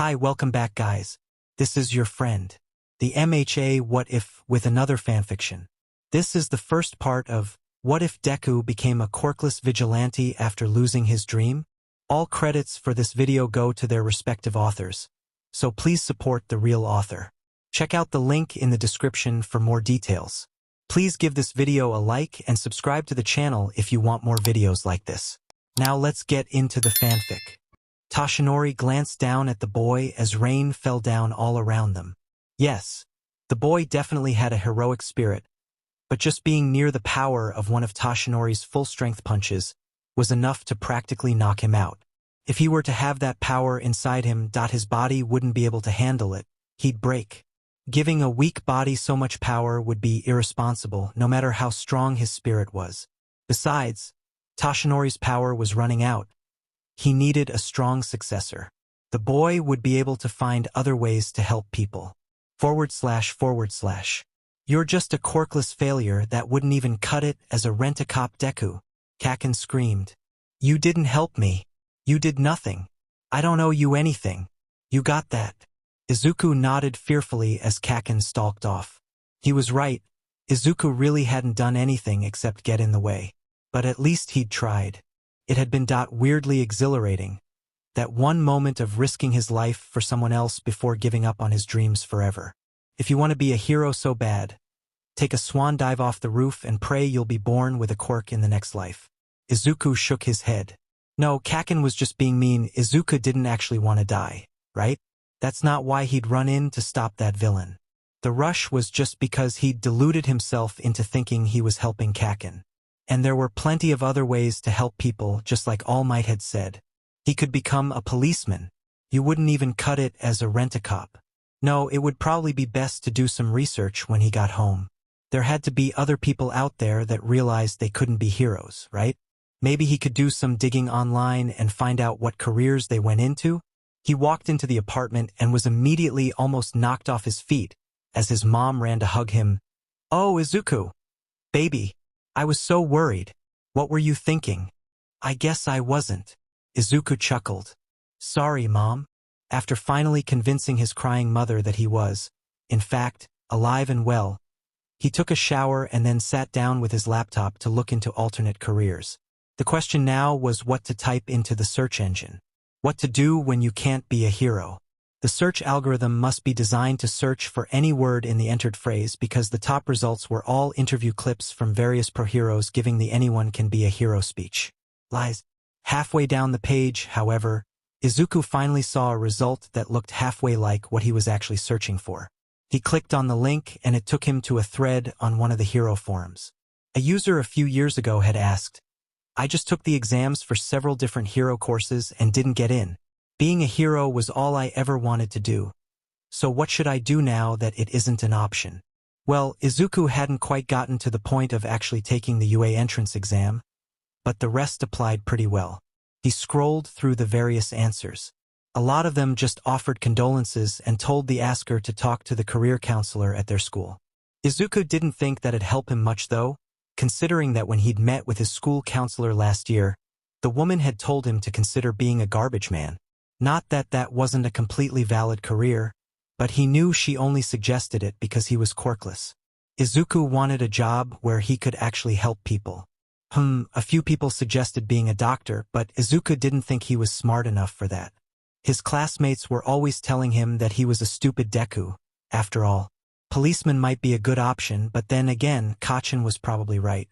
Hi, welcome back guys. This is your friend, the MHA What If with another fanfiction. This is the first part of What If Deku became a Quirkless Vigilante after losing his dream? All credits for this video go to their respective authors, so please support the real author. Check out the link in the description for more details. Please give this video a like and subscribe to the channel if you want more videos like this. Now let's get into the fanfic. Toshinori glanced down at the boy as rain fell down all around them. Yes, the boy definitely had a heroic spirit, but just being near the power of one of Toshinori's full-strength punches was enough to practically knock him out. If he were to have that power inside him, his body wouldn't be able to handle it. He'd break. Giving a weak body so much power would be irresponsible, no matter how strong his spirit was. Besides, Toshinori's power was running out. He needed a strong successor. The boy would be able to find other ways to help people. // You're just a quirkless failure that wouldn't even cut it as a rent-a-cop Deku. Kaken screamed. You didn't help me. You did nothing. I don't owe you anything. You got that. Izuku nodded fearfully as Kaken stalked off. He was right. Izuku really hadn't done anything except get in the way. But at least he'd tried. It had been weirdly exhilarating. That one moment of risking his life for someone else before giving up on his dreams forever. If you want to be a hero so bad, take a swan dive off the roof and pray you'll be born with a quirk in the next life. Izuku shook his head. No, Kaken was just being mean. Izuku didn't actually want to die, right? That's not why he'd run in to stop that villain. The rush was just because he'd deluded himself into thinking he was helping Kaken. And there were plenty of other ways to help people, just like All Might had said. He could become a policeman. You wouldn't even cut it as a rent-a-cop. No, it would probably be best to do some research when he got home. There had to be other people out there that realized they couldn't be heroes, right? Maybe he could do some digging online and find out what careers they went into. He walked into the apartment and was immediately almost knocked off his feet as his mom ran to hug him. Oh, Izuku. Baby. I was so worried. What were you thinking? I guess I wasn't. Izuku chuckled. Sorry, Mom. After finally convincing his crying mother that he was, in fact, alive and well, he took a shower and then sat down with his laptop to look into alternate careers. The question now was what to type into the search engine. What to do when you can't be a hero. The search algorithm must be designed to search for any word in the entered phrase because the top results were all interview clips from various pro heroes giving the anyone can be a hero speech. Lies. Halfway down the page, however, Izuku finally saw a result that looked halfway like what he was actually searching for. He clicked on the link and it took him to a thread on one of the hero forums. A user a few years ago had asked, I just took the exams for several different hero courses and didn't get in. Being a hero was all I ever wanted to do. So what should I do now that it isn't an option? Well, Izuku hadn't quite gotten to the point of actually taking the UA entrance exam, but the rest applied pretty well. He scrolled through the various answers. A lot of them just offered condolences and told the asker to talk to the career counselor at their school. Izuku didn't think that'd help him much though, considering that when he'd met with his school counselor last year, the woman had told him to consider being a garbage man. Not that that wasn't a completely valid career, but he knew she only suggested it because he was quirkless. Izuku wanted a job where he could actually help people. A few people suggested being a doctor, but Izuku didn't think he was smart enough for that. His classmates were always telling him that he was a stupid Deku. After all, policeman might be a good option, but then again, Kachen was probably right.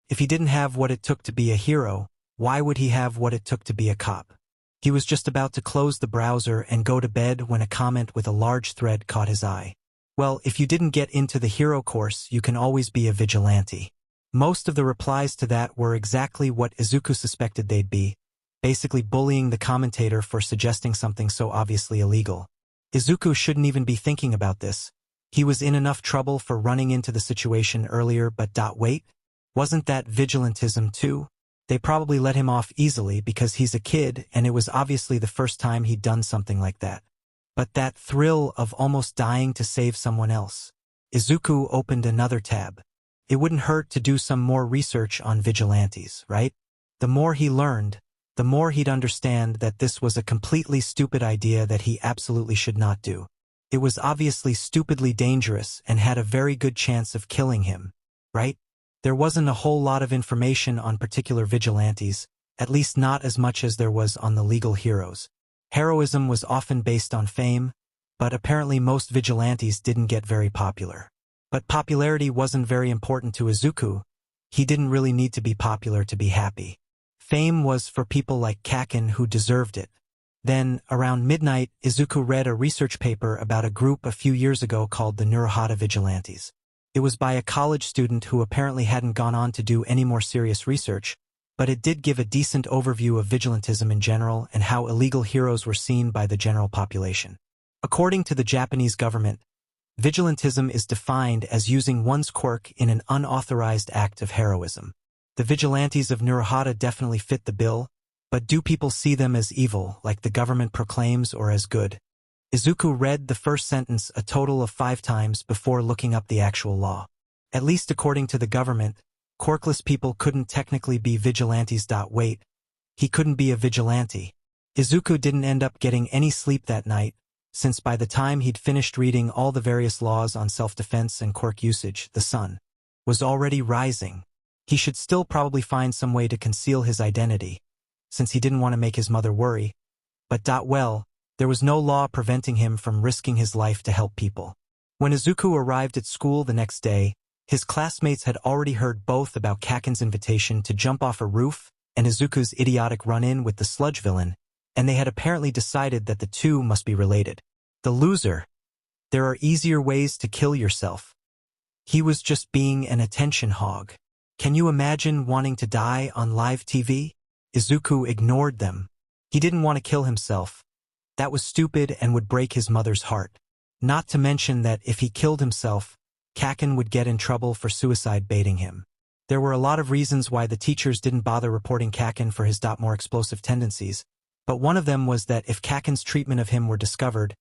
If he didn't have what it took to be a hero, why would he have what it took to be a cop? He was just about to close the browser and go to bed when a comment with a large thread caught his eye. Well, if you didn't get into the hero course, you can always be a vigilante. Most of the replies to that were exactly what Izuku suspected they'd be, basically bullying the commentator for suggesting something so obviously illegal. Izuku shouldn't even be thinking about this. He was in enough trouble for running into the situation earlier, but wait, wasn't that vigilantism too? They probably let him off easily because he's a kid and it was obviously the first time he'd done something like that. But that thrill of almost dying to save someone else. Izuku opened another tab. It wouldn't hurt to do some more research on vigilantes, right? The more he learned, the more he'd understand that this was a completely stupid idea that he absolutely should not do. It was obviously stupidly dangerous and had a very good chance of killing him, right? There wasn't a whole lot of information on particular vigilantes, at least not as much as there was on the legal heroes. Heroism was often based on fame, but apparently most vigilantes didn't get very popular. But popularity wasn't very important to Izuku. He didn't really need to be popular to be happy. Fame was for people like Kaken who deserved it. Then, around midnight, Izuku read a research paper about a group a few years ago called the Myheadinthecoudsnotcomingdown Vigilantes. It was by a college student who apparently hadn't gone on to do any more serious research, but it did give a decent overview of vigilantism in general and how illegal heroes were seen by the general population. According to the Japanese government, vigilantism is defined as using one's quirk in an unauthorized act of heroism. The vigilantes of Myheadinthecoudsnotcomingdown definitely fit the bill, but do people see them as evil, like the government proclaims, or as good? Izuku read the first sentence a total of 5 times before looking up the actual law. At least according to the government, quirkless people couldn't technically be vigilantes. Wait, he couldn't be a vigilante. Izuku didn't end up getting any sleep that night, since by the time he'd finished reading all the various laws on self-defense and quirk usage, the sun was already rising. He should still probably find some way to conceal his identity, since he didn't want to make his mother worry, but well, there was no law preventing him from risking his life to help people. When Izuku arrived at school the next day, his classmates had already heard both about Kaken's invitation to jump off a roof and Izuku's idiotic run-in with the sludge villain, and they had apparently decided that the two must be related. The loser. There are easier ways to kill yourself. He was just being an attention hog. Can you imagine wanting to die on live TV? Izuku ignored them. He didn't want to kill himself. That was stupid and would break his mother's heart. Not to mention that if he killed himself, Kaken would get in trouble for suicide baiting him. There were a lot of reasons why the teachers didn't bother reporting Kaken for his more explosive tendencies, but one of them was that if Kaken's treatment of him were discovered,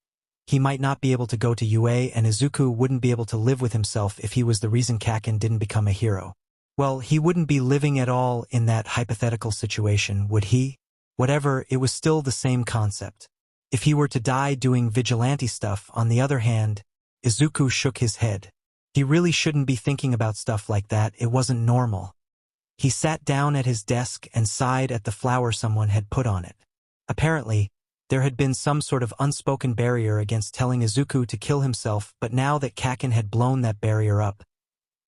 he might not be able to go to UA and Izuku wouldn't be able to live with himself if he was the reason Kaken didn't become a hero. Well, he wouldn't be living at all in that hypothetical situation, would he? Whatever, it was still the same concept. If he were to die doing vigilante stuff, on the other hand, Izuku shook his head. He really shouldn't be thinking about stuff like that, it wasn't normal. He sat down at his desk and sighed at the flower someone had put on it. Apparently, there had been some sort of unspoken barrier against telling Izuku to kill himself, but now that Kaken had blown that barrier up,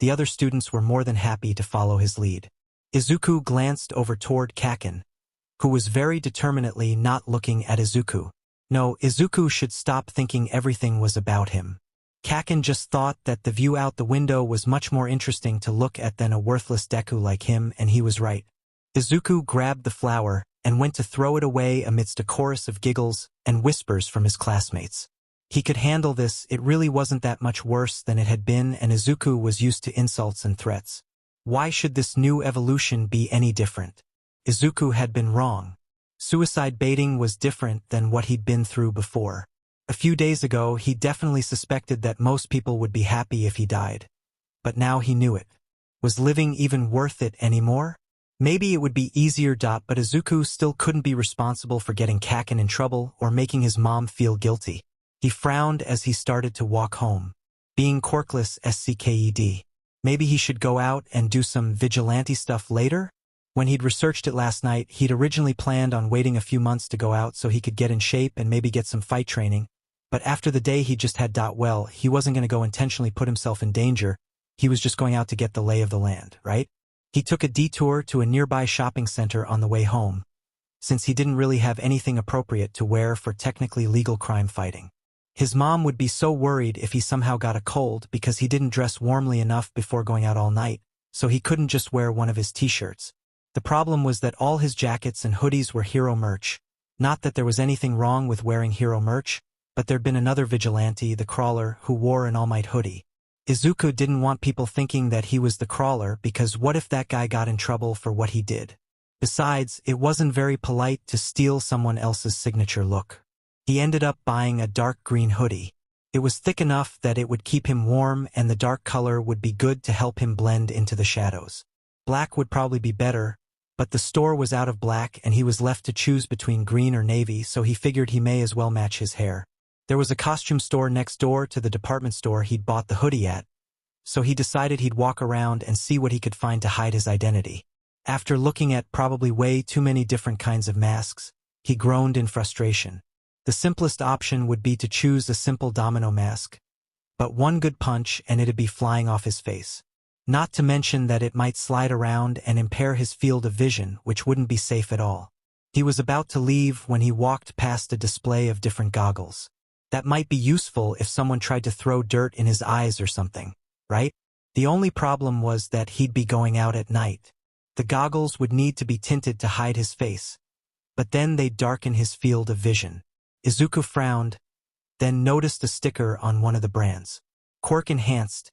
the other students were more than happy to follow his lead. Izuku glanced over toward Kaken, who was very determinedly not looking at Izuku. No, Izuku should stop thinking everything was about him. Kaken just thought that the view out the window was much more interesting to look at than a worthless Deku like him, and he was right. Izuku grabbed the flower and went to throw it away amidst a chorus of giggles and whispers from his classmates. He could handle this, it really wasn't that much worse than it had been, and Izuku was used to insults and threats. Why should this new evolution be any different? Izuku had been wrong. Suicide baiting was different than what he'd been through before. A few days ago, he definitely suspected that most people would be happy if he died. But now he knew it. Was living even worth it anymore? Maybe it would be easier. But Izuku still couldn't be responsible for getting Kaken in trouble or making his mom feel guilty. He frowned as he started to walk home. Being quirkless SCKED. Maybe he should go out and do some vigilante stuff later? When he'd researched it last night, he'd originally planned on waiting a few months to go out so he could get in shape and maybe get some fight training. But after the day he just had, well, he wasn't going to go intentionally put himself in danger. He was just going out to get the lay of the land, right? He took a detour to a nearby shopping center on the way home, since he didn't really have anything appropriate to wear for technically legal crime fighting. His mom would be so worried if he somehow got a cold because he didn't dress warmly enough before going out all night, so he couldn't just wear one of his t-shirts. The problem was that all his jackets and hoodies were hero merch. Not that there was anything wrong with wearing hero merch, but there'd been another vigilante, the Crawler, who wore an All Might hoodie. Izuku didn't want people thinking that he was the Crawler because what if that guy got in trouble for what he did? Besides, it wasn't very polite to steal someone else's signature look. He ended up buying a dark green hoodie. It was thick enough that it would keep him warm and the dark color would be good to help him blend into the shadows. Black would probably be better, But the store was out of black and he was left to choose between green or navy, so he figured he may as well match his hair. There was a costume store next door to the department store he'd bought the hoodie at, so he decided he'd walk around and see what he could find to hide his identity. After looking at probably way too many different kinds of masks, he groaned in frustration. The simplest option would be to choose a simple domino mask, but one good punch and it'd be flying off his face. Not to mention that it might slide around and impair his field of vision, which wouldn't be safe at all. He was about to leave when he walked past a display of different goggles. That might be useful if someone tried to throw dirt in his eyes or something, right? The only problem was that he'd be going out at night. The goggles would need to be tinted to hide his face, but then they'd darken his field of vision. Izuku frowned, then noticed a sticker on one of the brands. Quirk Enhanced.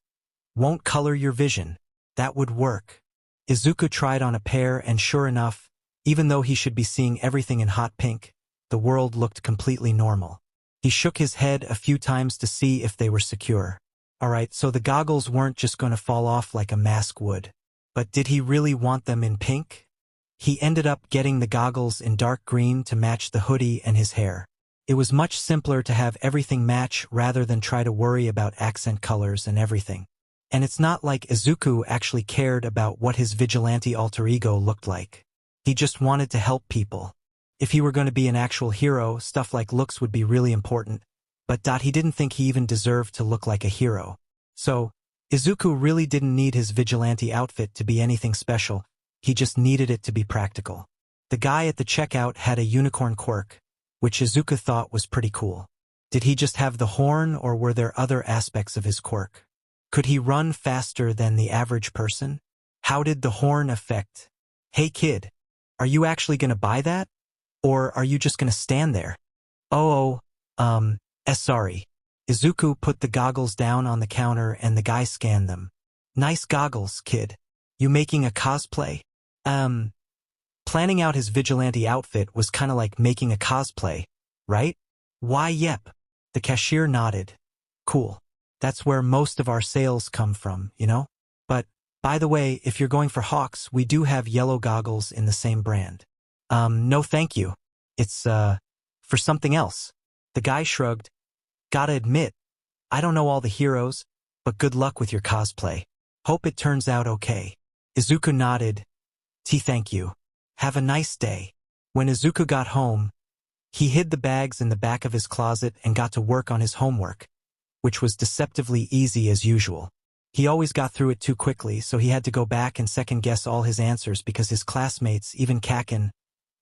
Won't color your vision. That would work. Izuku tried on a pair and sure enough, even though he should be seeing everything in hot pink, the world looked completely normal. He shook his head a few times to see if they were secure. Alright, so the goggles weren't just going to fall off like a mask would. But did he really want them in pink? He ended up getting the goggles in dark green to match the hoodie and his hair. It was much simpler to have everything match rather than try to worry about accent colors and everything. And it's not like Izuku actually cared about what his vigilante alter ego looked like. He just wanted to help people. If he were going to be an actual hero, stuff like looks would be really important, but he didn't think he even deserved to look like a hero. So, Izuku really didn't need his vigilante outfit to be anything special, he just needed it to be practical. The guy at the checkout had a unicorn quirk, which Izuku thought was pretty cool. Did he just have the horn or were there other aspects of his quirk? Could he run faster than the average person? How did the horn affect? Hey kid, are you actually gonna buy that? Or are you just gonna stand there? Sorry. Izuku put the goggles down on the counter and the guy scanned them. Nice goggles, kid. You making a cosplay? Planning out his vigilante outfit was kinda like making a cosplay, right? Why, yep. The cashier nodded. Cool. That's where most of our sales come from, you know? But, by the way, if you're going for Hawks, we do have yellow goggles in the same brand. No thank you. It's, for something else. The guy shrugged. Gotta admit, I don't know all the heroes, but good luck with your cosplay. Hope it turns out okay. Izuku nodded. Thank you. Have a nice day. When Izuku got home, he hid the bags in the back of his closet and got to work on his homework, which was deceptively easy as usual. He always got through it too quickly, so he had to go back and second-guess all his answers because his classmates, even Kaken,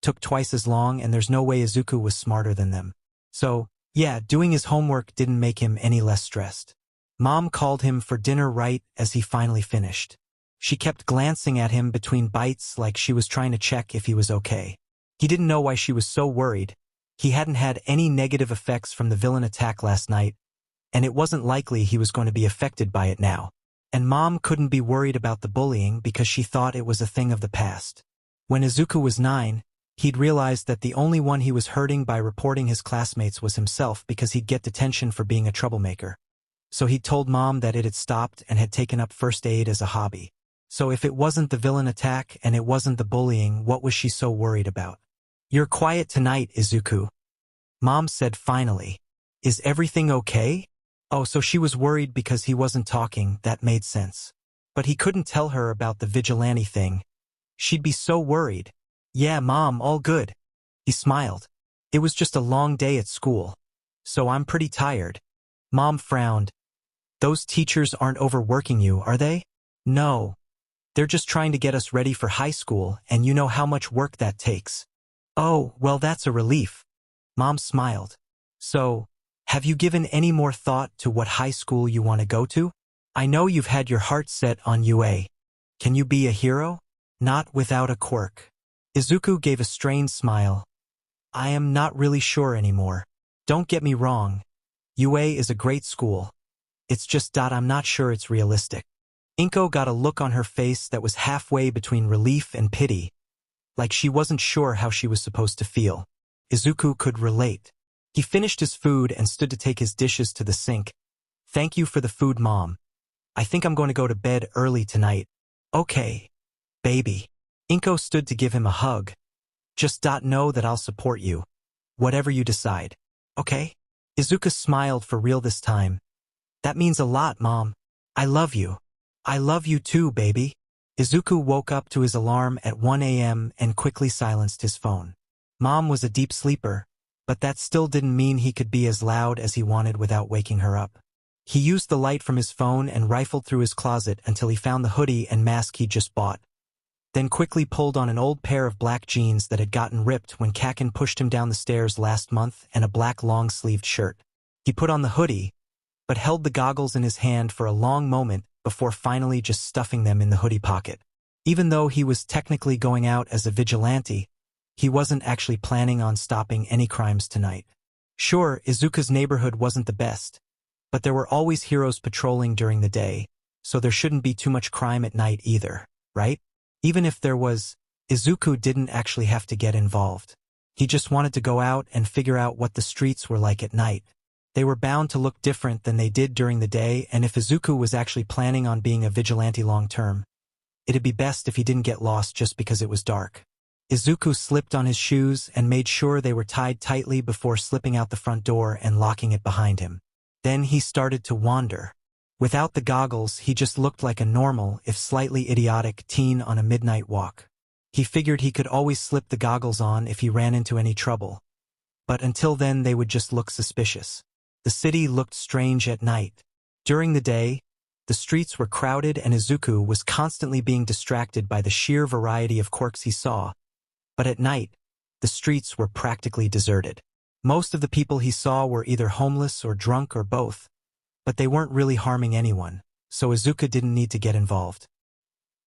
took twice as long and there's no way Izuku was smarter than them. So, yeah, doing his homework didn't make him any less stressed. Mom called him for dinner right as he finally finished. She kept glancing at him between bites like she was trying to check if he was okay. He didn't know why she was so worried. He hadn't had any negative effects from the villain attack last night, and it wasn't likely he was going to be affected by it now. And Mom couldn't be worried about the bullying because she thought it was a thing of the past. When Izuku was 9, he'd realized that the only one he was hurting by reporting his classmates was himself because he'd get detention for being a troublemaker. So he'd told Mom that it had stopped and had taken up first aid as a hobby. So if it wasn't the villain attack and it wasn't the bullying, what was she so worried about? You're quiet tonight, Izuku. Mom said finally. Is everything okay? Oh, so she was worried because he wasn't talking, that made sense. But he couldn't tell her about the vigilante thing. She'd be so worried. Yeah, Mom, all good. He smiled. It was just a long day at school. So I'm pretty tired. Mom frowned. Those teachers aren't overworking you, are they? No. They're just trying to get us ready for high school, and you know how much work that takes. Oh, well that's a relief. Mom smiled. So, have you given any more thought to what high school you want to go to? I know you've had your heart set on UA. Can you be a hero? Not without a quirk. Izuku gave a strained smile. I am not really sure anymore. Don't get me wrong. UA is a great school. It's just I'm not sure it's realistic. Inko got a look on her face that was halfway between relief and pity, like she wasn't sure how she was supposed to feel. Izuku could relate. He finished his food and stood to take his dishes to the sink. Thank you for the food, Mom. I think I'm going to go to bed early tonight. Okay, baby. Inko stood to give him a hug. Just know that I'll support you. Whatever you decide. Okay? Izuku smiled for real this time. That means a lot, Mom. I love you. I love you too, baby. Izuku woke up to his alarm at 1 a.m. and quickly silenced his phone. Mom was a deep sleeper, but that still didn't mean he could be as loud as he wanted without waking her up. He used the light from his phone and rifled through his closet until he found the hoodie and mask he'd just bought. Then quickly pulled on an old pair of black jeans that had gotten ripped when Kakin pushed him down the stairs last month and a black long-sleeved shirt. He put on the hoodie, but held the goggles in his hand for a long moment before finally just stuffing them in the hoodie pocket. Even though he was technically going out as a vigilante, he wasn't actually planning on stopping any crimes tonight. Sure, Izuku's neighborhood wasn't the best, but there were always heroes patrolling during the day, so there shouldn't be too much crime at night either, right? Even if there was, Izuku didn't actually have to get involved. He just wanted to go out and figure out what the streets were like at night. They were bound to look different than they did during the day, and if Izuku was actually planning on being a vigilante long-term, it'd be best if he didn't get lost just because it was dark. Izuku slipped on his shoes and made sure they were tied tightly before slipping out the front door and locking it behind him. Then he started to wander. Without the goggles, he just looked like a normal, if slightly idiotic, teen on a midnight walk. He figured he could always slip the goggles on if he ran into any trouble. But until then they would just look suspicious. The city looked strange at night. During the day, the streets were crowded and Izuku was constantly being distracted by the sheer variety of quirks he saw. But at night, the streets were practically deserted. Most of the people he saw were either homeless or drunk or both. But they weren't really harming anyone, so Izuku didn't need to get involved.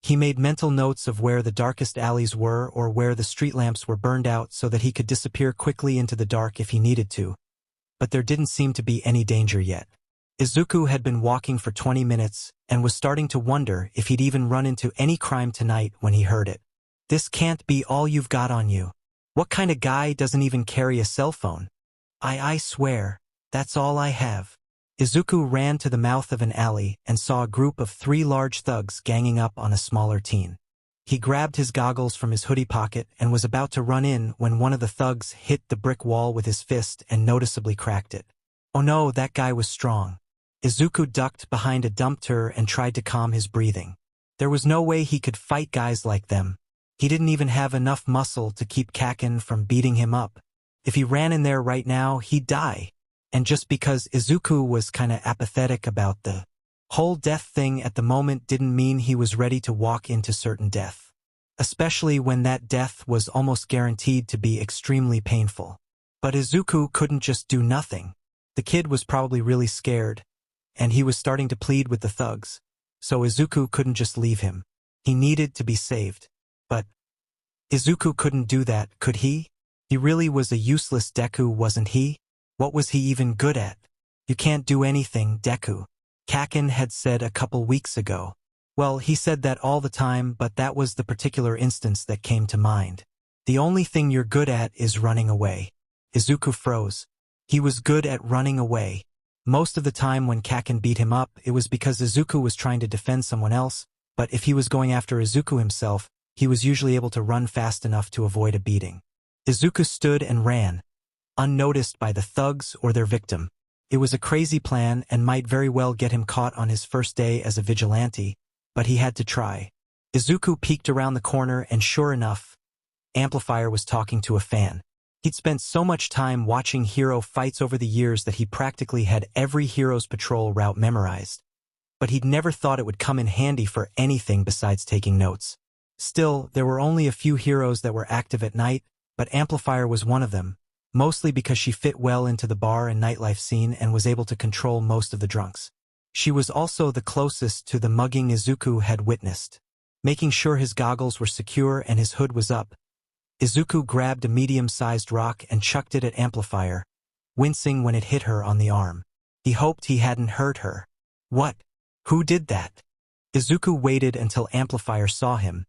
He made mental notes of where the darkest alleys were or where the street lamps were burned out so that he could disappear quickly into the dark if he needed to. But there didn't seem to be any danger yet. Izuku had been walking for 20 minutes and was starting to wonder if he'd even run into any crime tonight when he heard it. This can't be all you've got on you. What kind of guy doesn't even carry a cell phone? I swear, that's all I have. Izuku ran to the mouth of an alley and saw a group of 3 large thugs ganging up on a smaller teen. He grabbed his goggles from his hoodie pocket and was about to run in when one of the thugs hit the brick wall with his fist and noticeably cracked it. Oh no, that guy was strong. Izuku ducked behind a dumpster and tried to calm his breathing. There was no way he could fight guys like them. He didn't even have enough muscle to keep Kakin from beating him up. If he ran in there right now, he'd die. And just because Izuku was kinda apathetic about the whole death thing at the moment didn't mean he was ready to walk into certain death. Especially when that death was almost guaranteed to be extremely painful. But Izuku couldn't just do nothing. The kid was probably really scared, and he was starting to plead with the thugs, so Izuku couldn't just leave him. He needed to be saved. But Izuku couldn't do that, could he? He really was a useless Deku, wasn't he? What was he even good at? You can't do anything, Deku. Kakin had said a couple weeks ago. Well, he said that all the time, but that was the particular instance that came to mind. The only thing you're good at is running away. Izuku froze. He was good at running away. Most of the time when Kakin beat him up, it was because Izuku was trying to defend someone else, but if he was going after Izuku himself, he was usually able to run fast enough to avoid a beating. Izuku stood and ran, unnoticed by the thugs or their victim. It was a crazy plan and might very well get him caught on his first day as a vigilante, but he had to try. Izuku peeked around the corner and sure enough, Amplifier was talking to a fan. He'd spent so much time watching hero fights over the years that he practically had every hero's patrol route memorized. But he'd never thought it would come in handy for anything besides taking notes. Still, there were only a few heroes that were active at night, but Amplifier was one of them. Mostly because she fit well into the bar and nightlife scene and was able to control most of the drunks. She was also the closest to the mugging Izuku had witnessed. Making sure his goggles were secure and his hood was up, Izuku grabbed a medium-sized rock and chucked it at Amplifier, wincing when it hit her on the arm. He hoped he hadn't hurt her. What? Who did that? Izuku waited until Amplifier saw him,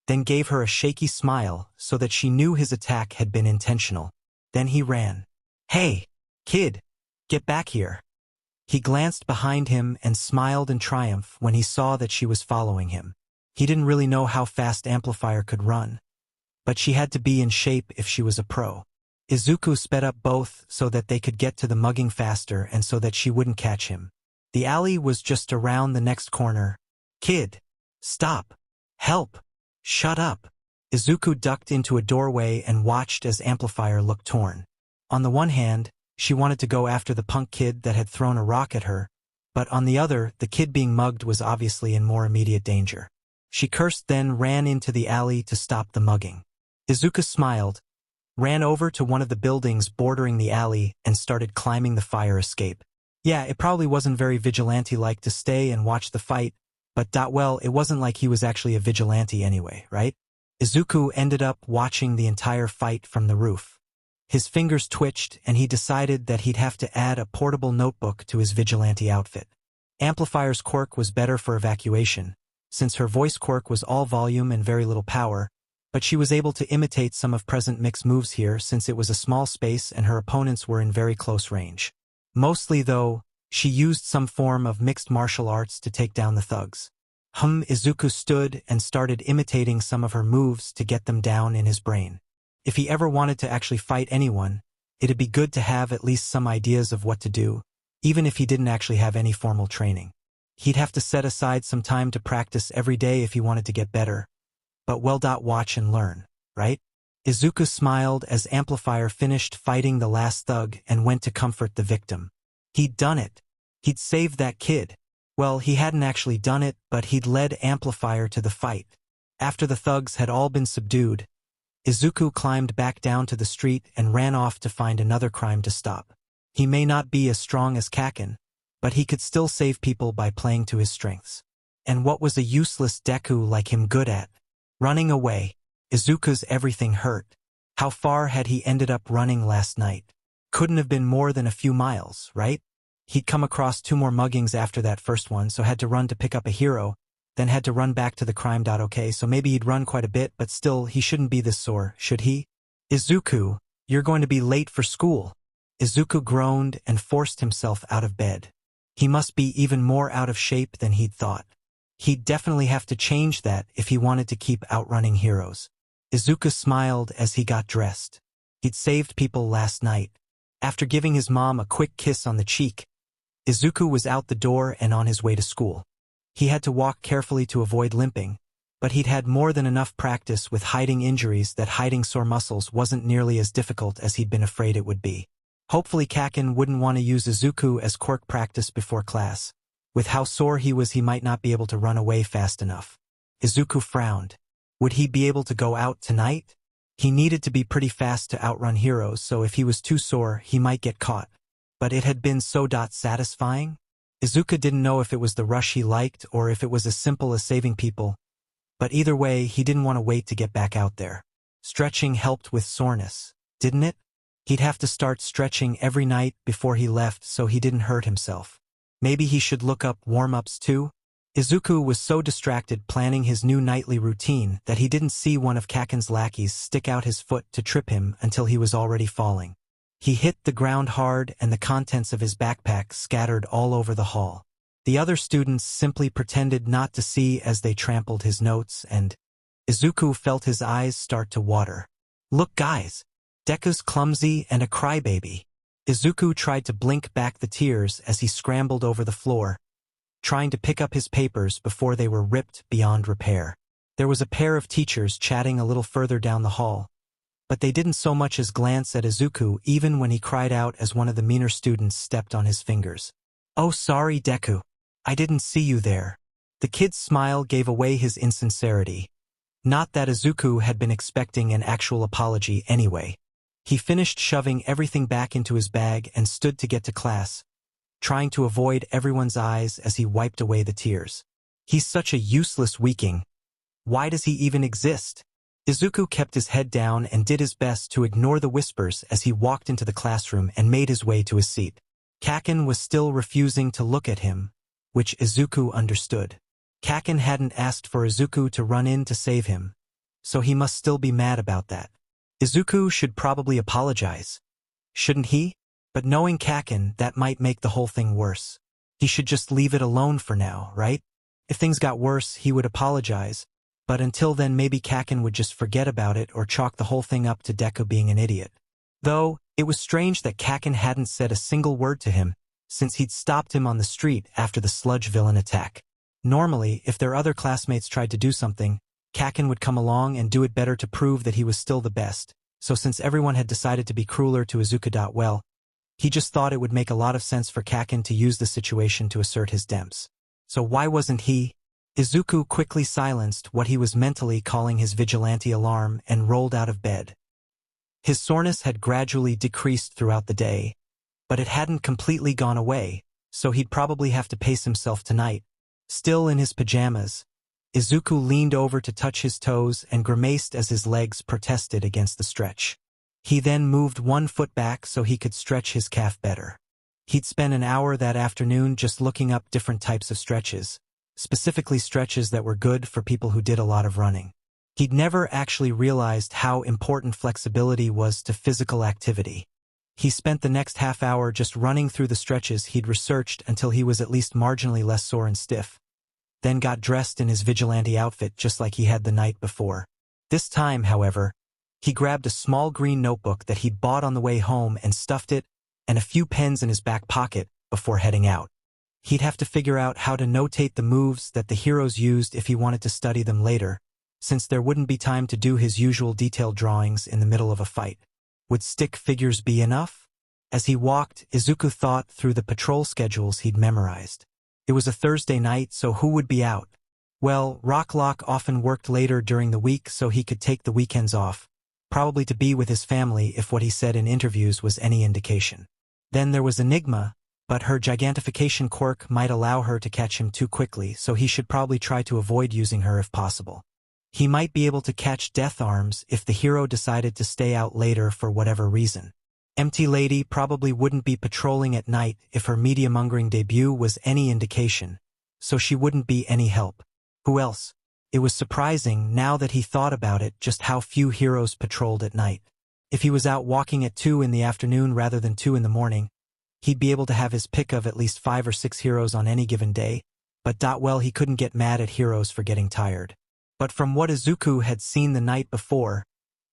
then gave her a shaky smile so that she knew his attack had been intentional. Then he ran. Hey, kid, get back here. He glanced behind him and smiled in triumph when he saw that she was following him. He didn't really know how fast Amplifier could run, but she had to be in shape if she was a pro. Izuku sped up both so that they could get to the mugging faster and so that she wouldn't catch him. The alley was just around the next corner. Kid! Stop! Help! Shut up! Izuku ducked into a doorway and watched as Amplifier looked torn. On the one hand, she wanted to go after the punk kid that had thrown a rock at her, but on the other, the kid being mugged was obviously in more immediate danger. She cursed, then ran into the alley to stop the mugging. Izuku smiled, ran over to one of the buildings bordering the alley, and started climbing the fire escape. Yeah, it probably wasn't very vigilante-like to stay and watch the fight, but well, it wasn't like he was actually a vigilante anyway, right? Izuku ended up watching the entire fight from the roof. His fingers twitched, and he decided that he'd have to add a portable notebook to his vigilante outfit. Amplifier's quirk was better for evacuation, since her voice quirk was all volume and very little power, but she was able to imitate some of Present Mix's moves here since it was a small space and her opponents were in very close range. Mostly, though, she used some form of mixed martial arts to take down the thugs. Izuku stood and started imitating some of her moves to get them down in his brain. If he ever wanted to actually fight anyone, it'd be good to have at least some ideas of what to do, even if he didn't actually have any formal training. He'd have to set aside some time to practice every day if he wanted to get better. But watch and learn, right? Izuku smiled as Amplifier finished fighting the last thug and went to comfort the victim. He'd done it. He'd saved that kid. Well, he hadn't actually done it, but he'd led Amplifier to the fight. After the thugs had all been subdued, Izuku climbed back down to the street and ran off to find another crime to stop. He may not be as strong as Kaken, but he could still save people by playing to his strengths. And what was a useless Deku like him good at? Running away. Izuku's everything hurt. How far had he ended up running last night? Couldn't have been more than a few miles, right? He'd come across 2 more muggings after that first one, so had to run to pick up a hero, then had to run back to the crime. Okay, so maybe he'd run quite a bit, but still, he shouldn't be this sore, should he? Izuku, you're going to be late for school. Izuku groaned and forced himself out of bed. He must be even more out of shape than he'd thought. He'd definitely have to change that if he wanted to keep outrunning heroes. Izuku smiled as he got dressed. He'd saved people last night. After giving his mom a quick kiss on the cheek, Izuku was out the door and on his way to school. He had to walk carefully to avoid limping, but he'd had more than enough practice with hiding injuries that hiding sore muscles wasn't nearly as difficult as he'd been afraid it would be. Hopefully Kaken wouldn't want to use Izuku as quirk practice before class. With how sore he was, he might not be able to run away fast enough. Izuku frowned. Would he be able to go out tonight? He needed to be pretty fast to outrun heroes, so if he was too sore, he might get caught. But it had been so satisfying. Izuku didn't know if it was the rush he liked or if it was as simple as saving people. But either way, he didn't want to wait to get back out there. Stretching helped with soreness, didn't it? He'd have to start stretching every night before he left so he didn't hurt himself. Maybe he should look up warm-ups too? Izuku was so distracted planning his new nightly routine that he didn't see one of Kaken's lackeys stick out his foot to trip him until he was already falling. He hit the ground hard and the contents of his backpack scattered all over the hall. The other students simply pretended not to see as they trampled his notes, and Izuku felt his eyes start to water. Look guys! Deku's clumsy and a crybaby. Izuku tried to blink back the tears as he scrambled over the floor, trying to pick up his papers before they were ripped beyond repair. There was a pair of teachers chatting a little further down the hall, but they didn't so much as glance at Izuku even when he cried out as one of the meaner students stepped on his fingers. Oh sorry Deku. I didn't see you there. The kid's smile gave away his insincerity. Not that Izuku had been expecting an actual apology anyway. He finished shoving everything back into his bag and stood to get to class, trying to avoid everyone's eyes as he wiped away the tears. He's such a useless weakling. Why does he even exist? Izuku kept his head down and did his best to ignore the whispers as he walked into the classroom and made his way to his seat. Kaken was still refusing to look at him, which Izuku understood. Kaken hadn't asked for Izuku to run in to save him, so he must still be mad about that. Izuku should probably apologize. Shouldn't he? But knowing Kaken, that might make the whole thing worse. He should just leave it alone for now, right? If things got worse, he would apologize, but until then maybe Kakin would just forget about it or chalk the whole thing up to Deku being an idiot. Though, it was strange that Kakin hadn't said a single word to him, since he'd stopped him on the street after the sludge villain attack. Normally, if their other classmates tried to do something, Kakin would come along and do it better to prove that he was still the best, so since everyone had decided to be crueler to Izuku, well, he just thought it would make a lot of sense for Kakin to use the situation to assert his demps. So why wasn't he? Izuku quickly silenced what he was mentally calling his vigilante alarm and rolled out of bed. His soreness had gradually decreased throughout the day, but it hadn't completely gone away, so he'd probably have to pace himself tonight. Still in his pajamas, Izuku leaned over to touch his toes and grimaced as his legs protested against the stretch. He then moved one foot back so he could stretch his calf better. He'd spent an hour that afternoon just looking up different types of stretches, specifically stretches that were good for people who did a lot of running. He'd never actually realized how important flexibility was to physical activity. He spent the next half hour just running through the stretches he'd researched until he was at least marginally less sore and stiff, then got dressed in his vigilante outfit just like he had the night before. This time, however, he grabbed a small green notebook that he'd bought on the way home and stuffed it and a few pens in his back pocket before heading out. He'd have to figure out how to notate the moves that the heroes used if he wanted to study them later, since there wouldn't be time to do his usual detailed drawings in the middle of a fight. Would stick figures be enough? As he walked, Izuku thought through the patrol schedules he'd memorized. It was a Thursday night, so who would be out? Well, Rocklock often worked later during the week so he could take the weekends off, probably to be with his family if what he said in interviews was any indication. Then there was Enigma, but her gigantification quirk might allow her to catch him too quickly, so he should probably try to avoid using her if possible. He might be able to catch Death Arms if the hero decided to stay out later for whatever reason. Empty Lady probably wouldn't be patrolling at night if her media-mongering debut was any indication, so she wouldn't be any help. Who else? It was surprising, now that he thought about it, just how few heroes patrolled at night. If he was out walking at 2 in the afternoon rather than 2 in the morning, he'd be able to have his pick of at least 5 or 6 heroes on any given day, but well, he couldn't get mad at heroes for getting tired. But from what Izuku had seen the night before,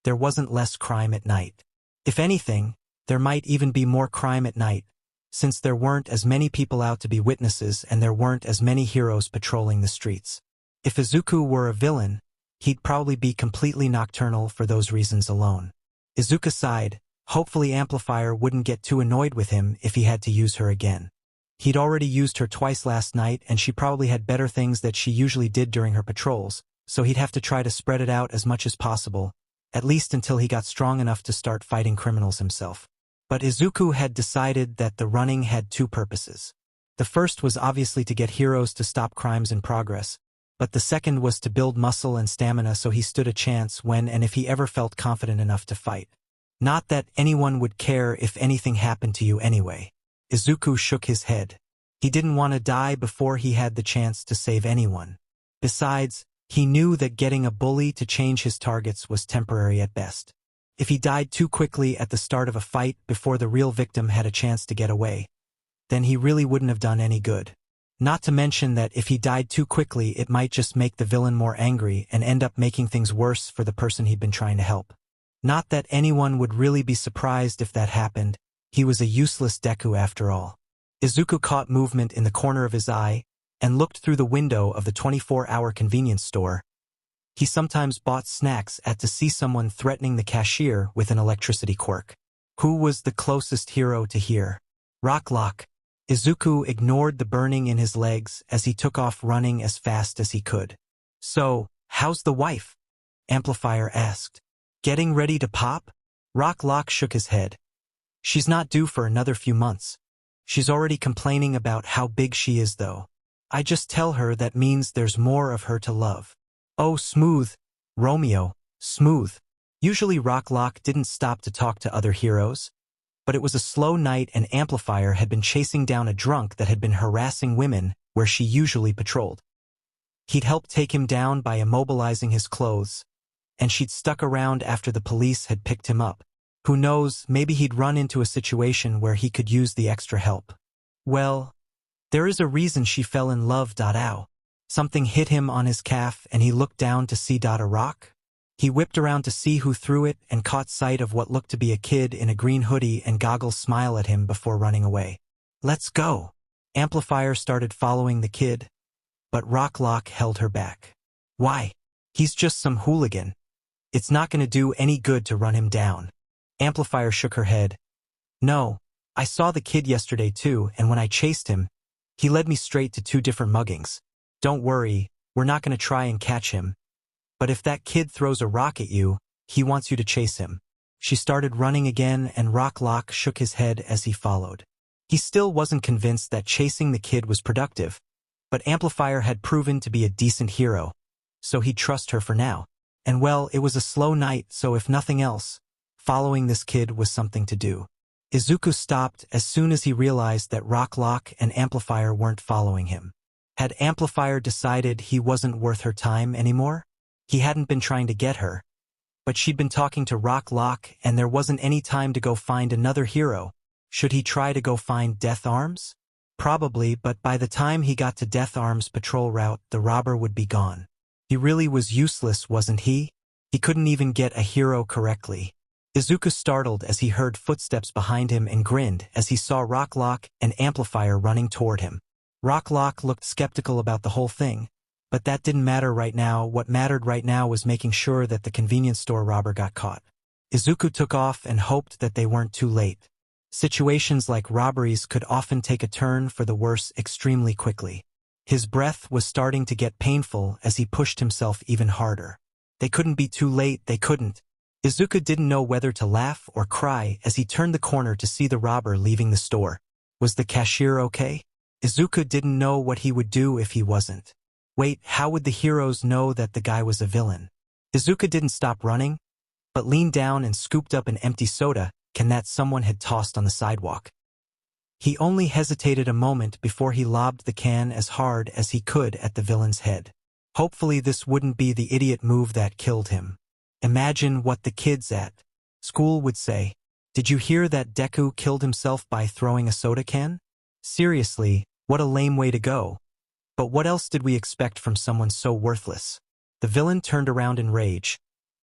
there wasn't less crime at night. If anything, there might even be more crime at night, since there weren't as many people out to be witnesses and there weren't as many heroes patrolling the streets. If Izuku were a villain, he'd probably be completely nocturnal for those reasons alone. Izuku sighed. Hopefully Amplifier wouldn't get too annoyed with him if he had to use her again. He'd already used her twice last night and she probably had better things that she usually did during her patrols, so he'd have to try to spread it out as much as possible, at least until he got strong enough to start fighting criminals himself. But Izuku had decided that the running had 2 purposes. The first was obviously to get heroes to stop crimes in progress, but the second was to build muscle and stamina so he stood a chance when and if he ever felt confident enough to fight. Not that anyone would care if anything happened to you anyway. Izuku shook his head. He didn't want to die before he had the chance to save anyone. Besides, he knew that getting a bully to change his targets was temporary at best. If he died too quickly at the start of a fight before the real victim had a chance to get away, then he really wouldn't have done any good. Not to mention that if he died too quickly, it might just make the villain more angry and end up making things worse for the person he'd been trying to help. Not that anyone would really be surprised if that happened. He was a useless Deku after all. Izuku caught movement in the corner of his eye and looked through the window of the 24-hour convenience store. He sometimes bought snacks to see someone threatening the cashier with an electricity quirk. Who was the closest hero to here? Rocklock. Izuku ignored the burning in his legs as he took off running as fast as he could. So, how's the wife? Amplifier asked. Getting ready to pop? Rocklock shook his head. She's not due for another few months. She's already complaining about how big she is though. I just tell her that means there's more of her to love. Oh, smooth. Romeo, smooth. Usually Rocklock didn't stop to talk to other heroes, but it was a slow night and Amplifier had been chasing down a drunk that had been harassing women where she usually patrolled. He'd helped take him down by immobilizing his clothes, and she'd stuck around after the police had picked him up. Who knows, maybe he'd run into a situation where he could use the extra help. Well, there is a reason she fell in love. Ow. Something hit him on his calf and he looked down to see a rock. He whipped around to see who threw it and caught sight of what looked to be a kid in a green hoodie and goggles smile at him before running away. "Let's go." Amplifier started following the kid, but Rock held her back. "Why? He's just some hooligan. It's not going to do any good to run him down." Amplifier shook her head. "No, I saw the kid yesterday too, and when I chased him, he led me straight to 2 different muggings. Don't worry, we're not going to try and catch him. But if that kid throws a rock at you, he wants you to chase him." She started running again and Rock shook his head as he followed. He still wasn't convinced that chasing the kid was productive, but Amplifier had proven to be a decent hero, so he'd trust her for now. And well, it was a slow night, so if nothing else, following this kid was something to do. Izuku stopped as soon as he realized that Rock and Amplifier weren't following him. Had Amplifier decided he wasn't worth her time anymore? He hadn't been trying to get her, but she'd been talking to Rock and there wasn't any time to go find another hero. Should he try to go find Death Arms? Probably, but by the time he got to Death Arms' patrol route, the robber would be gone. He really was useless, wasn't he? He couldn't even get a hero correctly. Izuku startled as he heard footsteps behind him and grinned as he saw Rock and Amplifier running toward him. Rock looked skeptical about the whole thing, but that didn't matter right now. What mattered right now was making sure that the convenience store robber got caught. Izuku took off and hoped that they weren't too late. Situations like robberies could often take a turn for the worse extremely quickly. His breath was starting to get painful as he pushed himself even harder. They couldn't be too late, they couldn't. Izuku didn't know whether to laugh or cry as he turned the corner to see the robber leaving the store. Was the cashier okay? Izuku didn't know what he would do if he wasn't. Wait, how would the heroes know that the guy was a villain? Izuku didn't stop running, but leaned down and scooped up an empty soda can that someone had tossed on the sidewalk. He only hesitated a moment before he lobbed the can as hard as he could at the villain's head. Hopefully this wouldn't be the idiot move that killed him. Imagine what the kids at school would say. "Did you hear that Deku killed himself by throwing a soda can?" Seriously, what a lame way to go. But what else did we expect from someone so worthless? The villain turned around in rage,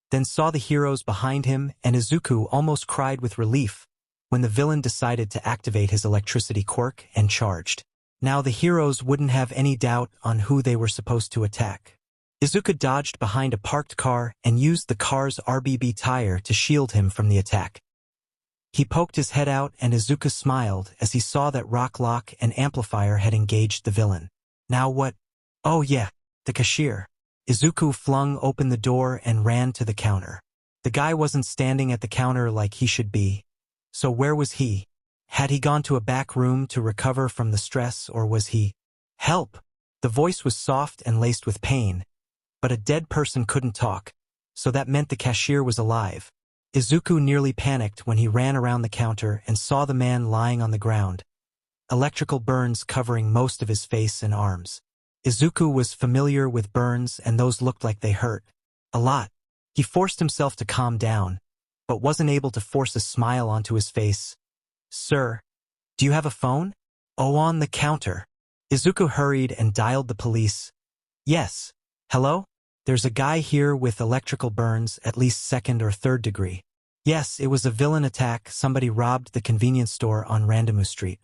then saw the heroes behind him, and Izuku almost cried with relief when the villain decided to activate his electricity quirk and charged. Now the heroes wouldn't have any doubt on who they were supposed to attack. Izuku dodged behind a parked car and used the car's RBB tire to shield him from the attack. He poked his head out and Izuku smiled as he saw that Rock and Amplifier had engaged the villain. Now what? Oh yeah, the cashier. Izuku flung open the door and ran to the counter. The guy wasn't standing at the counter like he should be. So where was he? Had he gone to a back room to recover from the stress, or was he? Help! The voice was soft and laced with pain, but a dead person couldn't talk, so that meant the cashier was alive. Izuku nearly panicked when he ran around the counter and saw the man lying on the ground, electrical burns covering most of his face and arms. Izuku was familiar with burns and those looked like they hurt. A lot. He forced himself to calm down, but wasn't able to force a smile onto his face. "Sir, do you have a phone?" "Oh, on the counter." Izuku hurried and dialed the police. "Yes. Hello? There's a guy here with electrical burns, at least 2nd or 3rd degree. Yes, it was a villain attack. Somebody robbed the convenience store on Randamu Street."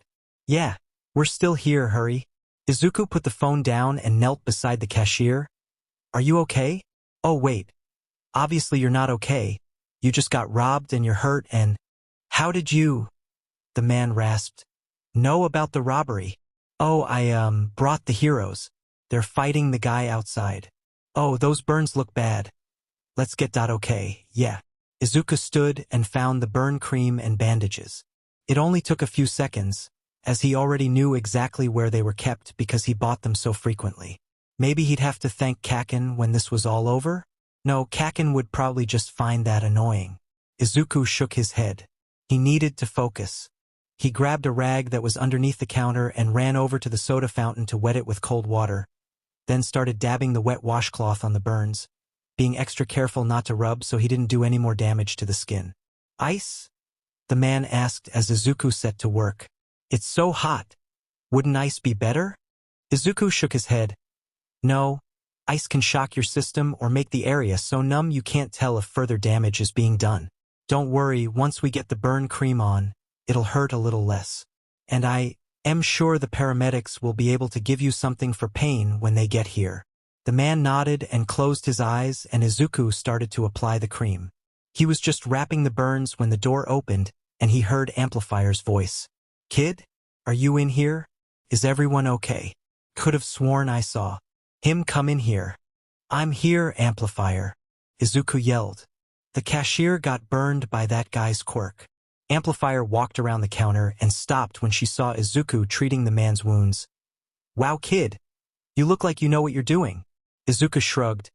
"Yeah, we're still here, hurry." Izuku put the phone down and knelt beside the cashier. "Are you okay?" "Oh wait. Obviously you're not okay. You just got robbed and you're hurt and—" "How did you—" the man rasped. "Know about the robbery?" "Oh, I brought the heroes. They're fighting the guy outside." "Oh, those burns look bad. Let's get that okay, yeah." Izuku stood and found the burn cream and bandages. It only took a few seconds, as he already knew exactly where they were kept because he bought them so frequently. Maybe he'd have to thank Kaken when this was all over? No, Kaken would probably just find that annoying. Izuku shook his head. He needed to focus. He grabbed a rag that was underneath the counter and ran over to the soda fountain to wet it with cold water, then started dabbing the wet washcloth on the burns, being extra careful not to rub so he didn't do any more damage to the skin. "Ice?" the man asked as Izuku set to work. "It's so hot. Wouldn't ice be better?" Izuku shook his head. No, ice can shock your system or make the area so numb you can't tell if further damage is being done. Don't worry, once we get the burn cream on, it'll hurt a little less. And I am sure the paramedics will be able to give you something for pain when they get here. The man nodded and closed his eyes, and Izuku started to apply the cream. He was just wrapping the burns when the door opened, and he heard Amplifier's voice. "Kid? Are you in here? Is everyone okay? Could have sworn I saw him come in here." "I'm here, Amplifier," Izuku yelled. "The cashier got burned by that guy's quirk." Amplifier walked around the counter and stopped when she saw Izuku treating the man's wounds. "Wow, kid. You look like you know what you're doing." Izuku shrugged.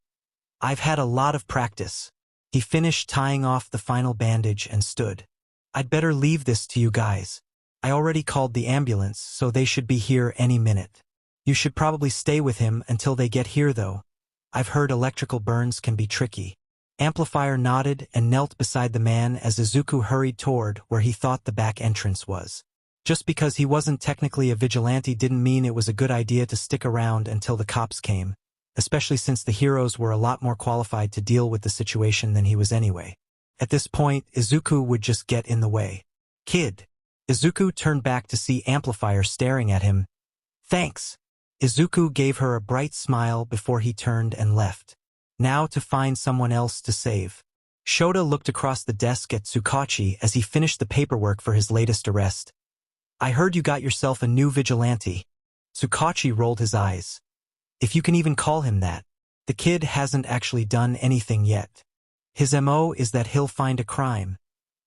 "I've had a lot of practice." He finished tying off the final bandage and stood. "I'd better leave this to you guys. I already called the ambulance, so they should be here any minute. You should probably stay with him until they get here though. I've heard electrical burns can be tricky." Amplifier nodded and knelt beside the man as Izuku hurried toward where he thought the back entrance was. Just because he wasn't technically a vigilante didn't mean it was a good idea to stick around until the cops came, especially since the heroes were a lot more qualified to deal with the situation than he was anyway. At this point, Izuku would just get in the way. "Kid." Izuku turned back to see Amplifier staring at him. "Thanks." Izuku gave her a bright smile before he turned and left. Now to find someone else to save. Shota looked across the desk at Tsukachi as he finished the paperwork for his latest arrest. "I heard you got yourself a new vigilante." Tsukachi rolled his eyes. If you can even call him that. The kid hasn't actually done anything yet. His MO is that he'll find a crime,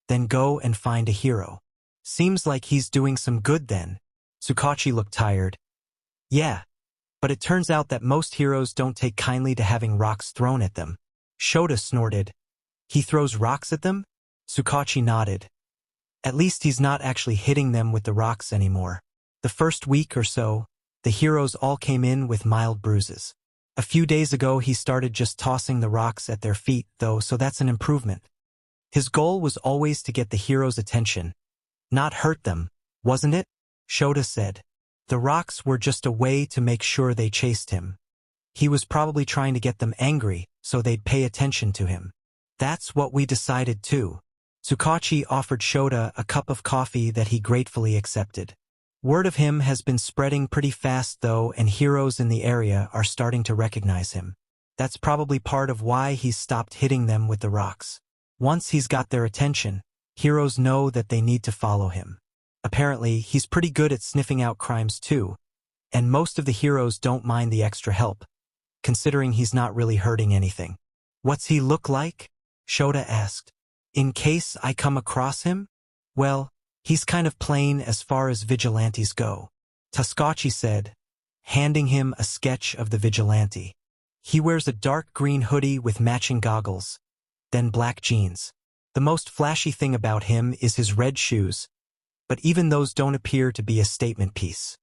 then go and find a hero. Seems like he's doing some good then. Tsukachi looked tired. "Yeah, but it turns out that most heroes don't take kindly to having rocks thrown at them." Shota snorted. "He throws rocks at them?" Tsukachi nodded. "At least he's not actually hitting them with the rocks anymore. The first week or so, the heroes all came in with mild bruises. A few days ago he started just tossing the rocks at their feet, though, so that's an improvement. His goal was always to get the heroes' attention, not hurt them, wasn't it?" Shota said. "The rocks were just a way to make sure they chased him. He was probably trying to get them angry, so they'd pay attention to him." "That's what we decided too." Tsukachi offered Shota a cup of coffee that he gratefully accepted. "Word of him has been spreading pretty fast though, and heroes in the area are starting to recognize him. That's probably part of why he's stopped hitting them with the rocks. Once he's got their attention, heroes know that they need to follow him. Apparently, he's pretty good at sniffing out crimes too, and most of the heroes don't mind the extra help, considering he's not really hurting anything." "What's he look like?" Shota asked. "In case I come across him?" "Well, he's kind of plain as far as vigilantes go," Tsukachi said, handing him a sketch of the vigilante. "He wears a dark green hoodie with matching goggles, then black jeans. The most flashy thing about him is his red shoes, but even those don't appear to be a statement piece."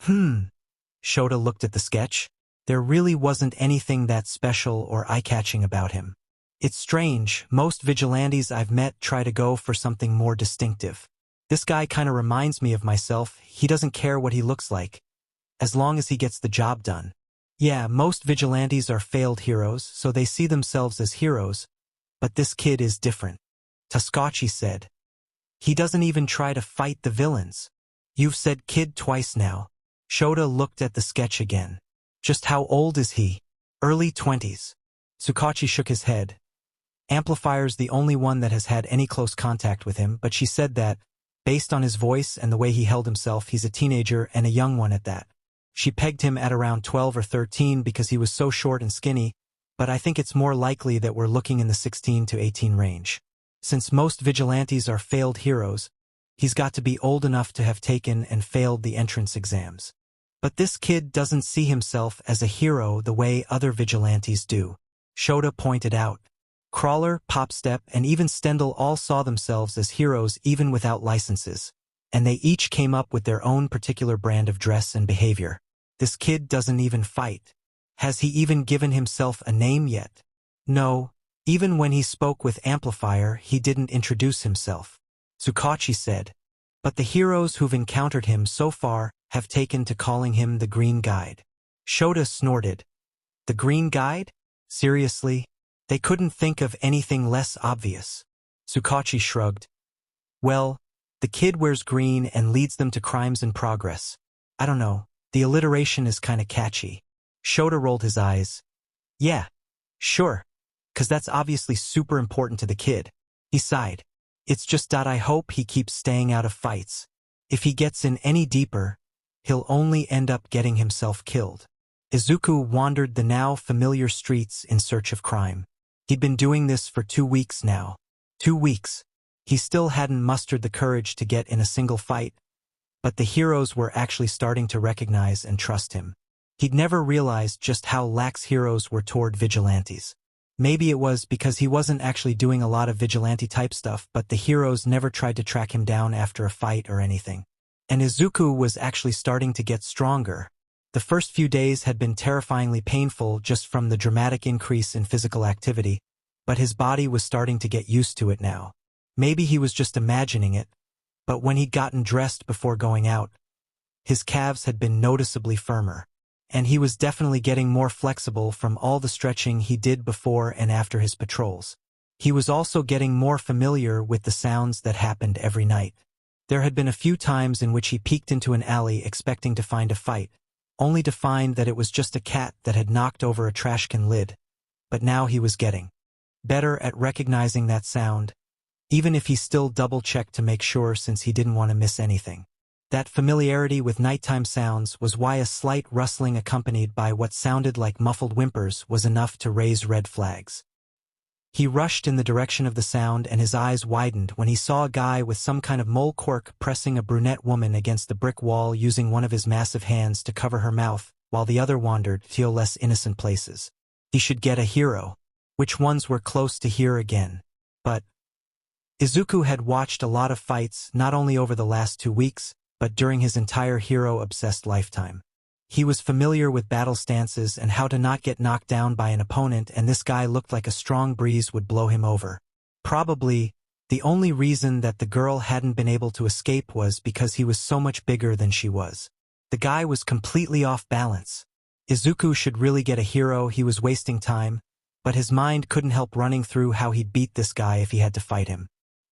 Shota looked at the sketch. There really wasn't anything that special or eye-catching about him. "It's strange, most vigilantes I've met try to go for something more distinctive. This guy kinda reminds me of myself. He doesn't care what he looks like, as long as he gets the job done. Yeah, most vigilantes are failed heroes, so they see themselves as heroes, but this kid is different," Tsukachi said. "He doesn't even try to fight the villains." "You've said kid twice now." Shota looked at the sketch again. "Just how old is he?" "Early 20s. Tsukachi shook his head. Amplifier's the only one that has had any close contact with him, but she said that, based on his voice and the way he held himself, he's a teenager and a young one at that. She pegged him at around 12 or 13 because he was so short and skinny, but I think it's more likely that we're looking in the 16 to 18 range. Since most vigilantes are failed heroes, he's got to be old enough to have taken and failed the entrance exams. But this kid doesn't see himself as a hero the way other vigilantes do," Shota pointed out. Crawler, Popstep, and even Stendhal all saw themselves as heroes even without licenses, and they each came up with their own particular brand of dress and behavior. This kid doesn't even fight. Has he even given himself a name yet? No, even when he spoke with Amplifier, he didn't introduce himself. Tsukachi said, but the heroes who've encountered him so far have taken to calling him the Green Guide. Shota snorted. The green guide? Seriously? They couldn't think of anything less obvious. Tsukachi shrugged. Well, the kid wears green and leads them to crimes in progress. I don't know, the alliteration is kinda catchy. Shota rolled his eyes. Yeah, sure. 'Cause that's obviously super important to the kid. He sighed. It's just that I hope he keeps staying out of fights. If he gets in any deeper, he'll only end up getting himself killed. Izuku wandered the now familiar streets in search of crime. He'd been doing this for 2 weeks now. 2 weeks. He still hadn't mustered the courage to get in a single fight, but the heroes were actually starting to recognize and trust him. He'd never realized just how lax heroes were toward vigilantes. Maybe it was because he wasn't actually doing a lot of vigilante-type stuff, but the heroes never tried to track him down after a fight or anything. And Izuku was actually starting to get stronger. The first few days had been terrifyingly painful just from the dramatic increase in physical activity, but his body was starting to get used to it now. Maybe he was just imagining it, but when he'd gotten dressed before going out, his calves had been noticeably firmer. And he was definitely getting more flexible from all the stretching he did before and after his patrols. He was also getting more familiar with the sounds that happened every night. There had been a few times in which he peeked into an alley expecting to find a fight, only to find that it was just a cat that had knocked over a trash can lid. But now he was getting better at recognizing that sound, even if he still double-checked to make sure since he didn't want to miss anything. That familiarity with nighttime sounds was why a slight rustling accompanied by what sounded like muffled whimpers was enough to raise red flags. He rushed in the direction of the sound and his eyes widened when he saw a guy with some kind of mole cork pressing a brunette woman against the brick wall using one of his massive hands to cover her mouth, while the other wandered to less innocent places. He should get a hero. Which ones were close to here again? But Izuku had watched a lot of fights not only over the last 2 weeks, but during his entire hero-obsessed lifetime. He was familiar with battle stances and how to not get knocked down by an opponent, and this guy looked like a strong breeze would blow him over. Probably, the only reason that the girl hadn't been able to escape was because he was so much bigger than she was. The guy was completely off balance. Izuku should really get a hero, he was wasting time, but his mind couldn't help running through how he'd beat this guy if he had to fight him.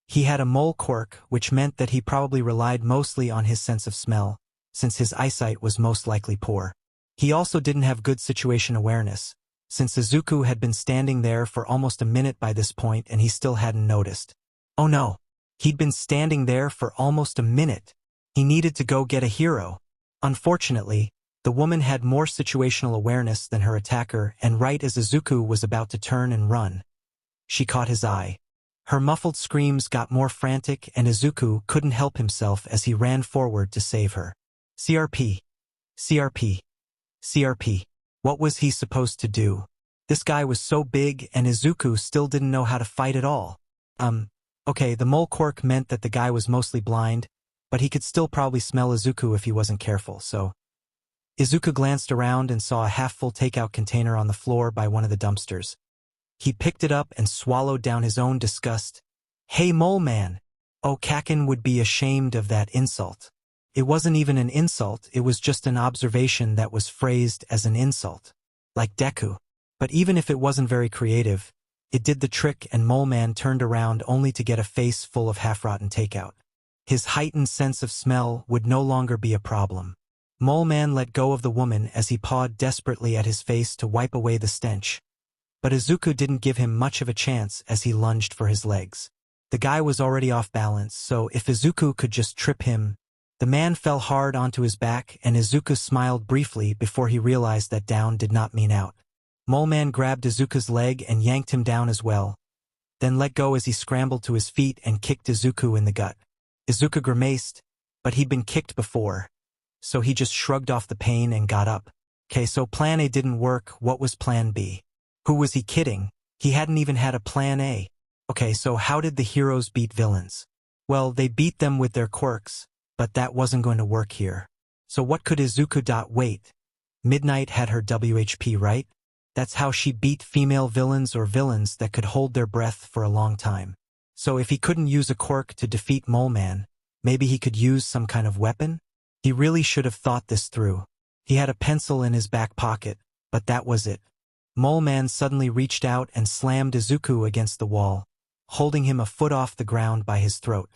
He had a mole quirk, which meant that he probably relied mostly on his sense of smell, since his eyesight was most likely poor. He also didn't have good situation awareness, since Izuku had been standing there for almost a minute by this point and he still hadn't noticed. Oh no! He'd been standing there for almost a minute. He needed to go get a hero. Unfortunately, the woman had more situational awareness than her attacker, and right as Izuku was about to turn and run, she caught his eye. Her muffled screams got more frantic and Izuku couldn't help himself as he ran forward to save her. CRP. CRP. CRP. What was he supposed to do? This guy was so big and Izuku still didn't know how to fight at all. Okay, the mole quirk meant that the guy was mostly blind, but he could still probably smell Izuku if he wasn't careful, so. Izuku glanced around and saw a half-full takeout container on the floor by one of the dumpsters. He picked it up and swallowed down his own disgust. Hey, mole man! Oh, Kaken would be ashamed of that insult. It wasn't even an insult, it was just an observation that was phrased as an insult. Like Deku. But even if it wasn't very creative, it did the trick and Mole Man turned around only to get a face full of half-rotten takeout. His heightened sense of smell would no longer be a problem. Mole Man let go of the woman as he pawed desperately at his face to wipe away the stench. But Izuku didn't give him much of a chance as he lunged for his legs. The guy was already off balance, so if Izuku could just trip him. The man fell hard onto his back and Izuku smiled briefly before he realized that down did not mean out. Mole Man grabbed Izuku's leg and yanked him down as well, then let go as he scrambled to his feet and kicked Izuku in the gut. Izuku grimaced, but he'd been kicked before, so he just shrugged off the pain and got up. Okay, so plan A didn't work, what was plan B? Who was he kidding? He hadn't even had a plan A. Okay, so how did the heroes beat villains? Well, they beat them with their quirks, but that wasn't going to work here. So what could Izuku wait? Midnight had her WHP, right? That's how she beat female villains or villains that could hold their breath for a long time. So if he couldn't use a quirk to defeat Mole Man, maybe he could use some kind of weapon? He really should have thought this through. He had a pencil in his back pocket, but that was it. Mole Man suddenly reached out and slammed Izuku against the wall, holding him a foot off the ground by his throat.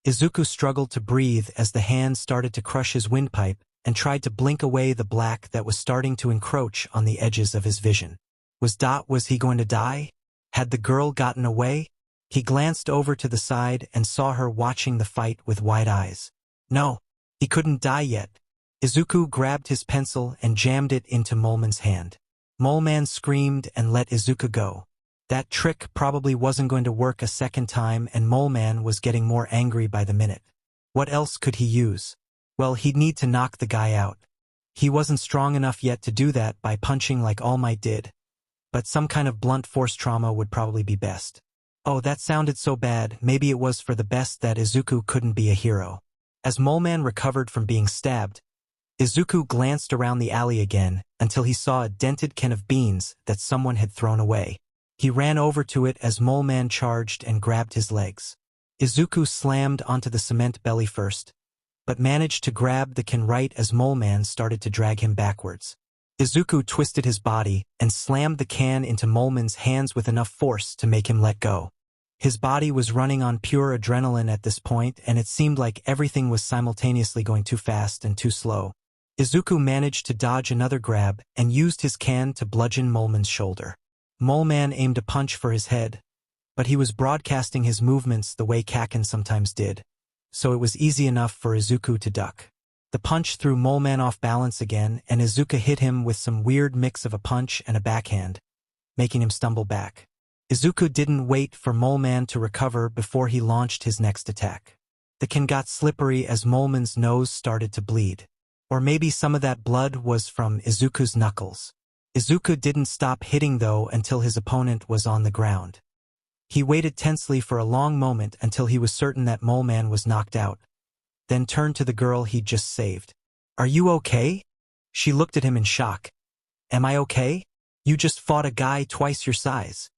Izuku struggled to breathe as the hand started to crush his windpipe and tried to blink away the black that was starting to encroach on the edges of his vision. Was he going to die? Had the girl gotten away? He glanced over to the side and saw her watching the fight with wide eyes. No, he couldn't die yet. Izuku grabbed his pencil and jammed it into Mole Man's hand. Mole Man screamed and let Izuku go. That trick probably wasn't going to work a second time, and Mole Man was getting more angry by the minute. What else could he use? Well, he'd need to knock the guy out. He wasn't strong enough yet to do that by punching like All Might did, but some kind of blunt force trauma would probably be best. Oh, that sounded so bad. Maybe it was for the best that Izuku couldn't be a hero. As Mole Man recovered from being stabbed, Izuku glanced around the alley again until he saw a dented can of beans that someone had thrown away. He ran over to it as Mole Man charged and grabbed his legs. Izuku slammed onto the cement belly first, but managed to grab the can right as Mole Man started to drag him backwards. Izuku twisted his body and slammed the can into Mole Man's hands with enough force to make him let go. His body was running on pure adrenaline at this point, and it seemed like everything was simultaneously going too fast and too slow. Izuku managed to dodge another grab and used his can to bludgeon Mole Man's shoulder. Mole Man aimed a punch for his head, but he was broadcasting his movements the way Kaken sometimes did, so it was easy enough for Izuku to duck. The punch threw Mole Man off balance again, and Izuku hit him with some weird mix of a punch and a backhand, making him stumble back. Izuku didn't wait for Mole Man to recover before he launched his next attack. The can got slippery as Mole Man's nose started to bleed. Or maybe some of that blood was from Izuku's knuckles. Izuku didn't stop hitting though until his opponent was on the ground. He waited tensely for a long moment until he was certain that Mole Man was knocked out, then turned to the girl he'd just saved. "Are you okay?" She looked at him in shock. "Am I okay? You just fought a guy twice your size."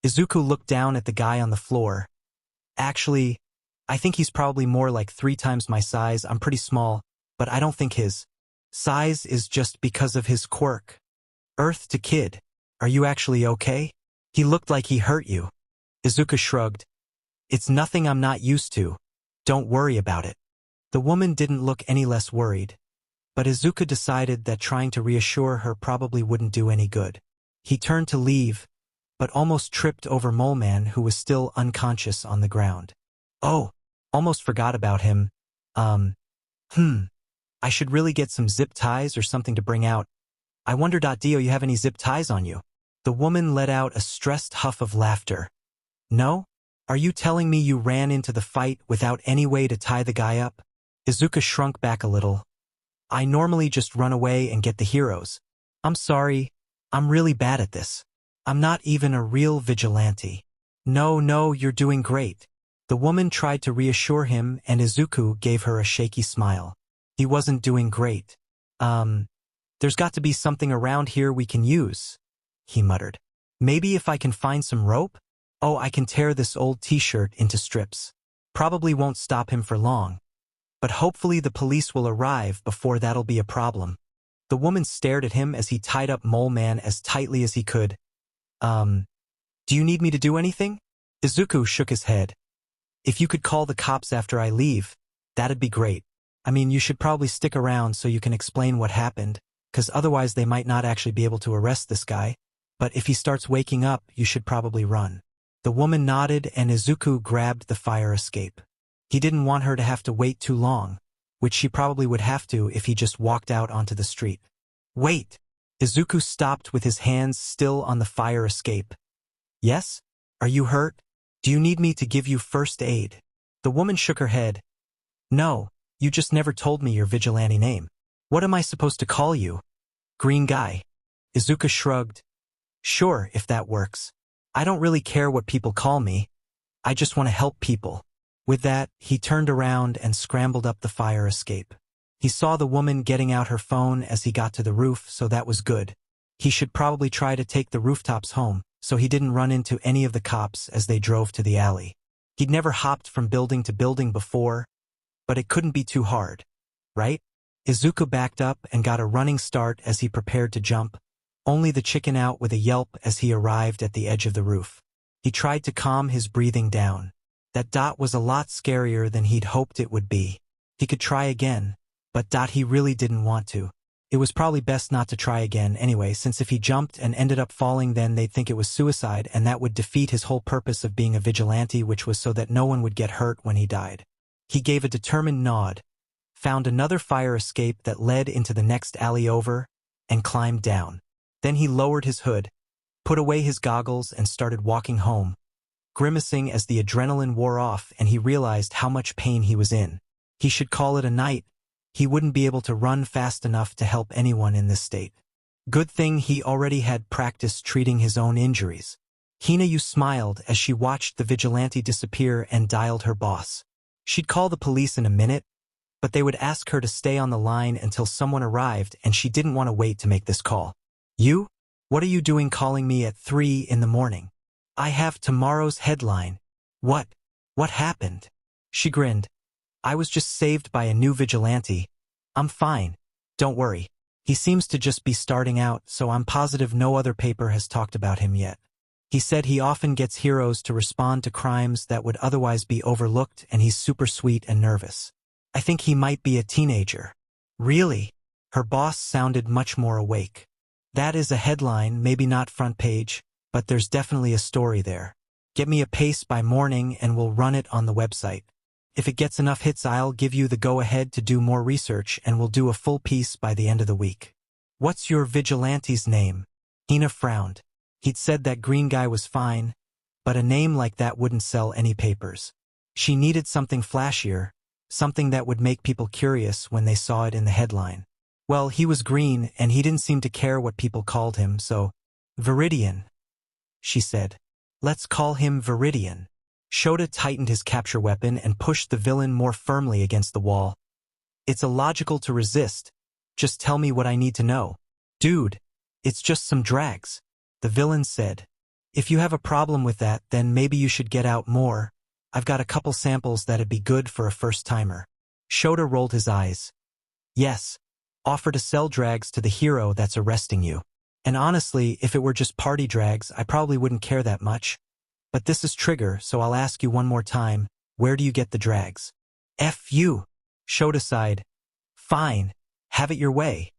Izuku looked down at the guy on the floor. "Actually, I think he's probably more like 3 times my size. I'm pretty small, but I don't think his size is just because of his quirk." "Earth to Kid, are you actually okay? He looked like he hurt you." Izuku shrugged. "It's nothing I'm not used to. Don't worry about it." The woman didn't look any less worried, but Izuku decided that trying to reassure her probably wouldn't do any good. He turned to leave, but almost tripped over Mole Man, who was still unconscious on the ground. "Oh, almost forgot about him. I should really get some zip ties or something to bring out. I wonder, Dio, you have any zip ties on you?" The woman let out a stressed huff of laughter. "No? Are you telling me you ran into the fight without any way to tie the guy up?" Izuku shrunk back a little. "I normally just run away and get the heroes. I'm sorry, I'm really bad at this. I'm not even a real vigilante." No, you're doing great." The woman tried to reassure him, and Izuku gave her a shaky smile. "He wasn't doing great. There's got to be something around here we can use," he muttered. "Maybe if I can find some rope? Oh, I can tear this old t-shirt into strips. Probably won't stop him for long. But hopefully the police will arrive before that'll be a problem." The woman stared at him as he tied up Mole Man as tightly as he could. Do you need me to do anything?" Izuku shook his head. "If you could call the cops after I leave, that'd be great. I mean, you should probably stick around so you can explain what happened, 'cause otherwise they might not actually be able to arrest this guy. But if he starts waking up, you should probably run." The woman nodded, and Izuku grabbed the fire escape. He didn't want her to have to wait too long, which she probably would have to if he just walked out onto the street. "Wait!" Izuku stopped with his hands still on the fire escape. "Yes? Are you hurt? Do you need me to give you first aid?" The woman shook her head. "No, you just never told me your vigilante name. What am I supposed to call you?" "Green Guy." Izuku shrugged. "Sure, if that works. I don't really care what people call me. I just want to help people." With that, he turned around and scrambled up the fire escape. He saw the woman getting out her phone as he got to the roof, so that was good. He should probably try to take the rooftops home, so he didn't run into any of the cops as they drove to the alley. He'd never hopped from building to building before, but it couldn't be too hard, right? Izuku backed up and got a running start as he prepared to jump, only the chicken out with a yelp as he arrived at the edge of the roof. He tried to calm his breathing down. That dot was a lot scarier than he'd hoped it would be. He could try again, but he really didn't want to. It was probably best not to try again anyway, since if he jumped and ended up falling, then they'd think it was suicide, and that would defeat his whole purpose of being a vigilante, which was so that no one would get hurt when he died. He gave a determined nod, found another fire escape that led into the next alley over, and climbed down. Then he lowered his hood, put away his goggles, and started walking home, grimacing as the adrenaline wore off and he realized how much pain he was in. He should call it a night. He wouldn't be able to run fast enough to help anyone in this state. Good thing he already had practice treating his own injuries. Hinayu smiled as she watched the vigilante disappear and dialed her boss. She'd call the police in a minute, but they would ask her to stay on the line until someone arrived, and she didn't want to wait to make this call. "You? What are you doing calling me at 3 in the morning? I have tomorrow's headline." What happened?" She grinned. "I was just saved by a new vigilante. I'm fine. Don't worry. He seems to just be starting out, so I'm positive no other paper has talked about him yet. He said he often gets heroes to respond to crimes that would otherwise be overlooked, and he's super sweet and nervous. I think he might be a teenager." "Really?" Her boss sounded much more awake. "That is a headline, maybe not front page, but there's definitely a story there. Get me a pace by morning and we'll run it on the website. If it gets enough hits, I'll give you the go-ahead to do more research, and we'll do a full piece by the end of the week." "What's your vigilante's name?" Hina frowned. He'd said that green guy was fine, but a name like that wouldn't sell any papers. She needed something flashier, something that would make people curious when they saw it in the headline. Well, he was green, and he didn't seem to care what people called him, so Viridian, she said. "Let's call him Viridian." Shota tightened his capture weapon and pushed the villain more firmly against the wall. "It's illogical to resist. Just tell me what I need to know." "Dude, it's just some drags," the villain said. "If you have a problem with that, then maybe you should get out more. I've got a couple samples that'd be good for a first-timer." Shota rolled his eyes. "Yes, offer to sell drags to the hero that's arresting you. And honestly, if it were just party drags, I probably wouldn't care that much. But this is Trigger, so I'll ask you one more time, where do you get the drags?" "F you," Shota sighed. "Fine, have it your way."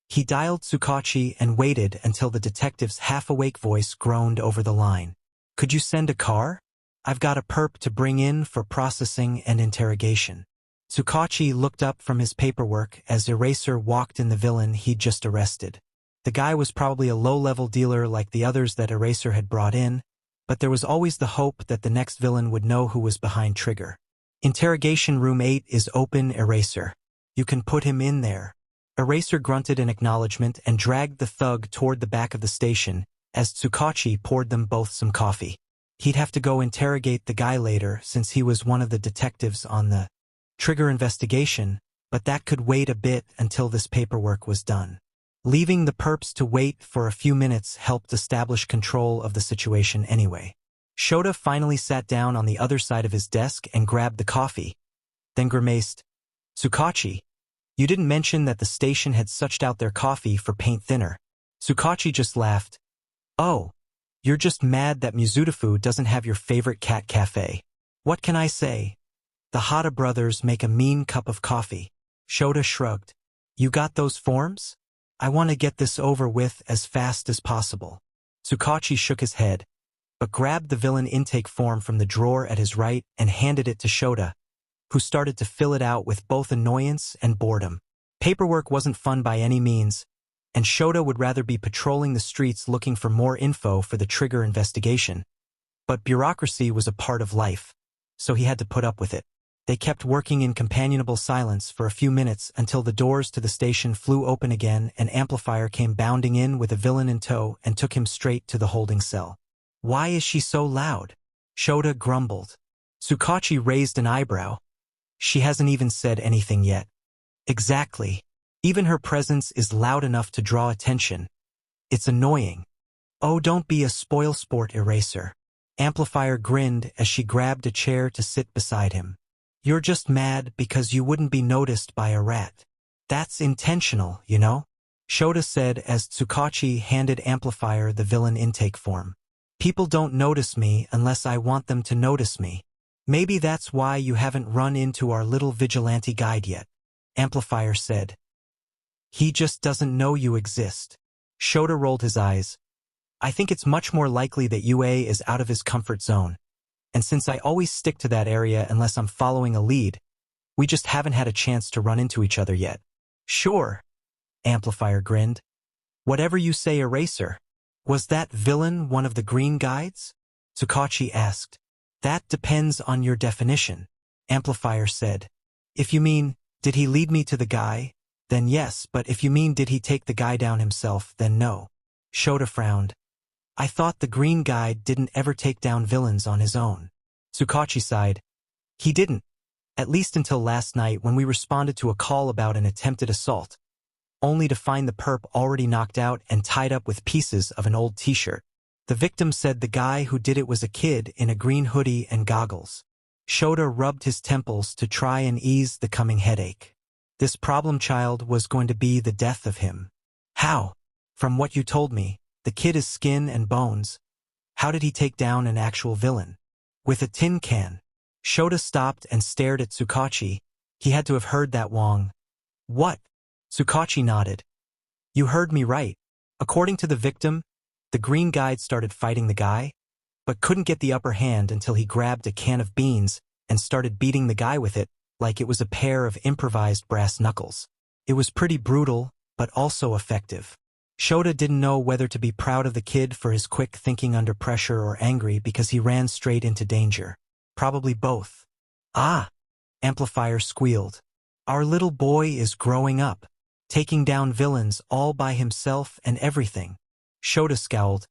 He dialed Tsukachi and waited until the detective's half-awake voice groaned over the line. "Could you send a car? I've got a perp to bring in for processing and interrogation." Tsukachi looked up from his paperwork as Eraser walked in the villain he'd just arrested. The guy was probably a low-level dealer like the others that Eraser had brought in, but there was always the hope that the next villain would know who was behind Trigger. "Interrogation room 8 is open, Eraser. You can put him in there." Eraser grunted in acknowledgement and dragged the thug toward the back of the station as Tsukachi poured them both some coffee. He'd have to go interrogate the guy later since he was one of the detectives on the Trigger investigation, but that could wait a bit until this paperwork was done. Leaving the perps to wait for a few minutes helped establish control of the situation anyway. Shota finally sat down on the other side of his desk and grabbed the coffee, then grimaced. "Tsukachi, you didn't mention that the station had suched out their coffee for paint thinner." Tsukachi just laughed. "Oh, you're just mad that Mizutafu doesn't have your favorite cat cafe. What can I say? The Hata brothers make a mean cup of coffee." Shota shrugged. "You got those forms? I want to get this over with as fast as possible." Tsukachi shook his head, but grabbed the villain intake form from the drawer at his right and handed it to Shota, who started to fill it out with both annoyance and boredom. Paperwork wasn't fun by any means, and Shota would rather be patrolling the streets looking for more info for the Trigger investigation. But bureaucracy was a part of life, so he had to put up with it. They kept working in companionable silence for a few minutes until the doors to the station flew open again and Amplifier came bounding in with a villain in tow and took him straight to the holding cell. "Why is she so loud?" Shota grumbled. Tsukachi raised an eyebrow. "She hasn't even said anything yet." "Exactly. Even her presence is loud enough to draw attention. It's annoying." "Oh, don't be a spoilsport, Eraser." Amplifier grinned as she grabbed a chair to sit beside him. "You're just mad because you wouldn't be noticed by a rat. That's intentional, you know?" Shota said as Tsukachi handed Amplifier the villain intake form. People don't notice me unless I want them to notice me. Maybe that's why you haven't run into our little vigilante guide yet, Amplifier said. He just doesn't know you exist. Shota rolled his eyes. I think it's much more likely that UA is out of his comfort zone. And since I always stick to that area unless I'm following a lead, we just haven't had a chance to run into each other yet. Sure, Amplifier grinned. Whatever you say, Eraser. Was that villain one of the green guides? Tsukachi asked. That depends on your definition, Amplifier said. If you mean, did he lead me to the guy? Then yes, but if you mean did he take the guy down himself, then no. Shota frowned. I thought the green guide didn't ever take down villains on his own. Tsukachi sighed. He didn't, at least until last night when we responded to a call about an attempted assault, only to find the perp already knocked out and tied up with pieces of an old t-shirt. The victim said the guy who did it was a kid in a green hoodie and goggles. Shota rubbed his temples to try and ease the coming headache. This problem child was going to be the death of him. How? From what you told me, the kid is skin and bones. How did he take down an actual villain? With a tin can. Shota stopped and stared at Tsukachi. He had to have heard that wrong. What? Tsukachi nodded. You heard me right. According to the victim, the green guide started fighting the guy, but couldn't get the upper hand until he grabbed a can of beans and started beating the guy with it like it was a pair of improvised brass knuckles. It was pretty brutal, but also effective. Shota didn't know whether to be proud of the kid for his quick thinking under pressure or angry because he ran straight into danger. Probably both. Ah! Amplifier squealed. Our little boy is growing up, taking down villains all by himself and everything. Shota scowled.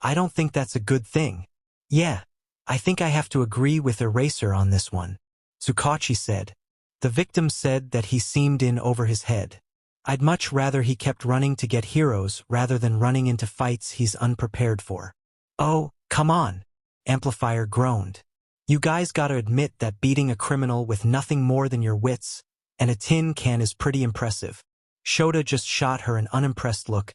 I don't think that's a good thing. Yeah, I think I have to agree with Eraser on this one, Tsukachi said. The victim said that he seemed in over his head. I'd much rather he kept running to get heroes rather than running into fights he's unprepared for. Oh, come on, Amplifier groaned. You guys gotta admit that beating a criminal with nothing more than your wits and a tin can is pretty impressive. Shota just shot her an unimpressed look.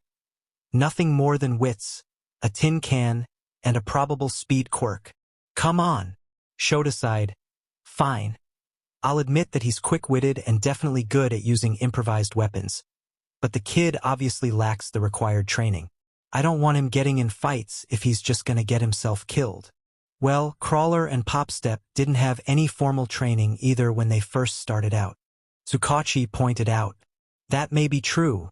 Nothing more than wits, a tin can, and a probable speed quirk. Come on. Shota sighed. Fine. I'll admit that he's quick-witted and definitely good at using improvised weapons. But the kid obviously lacks the required training. I don't want him getting in fights if he's just gonna get himself killed. Well, Crawler and Popstep didn't have any formal training either when they first started out. Tsukachi pointed out. That may be true,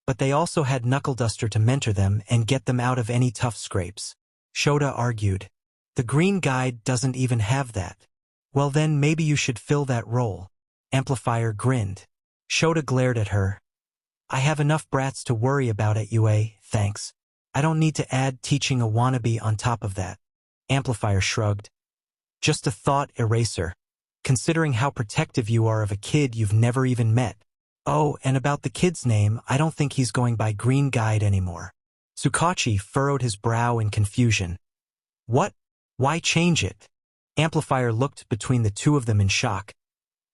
but they also had Knuckle Duster to mentor them and get them out of any tough scrapes. Shota argued. The green guide doesn't even have that. Well then maybe you should fill that role. Amplifier grinned. Shota glared at her. I have enough brats to worry about at UA, thanks. I don't need to add teaching a wannabe on top of that. Amplifier shrugged. Just a thought, Eraser. Considering how protective you are of a kid you've never even met. Oh, and about the kid's name, I don't think he's going by Green Guide anymore. Tsukachi furrowed his brow in confusion. What? Why change it? Amplifier looked between the two of them in shock.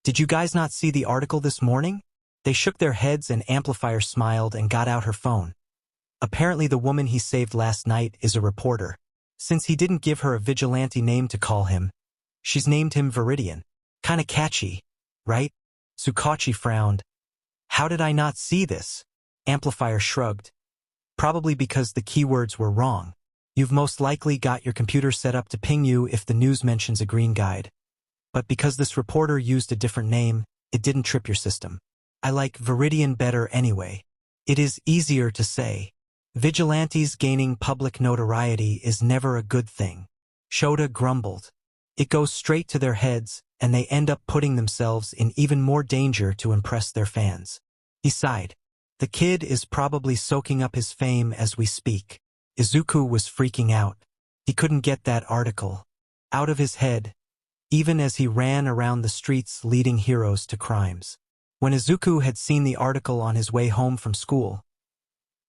Did you guys not see the article this morning? They shook their heads and Amplifier smiled and got out her phone. Apparently the woman he saved last night is a reporter. Since he didn't give her a vigilante name to call him, she's named him Viridian. Kinda catchy, right? Tsukachi frowned. How did I not see this? Amplifier shrugged. Probably because the keywords were wrong. You've most likely got your computer set up to ping you if the news mentions a green guide. But because this reporter used a different name, it didn't trip your system. I like Viridian better anyway. It is easier to say. Vigilantes gaining public notoriety is never a good thing. Shota grumbled. It goes straight to their heads, and they end up putting themselves in even more danger to impress their fans. He sighed. The kid is probably soaking up his fame as we speak. Izuku was freaking out. He couldn't get that article out of his head, even as he ran around the streets leading heroes to crimes. When Izuku had seen the article on his way home from school,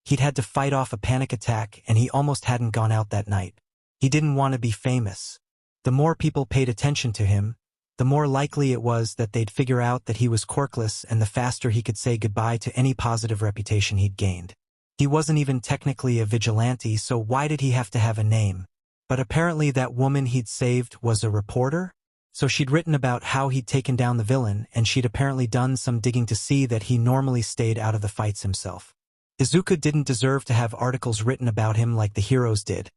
he'd had to fight off a panic attack and he almost hadn't gone out that night. He didn't want to be famous. The more people paid attention to him, the more likely it was that they'd figure out that he was quirkless, and the faster he could say goodbye to any positive reputation he'd gained. He wasn't even technically a vigilante, so why did he have to have a name? But apparently that woman he'd saved was a reporter? So she'd written about how he'd taken down the villain, and she'd apparently done some digging to see that he normally stayed out of the fights himself. Izuku didn't deserve to have articles written about him like the heroes did,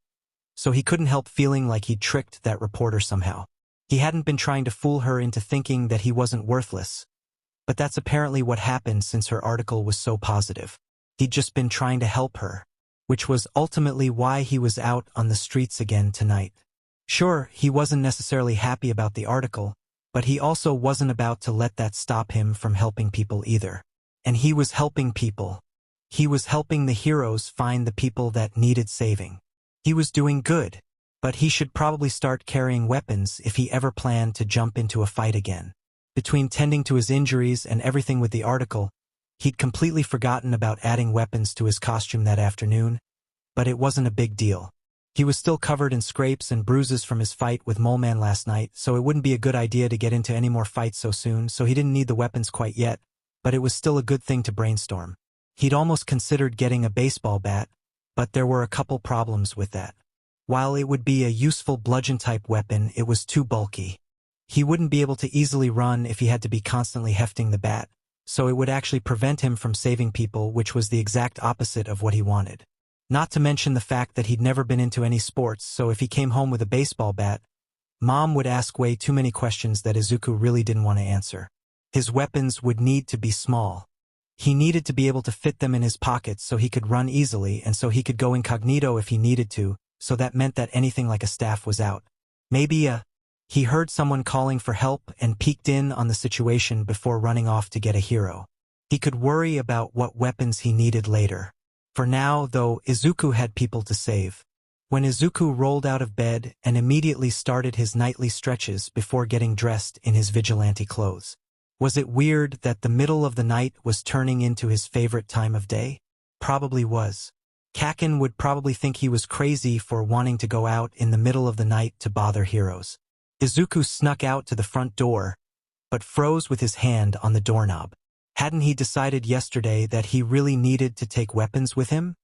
so he couldn't help feeling like he'd tricked that reporter somehow. He hadn't been trying to fool her into thinking that he wasn't worthless, but that's apparently what happened since her article was so positive. He'd just been trying to help her, which was ultimately why he was out on the streets again tonight. Sure, he wasn't necessarily happy about the article, but he also wasn't about to let that stop him from helping people either. And he was helping people. He was helping the heroes find the people that needed saving. He was doing good, but he should probably start carrying weapons if he ever planned to jump into a fight again. Between tending to his injuries and everything with the article, he'd completely forgotten about adding weapons to his costume that afternoon, but it wasn't a big deal. He was still covered in scrapes and bruises from his fight with Mole Man last night, so it wouldn't be a good idea to get into any more fights so soon, so he didn't need the weapons quite yet, but it was still a good thing to brainstorm. He'd almost considered getting a baseball bat, but there were a couple problems with that. While it would be a useful bludgeon-type weapon, it was too bulky. He wouldn't be able to easily run if he had to be constantly hefting the bat, so it would actually prevent him from saving people, which was the exact opposite of what he wanted. Not to mention the fact that he'd never been into any sports, so if he came home with a baseball bat, Mom would ask way too many questions that Izuku really didn't want to answer. His weapons would need to be small. He needed to be able to fit them in his pockets so he could run easily and so he could go incognito if he needed to, so that meant that anything like a staff was out. He heard someone calling for help and peeked in on the situation before running off to get a hero. He could worry about what weapons he needed later. For now, though, Izuku had people to save. When Izuku rolled out of bed and immediately started his nightly stretches before getting dressed in his vigilante clothes. Was it weird that the middle of the night was turning into his favorite time of day? Probably was. Kaken would probably think he was crazy for wanting to go out in the middle of the night to bother heroes. Izuku snuck out to the front door, but froze with his hand on the doorknob. Hadn't he decided yesterday that he really needed to take weapons with him?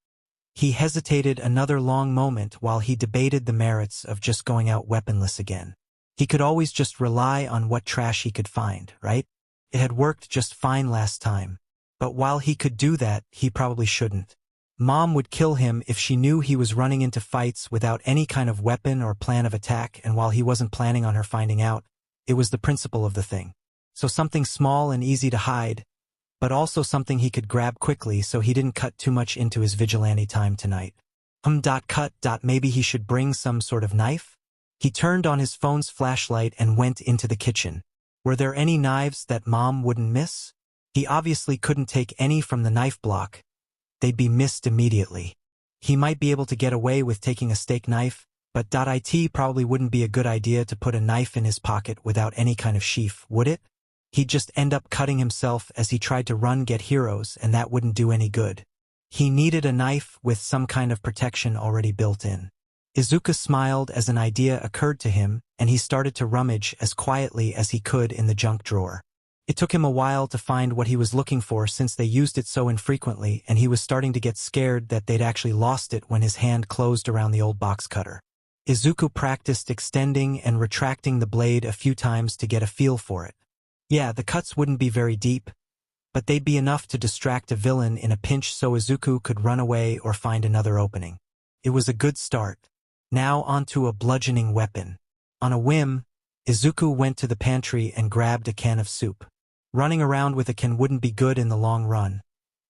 He hesitated another long moment while he debated the merits of just going out weaponless again. He could always just rely on what trash he could find, right? It had worked just fine last time. But while he could do that, he probably shouldn't. Mom would kill him if she knew he was running into fights without any kind of weapon or plan of attack, and while he wasn't planning on her finding out, it was the principle of the thing. So something small and easy to hide, but also something he could grab quickly so he didn't cut too much into his vigilante time tonight. Maybe he should bring some sort of knife? He turned on his phone's flashlight and went into the kitchen. Were there any knives that Mom wouldn't miss? He obviously couldn't take any from the knife block. They'd be missed immediately. He might be able to get away with taking a steak knife, but it probably wouldn't be a good idea to put a knife in his pocket without any kind of sheath, would it? He'd just end up cutting himself as he tried to run get heroes, and that wouldn't do any good. He needed a knife with some kind of protection already built in. Izuku smiled as an idea occurred to him, and he started to rummage as quietly as he could in the junk drawer. It took him a while to find what he was looking for since they used it so infrequently, and he was starting to get scared that they'd actually lost it when his hand closed around the old box cutter. Izuku practiced extending and retracting the blade a few times to get a feel for it. Yeah, the cuts wouldn't be very deep, but they'd be enough to distract a villain in a pinch so Izuku could run away or find another opening. It was a good start. Now onto a bludgeoning weapon. On a whim, Izuku went to the pantry and grabbed a can of soup. Running around with a can wouldn't be good in the long run,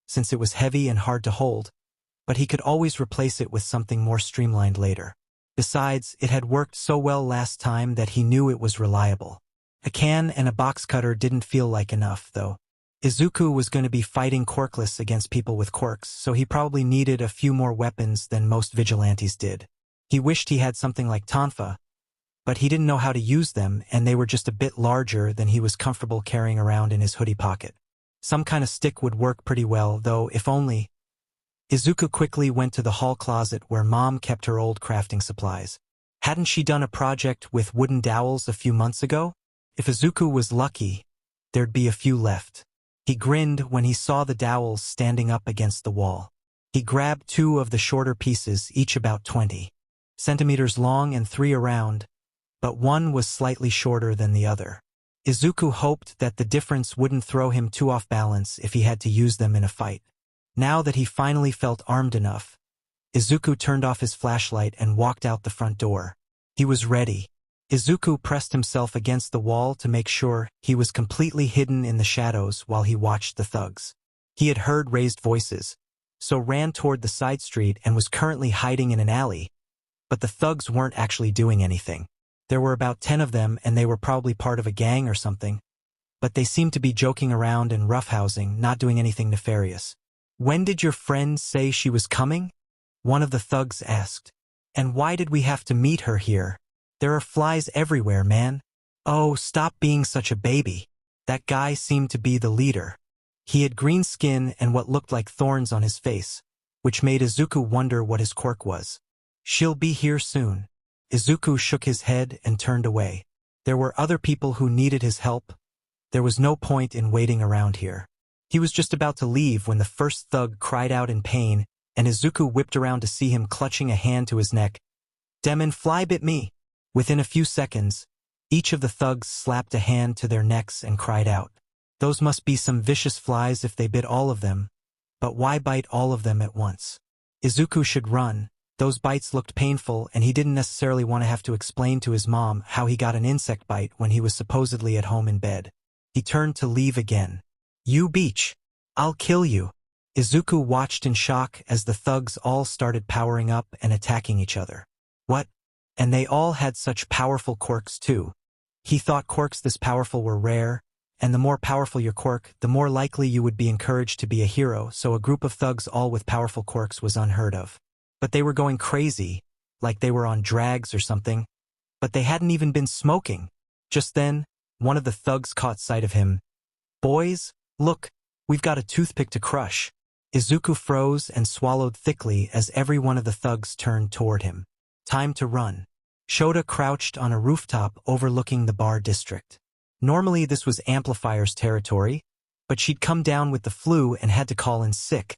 since it was heavy and hard to hold, but he could always replace it with something more streamlined later. Besides, it had worked so well last time that he knew it was reliable. A can and a box cutter didn't feel like enough, though. Izuku was going to be fighting quirkless against people with quirks, so he probably needed a few more weapons than most vigilantes did. He wished he had something like tonfa, but he didn't know how to use them, and they were just a bit larger than he was comfortable carrying around in his hoodie pocket. Some kind of stick would work pretty well, though, if only. Izuku quickly went to the hall closet where Mom kept her old crafting supplies. Hadn't she done a project with wooden dowels a few months ago? If Izuku was lucky, there'd be a few left. He grinned when he saw the dowels standing up against the wall. He grabbed 2 of the shorter pieces, each about 20 centimeters long and 3 around, but one was slightly shorter than the other. Izuku hoped that the difference wouldn't throw him too off balance if he had to use them in a fight. Now that he finally felt armed enough, Izuku turned off his flashlight and walked out the front door. He was ready. Izuku pressed himself against the wall to make sure he was completely hidden in the shadows while he watched the thugs. He had heard raised voices, so ran toward the side street and was currently hiding in an alley. But the thugs weren't actually doing anything. There were about 10 of them and they were probably part of a gang or something, but they seemed to be joking around and roughhousing, not doing anything nefarious. "When did your friend say she was coming?" one of the thugs asked. "And why did we have to meet her here? There are flies everywhere, man." "Oh, stop being such a baby." That guy seemed to be the leader. He had green skin and what looked like thorns on his face, which made Izuku wonder what his quirk was. "She'll be here soon." Izuku shook his head and turned away. There were other people who needed his help. There was no point in waiting around here. He was just about to leave when the first thug cried out in pain, and Izuku whipped around to see him clutching a hand to his neck. "Demon fly bit me." Within a few seconds, each of the thugs slapped a hand to their necks and cried out. Those must be some vicious flies if they bit all of them, but why bite all of them at once? Izuku should run. Those bites looked painful and he didn't necessarily want to have to explain to his mom how he got an insect bite when he was supposedly at home in bed. He turned to leave again. "You beach. I'll kill you." Izuku watched in shock as the thugs all started powering up and attacking each other. What? And they all had such powerful quirks too. He thought quirks this powerful were rare, and the more powerful your quirk, the more likely you would be encouraged to be a hero, so a group of thugs all with powerful quirks was unheard of. But they were going crazy, like they were on drags or something. But they hadn't even been smoking. Just then, one of the thugs caught sight of him. "Boys, look, we've got a toothpick to crush." Izuku froze and swallowed thickly as every one of the thugs turned toward him. Time to run. Shota crouched on a rooftop overlooking the bar district. Normally this was Amplifier's territory, but she'd come down with the flu and had to call in sick,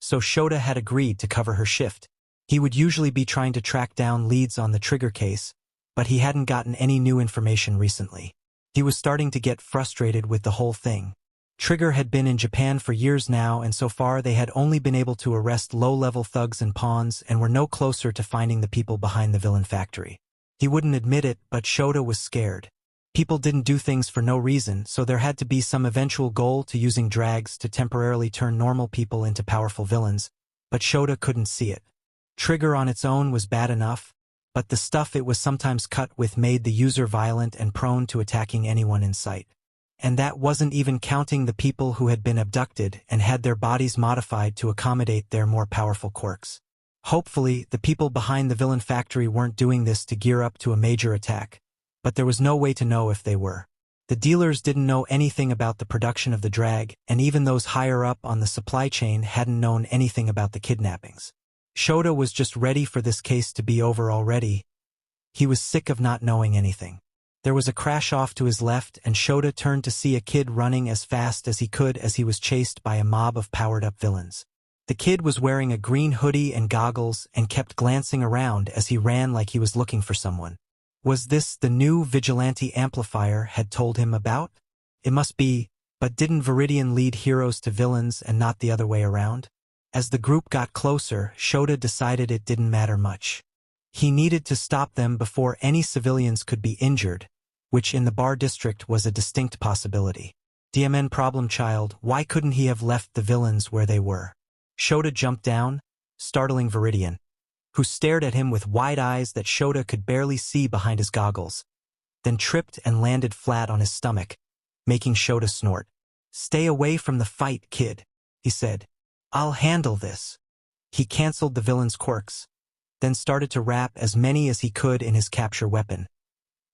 so Shota had agreed to cover her shift. He would usually be trying to track down leads on the Trigger case, but he hadn't gotten any new information recently. He was starting to get frustrated with the whole thing. Trigger had been in Japan for years now, and so far they had only been able to arrest low-level thugs and pawns and were no closer to finding the people behind the villain factory. He wouldn't admit it, but Shota was scared. People didn't do things for no reason, so there had to be some eventual goal to using drags to temporarily turn normal people into powerful villains, but Shota couldn't see it. Trigger on its own was bad enough, but the stuff it was sometimes cut with made the user violent and prone to attacking anyone in sight. And that wasn't even counting the people who had been abducted and had their bodies modified to accommodate their more powerful quirks. Hopefully, the people behind the villain factory weren't doing this to gear up to a major attack, but there was no way to know if they were. The dealers didn't know anything about the production of the drag, and even those higher up on the supply chain hadn't known anything about the kidnappings. Shota was just ready for this case to be over already. He was sick of not knowing anything. There was a crash off to his left, and Shota turned to see a kid running as fast as he could as he was chased by a mob of powered-up villains. The kid was wearing a green hoodie and goggles and kept glancing around as he ran like he was looking for someone. Was this the new Vigilante Amplifier had told him about? It must be, but didn't Viridian lead heroes to villains and not the other way around? As the group got closer, Shota decided it didn't matter much. He needed to stop them before any civilians could be injured, which in the bar district was a distinct possibility. DMN problem child, why couldn't he have left the villains where they were? Shota jumped down, startling Viridian, who stared at him with wide eyes that Shota could barely see behind his goggles, then tripped and landed flat on his stomach, making Shota snort. "Stay away from the fight, kid," he said. "I'll handle this." He canceled the villain's quirks, then started to wrap as many as he could in his capture weapon,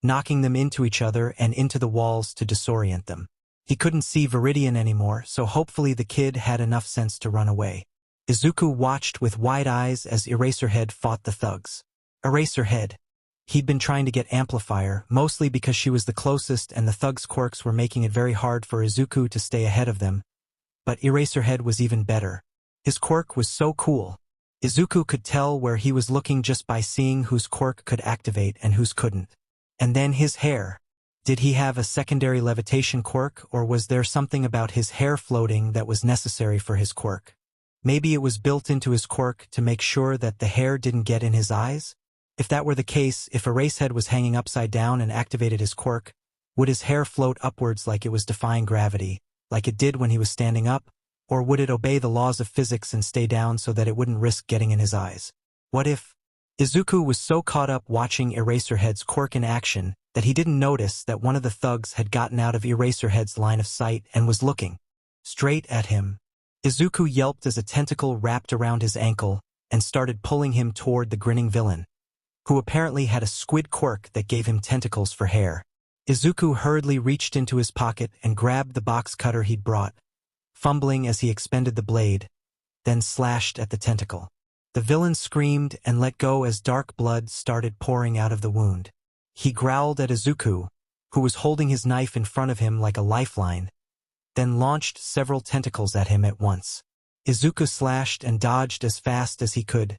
knocking them into each other and into the walls to disorient them. He couldn't see Viridian anymore, so hopefully the kid had enough sense to run away. Izuku watched with wide eyes as Eraserhead fought the thugs. Eraserhead. He'd been trying to get Amplifier, mostly because she was the closest and the thug's quirks were making it very hard for Izuku to stay ahead of them. But Eraserhead was even better. His quirk was so cool. Izuku could tell where he was looking just by seeing whose quirk could activate and whose couldn't. And then his hair. Did he have a secondary levitation quirk, or was there something about his hair floating that was necessary for his quirk? Maybe it was built into his quirk to make sure that the hair didn't get in his eyes? If that were the case, if Eraserhead was hanging upside down and activated his quirk, would his hair float upwards like it was defying gravity, like it did when he was standing up? Or would it obey the laws of physics and stay down so that it wouldn't risk getting in his eyes? What if? Izuku was so caught up watching Eraserhead's quirk in action that he didn't notice that one of the thugs had gotten out of Eraserhead's line of sight and was looking straight at him. Izuku yelped as a tentacle wrapped around his ankle and started pulling him toward the grinning villain, who apparently had a squid quirk that gave him tentacles for hair. Izuku hurriedly reached into his pocket and grabbed the box cutter he'd brought, fumbling as he expended the blade, then slashed at the tentacle. The villain screamed and let go as dark blood started pouring out of the wound. He growled at Izuku, who was holding his knife in front of him like a lifeline, then launched several tentacles at him at once. Izuku slashed and dodged as fast as he could,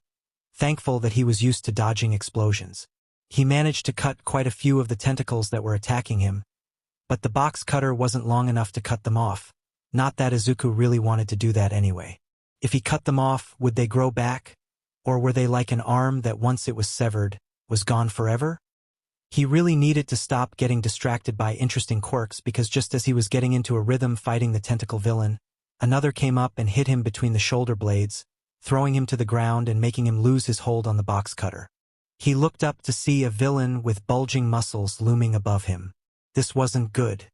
thankful that he was used to dodging explosions. He managed to cut quite a few of the tentacles that were attacking him, but the box cutter wasn't long enough to cut them off. Not that Izuku really wanted to do that anyway. If he cut them off, would they grow back? Or were they like an arm that once it was severed, was gone forever? He really needed to stop getting distracted by interesting quirks because just as he was getting into a rhythm fighting the tentacle villain, another came up and hit him between the shoulder blades, throwing him to the ground and making him lose his hold on the box cutter. He looked up to see a villain with bulging muscles looming above him. This wasn't good.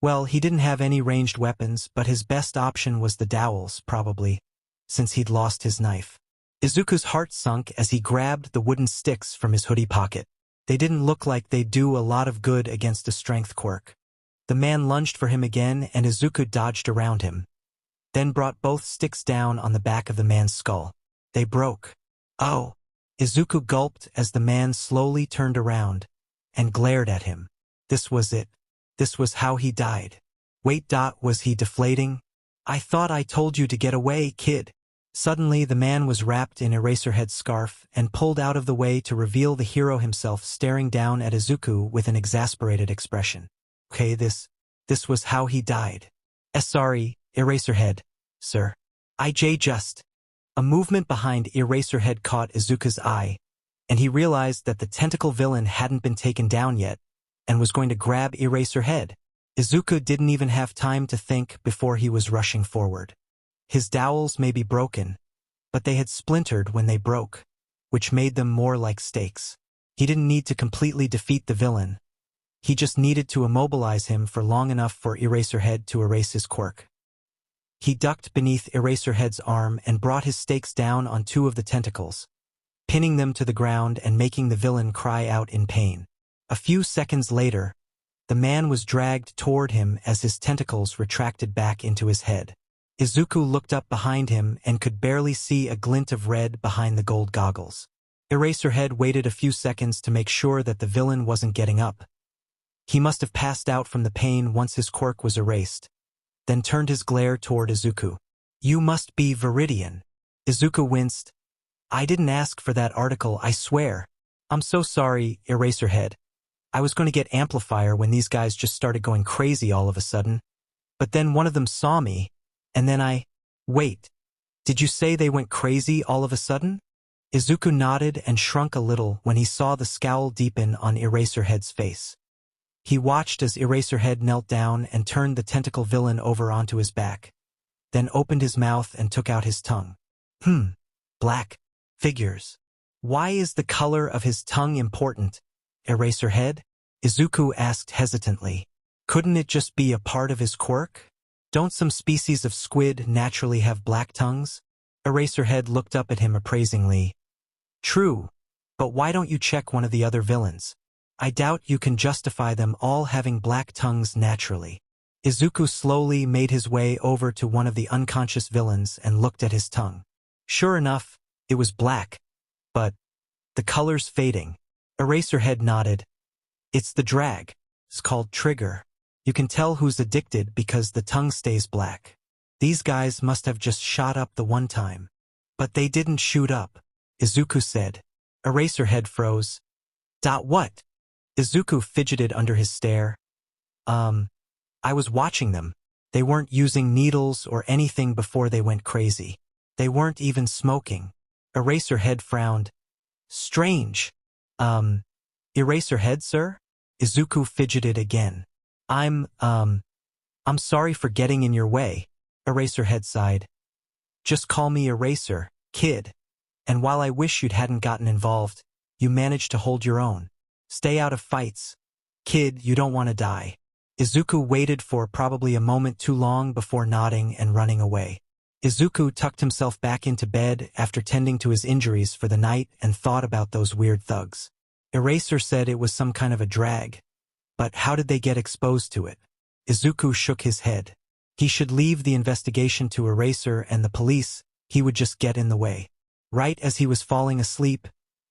Well, he didn't have any ranged weapons, but his best option was the dowels, probably, since he'd lost his knife. Izuku's heart sunk as he grabbed the wooden sticks from his hoodie pocket. They didn't look like they'd do a lot of good against a strength quirk. The man lunged for him again and Izuku dodged around him, then brought both sticks down on the back of the man's skull. They broke. Oh! Izuku gulped as the man slowly turned around and glared at him. This was it. This was how he died. Wait, was he deflating? I thought I told you to get away, kid. Suddenly the man was wrapped in Eraserhead's scarf and pulled out of the way to reveal the hero himself staring down at Izuku with an exasperated expression. Okay, this was how he died. Sorry, Eraserhead, sir. just. A movement behind Eraserhead caught Izuku's eye, and he realized that the tentacle villain hadn't been taken down yet, and was going to grab Eraserhead. Izuku didn't even have time to think before he was rushing forward. His dowels may be broken, but they had splintered when they broke, which made them more like stakes. He didn't need to completely defeat the villain. He just needed to immobilize him for long enough for Eraserhead to erase his quirk. He ducked beneath Eraserhead's arm and brought his stakes down on two of the tentacles, pinning them to the ground and making the villain cry out in pain. A few seconds later, the man was dragged toward him as his tentacles retracted back into his head. Izuku looked up behind him and could barely see a glint of red behind the gold goggles. Eraserhead waited a few seconds to make sure that the villain wasn't getting up. He must have passed out from the pain once his quirk was erased, then turned his glare toward Izuku. You must be Viridian. Izuku winced. I didn't ask for that article, I swear. I'm so sorry, Eraserhead. I was going to get Amplifier when these guys just started going crazy all of a sudden. But then one of them saw me, and then Wait, did you say they went crazy all of a sudden? Izuku nodded and shrunk a little when he saw the scowl deepen on Eraserhead's face. He watched as Eraserhead knelt down and turned the tentacle villain over onto his back, then opened his mouth and took out his tongue. Black figures. Why is the color of his tongue important, Eraserhead? Izuku asked hesitantly. Couldn't it just be a part of his quirk? Don't some species of squid naturally have black tongues? Eraserhead looked up at him appraisingly. True, but why don't you check one of the other villains? I doubt you can justify them all having black tongues naturally. Izuku slowly made his way over to one of the unconscious villains and looked at his tongue. Sure enough, it was black, but the color's fading. Eraserhead nodded. It's the drag. It's called trigger. You can tell who's addicted because the tongue stays black. These guys must have just shot up the one time. But they didn't shoot up, Izuku said. Eraserhead froze. What? Izuku fidgeted under his stare. I was watching them. They weren't using needles or anything before they went crazy. They weren't even smoking. Eraserhead frowned. Strange. Eraserhead, sir? Izuku fidgeted again. I'm sorry for getting in your way, Eraserhead sighed. Just call me Eraser, kid. And while I wish you hadn't gotten involved, you managed to hold your own. Stay out of fights. Kid, you don't want to die. Izuku waited for probably a moment too long before nodding and running away. Izuku tucked himself back into bed after tending to his injuries for the night and thought about those weird thugs. Eraser said it was some kind of a drag. But how did they get exposed to it? Izuku shook his head. He should leave the investigation to Eraser and the police. He would just get in the way. Right as he was falling asleep,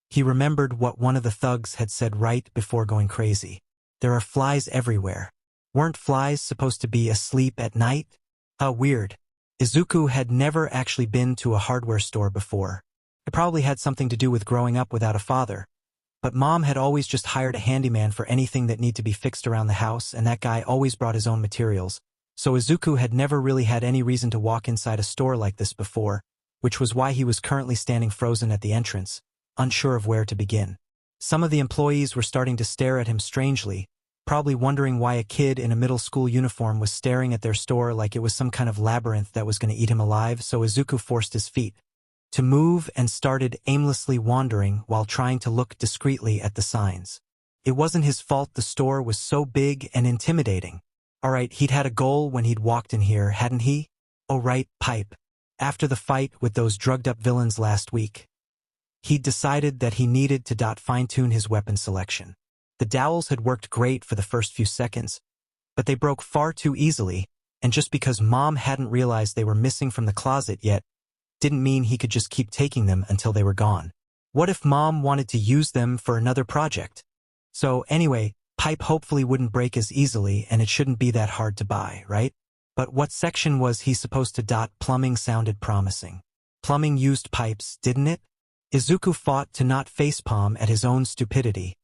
he remembered what one of the thugs had said right before going crazy. There are flies everywhere. Weren't flies supposed to be asleep at night? How weird. Izuku had never actually been to a hardware store before. It probably had something to do with growing up without a father. But Mom had always just hired a handyman for anything that needed to be fixed around the house, and that guy always brought his own materials. So Izuku had never really had any reason to walk inside a store like this before, which was why he was currently standing frozen at the entrance, unsure of where to begin. Some of the employees were starting to stare at him strangely, probably wondering why a kid in a middle school uniform was staring at their store like it was some kind of labyrinth that was going to eat him alive, so Izuku forced his feet to move and started aimlessly wandering while trying to look discreetly at the signs. It wasn't his fault the store was so big and intimidating. Alright, he'd had a goal when he'd walked in here, hadn't he? Oh right, pipe. After the fight with those drugged-up villains last week, he'd decided that he needed to fine-tune his weapon selection. The dowels had worked great for the first few seconds, but they broke far too easily, and just because Mom hadn't realized they were missing from the closet yet, didn't mean he could just keep taking them until they were gone. What if Mom wanted to use them for another project? So anyway, pipe hopefully wouldn't break as easily and it shouldn't be that hard to buy, right? But what section was he supposed to? Plumbing sounded promising. Plumbing used pipes, didn't it? Izuku fought to not facepalm at his own stupidity,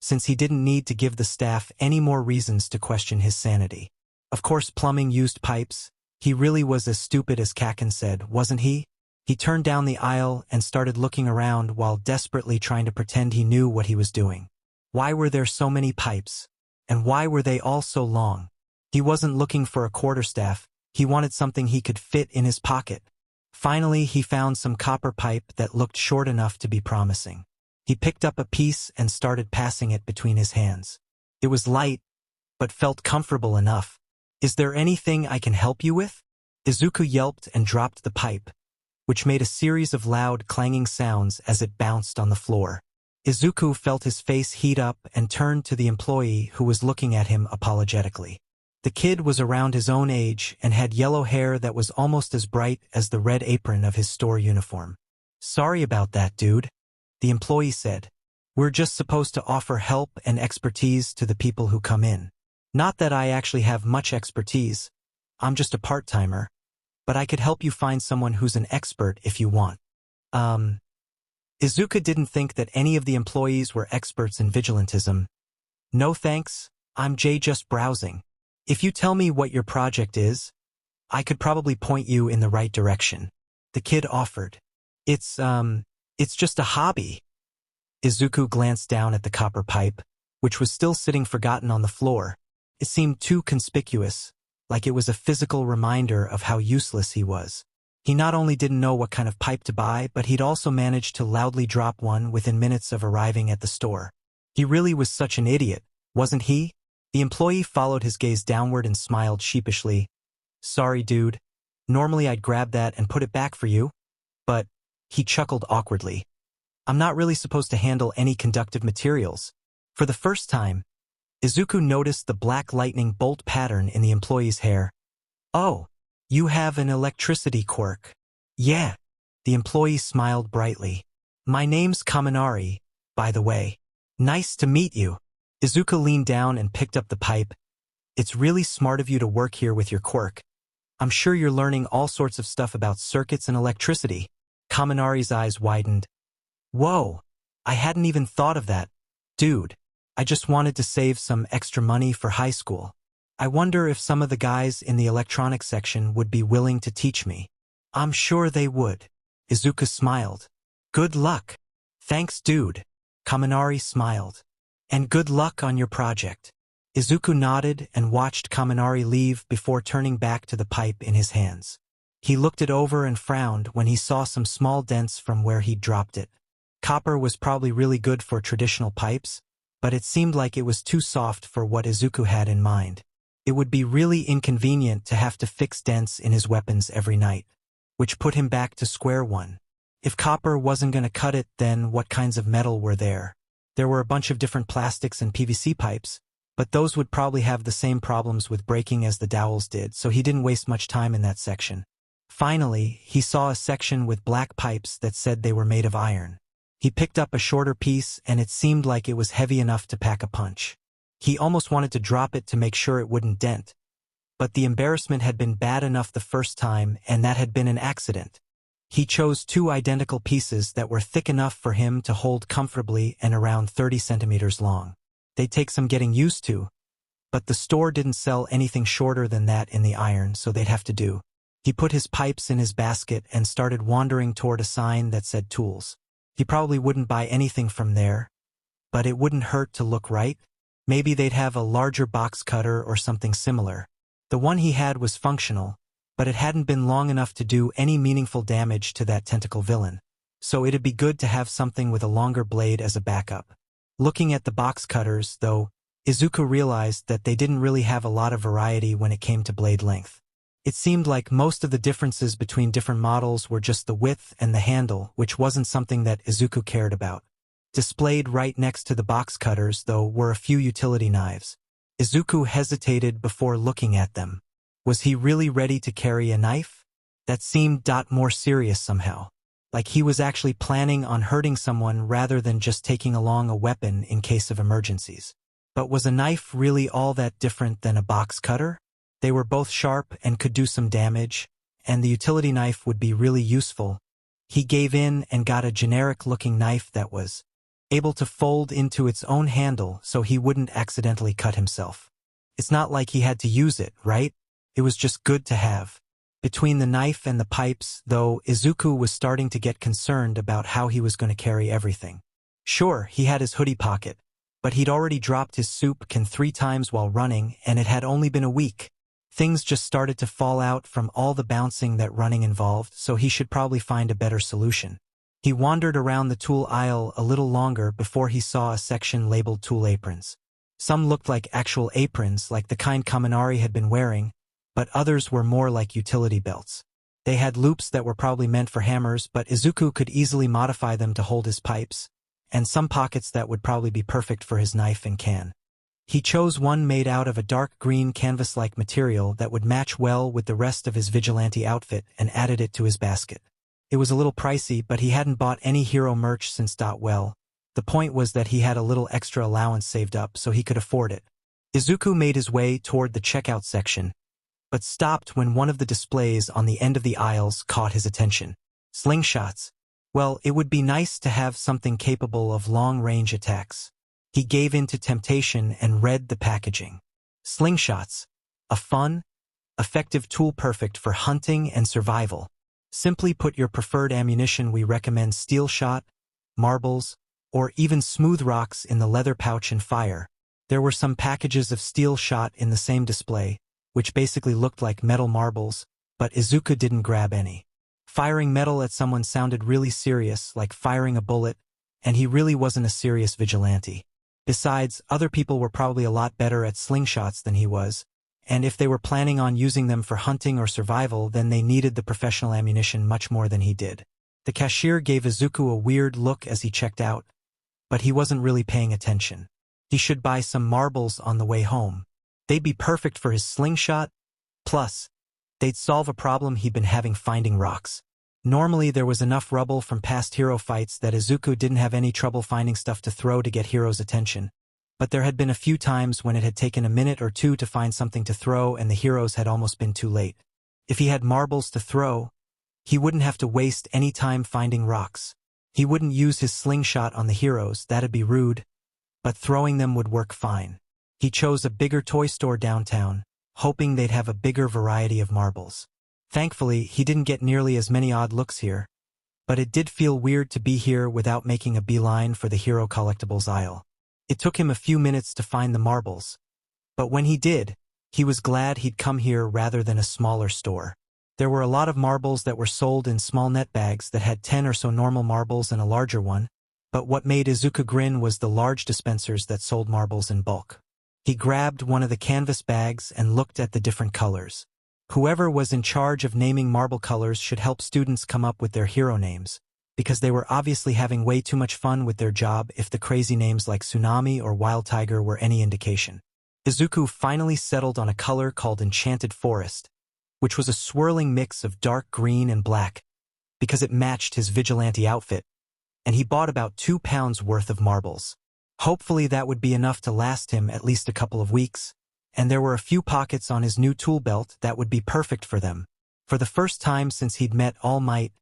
since he didn't need to give the staff any more reasons to question his sanity. Of course plumbing used pipes. He really was as stupid as Kaken said, wasn't he? He turned down the aisle and started looking around while desperately trying to pretend he knew what he was doing. Why were there so many pipes? And why were they all so long? He wasn't looking for a quarterstaff, he wanted something he could fit in his pocket. Finally, he found some copper pipe that looked short enough to be promising. He picked up a piece and started passing it between his hands. It was light, but felt comfortable enough. Is there anything I can help you with? Izuku yelped and dropped the pipe, which made a series of loud clanging sounds as it bounced on the floor. Izuku felt his face heat up and turned to the employee who was looking at him apologetically. The kid was around his own age and had yellow hair that was almost as bright as the red apron of his store uniform. Sorry about that, dude, the employee said. We're just supposed to offer help and expertise to the people who come in. Not that I actually have much expertise. I'm just a part-timer. But I could help you find someone who's an expert if you want. Izuku didn't think that any of the employees were experts in vigilantism. No thanks, I'm just browsing. If you tell me what your project is, I could probably point you in the right direction, the kid offered. It's just a hobby. Izuku glanced down at the copper pipe, which was still sitting forgotten on the floor. It seemed too conspicuous, like it was a physical reminder of how useless he was. He not only didn't know what kind of pipe to buy, but he'd also managed to loudly drop one within minutes of arriving at the store. He really was such an idiot, wasn't he? The employee followed his gaze downward and smiled sheepishly. Sorry, dude. Normally I'd grab that and put it back for you. But, he chuckled awkwardly. I'm not really supposed to handle any conductive materials. For the first time, Izuku noticed the black lightning bolt pattern in the employee's hair. Oh, you have an electricity quirk. Yeah. The employee smiled brightly. My name's Kaminari, by the way. Nice to meet you. Izuku leaned down and picked up the pipe. It's really smart of you to work here with your quirk. I'm sure you're learning all sorts of stuff about circuits and electricity. Kaminari's eyes widened. Whoa, I hadn't even thought of that. Dude, I just wanted to save some extra money for high school. I wonder if some of the guys in the electronics section would be willing to teach me. I'm sure they would. Izuku smiled. Good luck. Thanks, dude. Kaminari smiled. And good luck on your project. Izuku nodded and watched Kaminari leave before turning back to the pipe in his hands. He looked it over and frowned when he saw some small dents from where he'd dropped it. Copper was probably really good for traditional pipes, but it seemed like it was too soft for what Izuku had in mind. It would be really inconvenient to have to fix dents in his weapons every night, which put him back to square one. If copper wasn't going to cut it, then what kinds of metal were there? There were a bunch of different plastics and PVC pipes, but those would probably have the same problems with breaking as the dowels did, so he didn't waste much time in that section. Finally, he saw a section with black pipes that said they were made of iron. He picked up a shorter piece, and it seemed like it was heavy enough to pack a punch. He almost wanted to drop it to make sure it wouldn't dent, but the embarrassment had been bad enough the first time, and that had been an accident. He chose two identical pieces that were thick enough for him to hold comfortably and around 30 centimeters long. They'd take some getting used to, but the store didn't sell anything shorter than that in the iron, so they'd have to do. He put his pipes in his basket and started wandering toward a sign that said tools. He probably wouldn't buy anything from there, but it wouldn't hurt to look right. Maybe they'd have a larger box cutter or something similar. The one he had was functional, but it hadn't been long enough to do any meaningful damage to that tentacle villain, so it'd be good to have something with a longer blade as a backup. Looking at the box cutters, though, Izuku realized that they didn't really have a lot of variety when it came to blade length. It seemed like most of the differences between different models were just the width and the handle, which wasn't something that Izuku cared about. Displayed right next to the box cutters, though, were a few utility knives. Izuku hesitated before looking at them. Was he really ready to carry a knife? That seemed more serious somehow. Like he was actually planning on hurting someone rather than just taking along a weapon in case of emergencies. But was a knife really all that different than a box cutter? They were both sharp and could do some damage, and the utility knife would be really useful. He gave in and got a generic-looking knife that was able to fold into its own handle so he wouldn't accidentally cut himself. It's not like he had to use it, right? It was just good to have. Between the knife and the pipes, though, Izuku was starting to get concerned about how he was going to carry everything. Sure, he had his hoodie pocket, but he'd already dropped his soup can 3 times while running, and it had only been a week. Things just started to fall out from all the bouncing that running involved, so he should probably find a better solution. He wandered around the tool aisle a little longer before he saw a section labeled tool aprons. Some looked like actual aprons, like the kind Kaminari had been wearing, but others were more like utility belts. They had loops that were probably meant for hammers, but Izuku could easily modify them to hold his pipes, and some pockets that would probably be perfect for his knife and can. He chose one made out of a dark green canvas-like material that would match well with the rest of his vigilante outfit and added it to his basket. It was a little pricey, but he hadn't bought any hero merch since Well. The point was that he had a little extra allowance saved up so he could afford it. Izuku made his way toward the checkout section, but stopped when one of the displays on the end of the aisles caught his attention. Slingshots. Well, it would be nice to have something capable of long-range attacks. He gave in to temptation and read the packaging. Slingshots. A fun, effective tool perfect for hunting and survival. Simply put your preferred ammunition. We recommend steel shot, marbles, or even smooth rocks in the leather pouch and fire. There were some packages of steel shot in the same display, which basically looked like metal marbles, but Izuku didn't grab any. Firing metal at someone sounded really serious, like firing a bullet, and he really wasn't a serious vigilante. Besides, other people were probably a lot better at slingshots than he was, and if they were planning on using them for hunting or survival, then they needed the professional ammunition much more than he did. The cashier gave Izuku a weird look as he checked out, but he wasn't really paying attention. He should buy some marbles on the way home. They'd be perfect for his slingshot. Plus, they'd solve a problem he'd been having finding rocks. Normally there was enough rubble from past hero fights that Izuku didn't have any trouble finding stuff to throw to get Hiro's attention. But there had been a few times when it had taken a minute or two to find something to throw and the heroes had almost been too late. If he had marbles to throw, he wouldn't have to waste any time finding rocks. He wouldn't use his slingshot on the heroes, that'd be rude, but throwing them would work fine. He chose a bigger toy store downtown, hoping they'd have a bigger variety of marbles. Thankfully, he didn't get nearly as many odd looks here, but it did feel weird to be here without making a beeline for the hero collectibles aisle. It took him a few minutes to find the marbles, but when he did, he was glad he'd come here rather than a smaller store. There were a lot of marbles that were sold in small net bags that had 10 or so normal marbles and a larger one, but what made Izuku grin was the large dispensers that sold marbles in bulk. He grabbed one of the canvas bags and looked at the different colors. Whoever was in charge of naming marble colors should help students come up with their hero names, because they were obviously having way too much fun with their job if the crazy names like Tsunami or Wild Tiger were any indication. Izuku finally settled on a color called Enchanted Forest, which was a swirling mix of dark green and black, because it matched his vigilante outfit, and he bought about 2 pounds worth of marbles. Hopefully that would be enough to last him at least a couple of weeks, and there were a few pockets on his new tool belt that would be perfect for them. For the first time since he'd met All Might,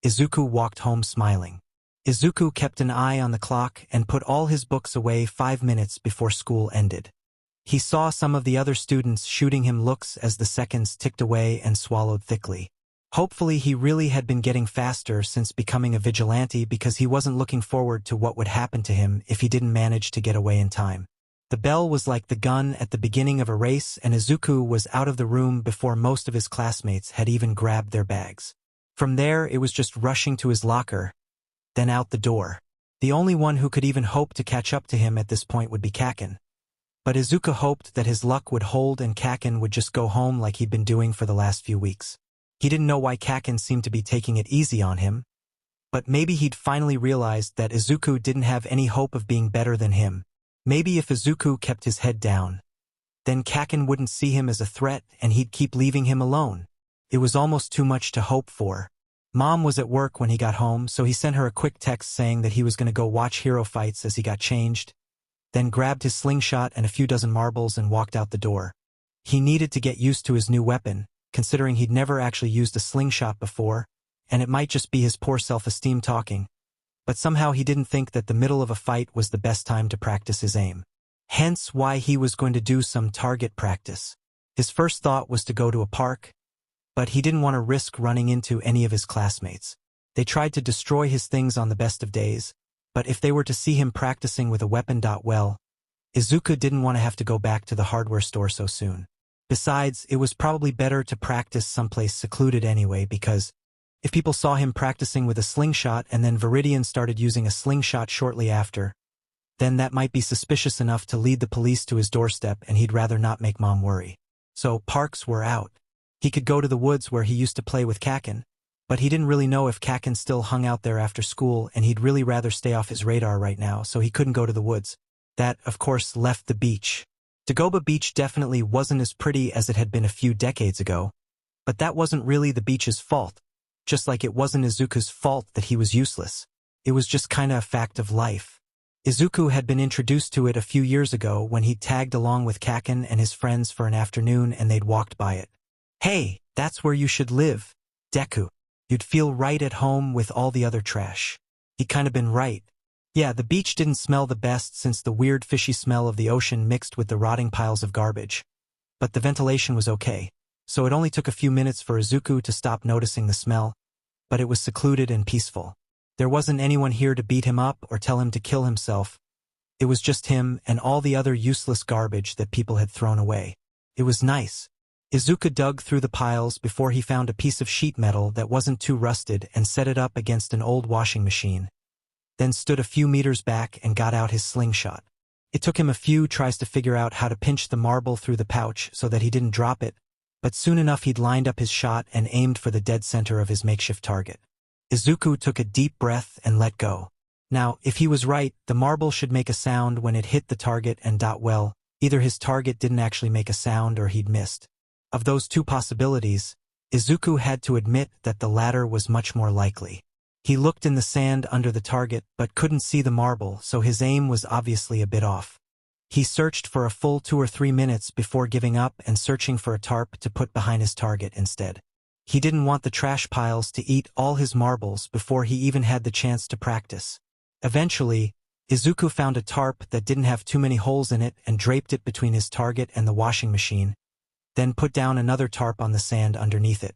Izuku walked home smiling. Izuku kept an eye on the clock and put all his books away 5 minutes before school ended. He saw some of the other students shooting him looks as the seconds ticked away and swallowed thickly. Hopefully he really had been getting faster since becoming a vigilante because he wasn't looking forward to what would happen to him if he didn't manage to get away in time. The bell was like the gun at the beginning of a race, and Izuku was out of the room before most of his classmates had even grabbed their bags. From there, it was just rushing to his locker, then out the door. The only one who could even hope to catch up to him at this point would be Kaken. But Izuku hoped that his luck would hold and Kaken would just go home like he'd been doing for the last few weeks. He didn't know why Kaken seemed to be taking it easy on him, but maybe he'd finally realized that Izuku didn't have any hope of being better than him. Maybe if Izuku kept his head down, then Kaken wouldn't see him as a threat and he'd keep leaving him alone. It was almost too much to hope for. Mom was at work when he got home, so he sent her a quick text saying that he was going to go watch hero fights as he got changed, then grabbed his slingshot and a few dozen marbles and walked out the door. He needed to get used to his new weapon, considering he'd never actually used a slingshot before, and it might just be his poor self-esteem talking. But somehow he didn't think that the middle of a fight was the best time to practice his aim. Hence why he was going to do some target practice. His first thought was to go to a park, but he didn't want to risk running into any of his classmates. They tried to destroy his things on the best of days, but if they were to see him practicing with a weapon, well, Izuku didn't want to have to go back to the hardware store so soon. Besides, it was probably better to practice someplace secluded anyway, because if people saw him practicing with a slingshot and then Viridian started using a slingshot shortly after, then that might be suspicious enough to lead the police to his doorstep, and he'd rather not make Mom worry. So parks were out. He could go to the woods where he used to play with Kaken, but he didn't really know if Kaken still hung out there after school, and he'd really rather stay off his radar right now, so he couldn't go to the woods. That, of course, left the beach. Dagoba Beach definitely wasn't as pretty as it had been a few decades ago, but that wasn't really the beach's fault. Just like it wasn't Izuku's fault that he was useless. It was just kinda a fact of life. Izuku had been introduced to it a few years ago when he tagged along with Kaken and his friends for an afternoon and they'd walked by it. Hey, that's where you should live, Deku. You'd feel right at home with all the other trash. He'd kinda been right. Yeah, the beach didn't smell the best since the weird fishy smell of the ocean mixed with the rotting piles of garbage. But the ventilation was okay, so it only took a few minutes for Izuku to stop noticing the smell, but it was secluded and peaceful. There wasn't anyone here to beat him up or tell him to kill himself. It was just him and all the other useless garbage that people had thrown away. It was nice. Izuku dug through the piles before he found a piece of sheet metal that wasn't too rusted and set it up against an old washing machine, then stood a few meters back and got out his slingshot. It took him a few tries to figure out how to pinch the marble through the pouch so that he didn't drop it, but soon enough he'd lined up his shot and aimed for the dead center of his makeshift target. Izuku took a deep breath and let go. Now, if he was right, the marble should make a sound when it hit the target and well, either his target didn't actually make a sound or he'd missed. Of those two possibilities, Izuku had to admit that the latter was much more likely. He looked in the sand under the target but couldn't see the marble, so his aim was obviously a bit off. He searched for a full 2 or 3 minutes before giving up and searching for a tarp to put behind his target instead. He didn't want the trash piles to eat all his marbles before he even had the chance to practice. Eventually, Izuku found a tarp that didn't have too many holes in it and draped it between his target and the washing machine, then put down another tarp on the sand underneath it.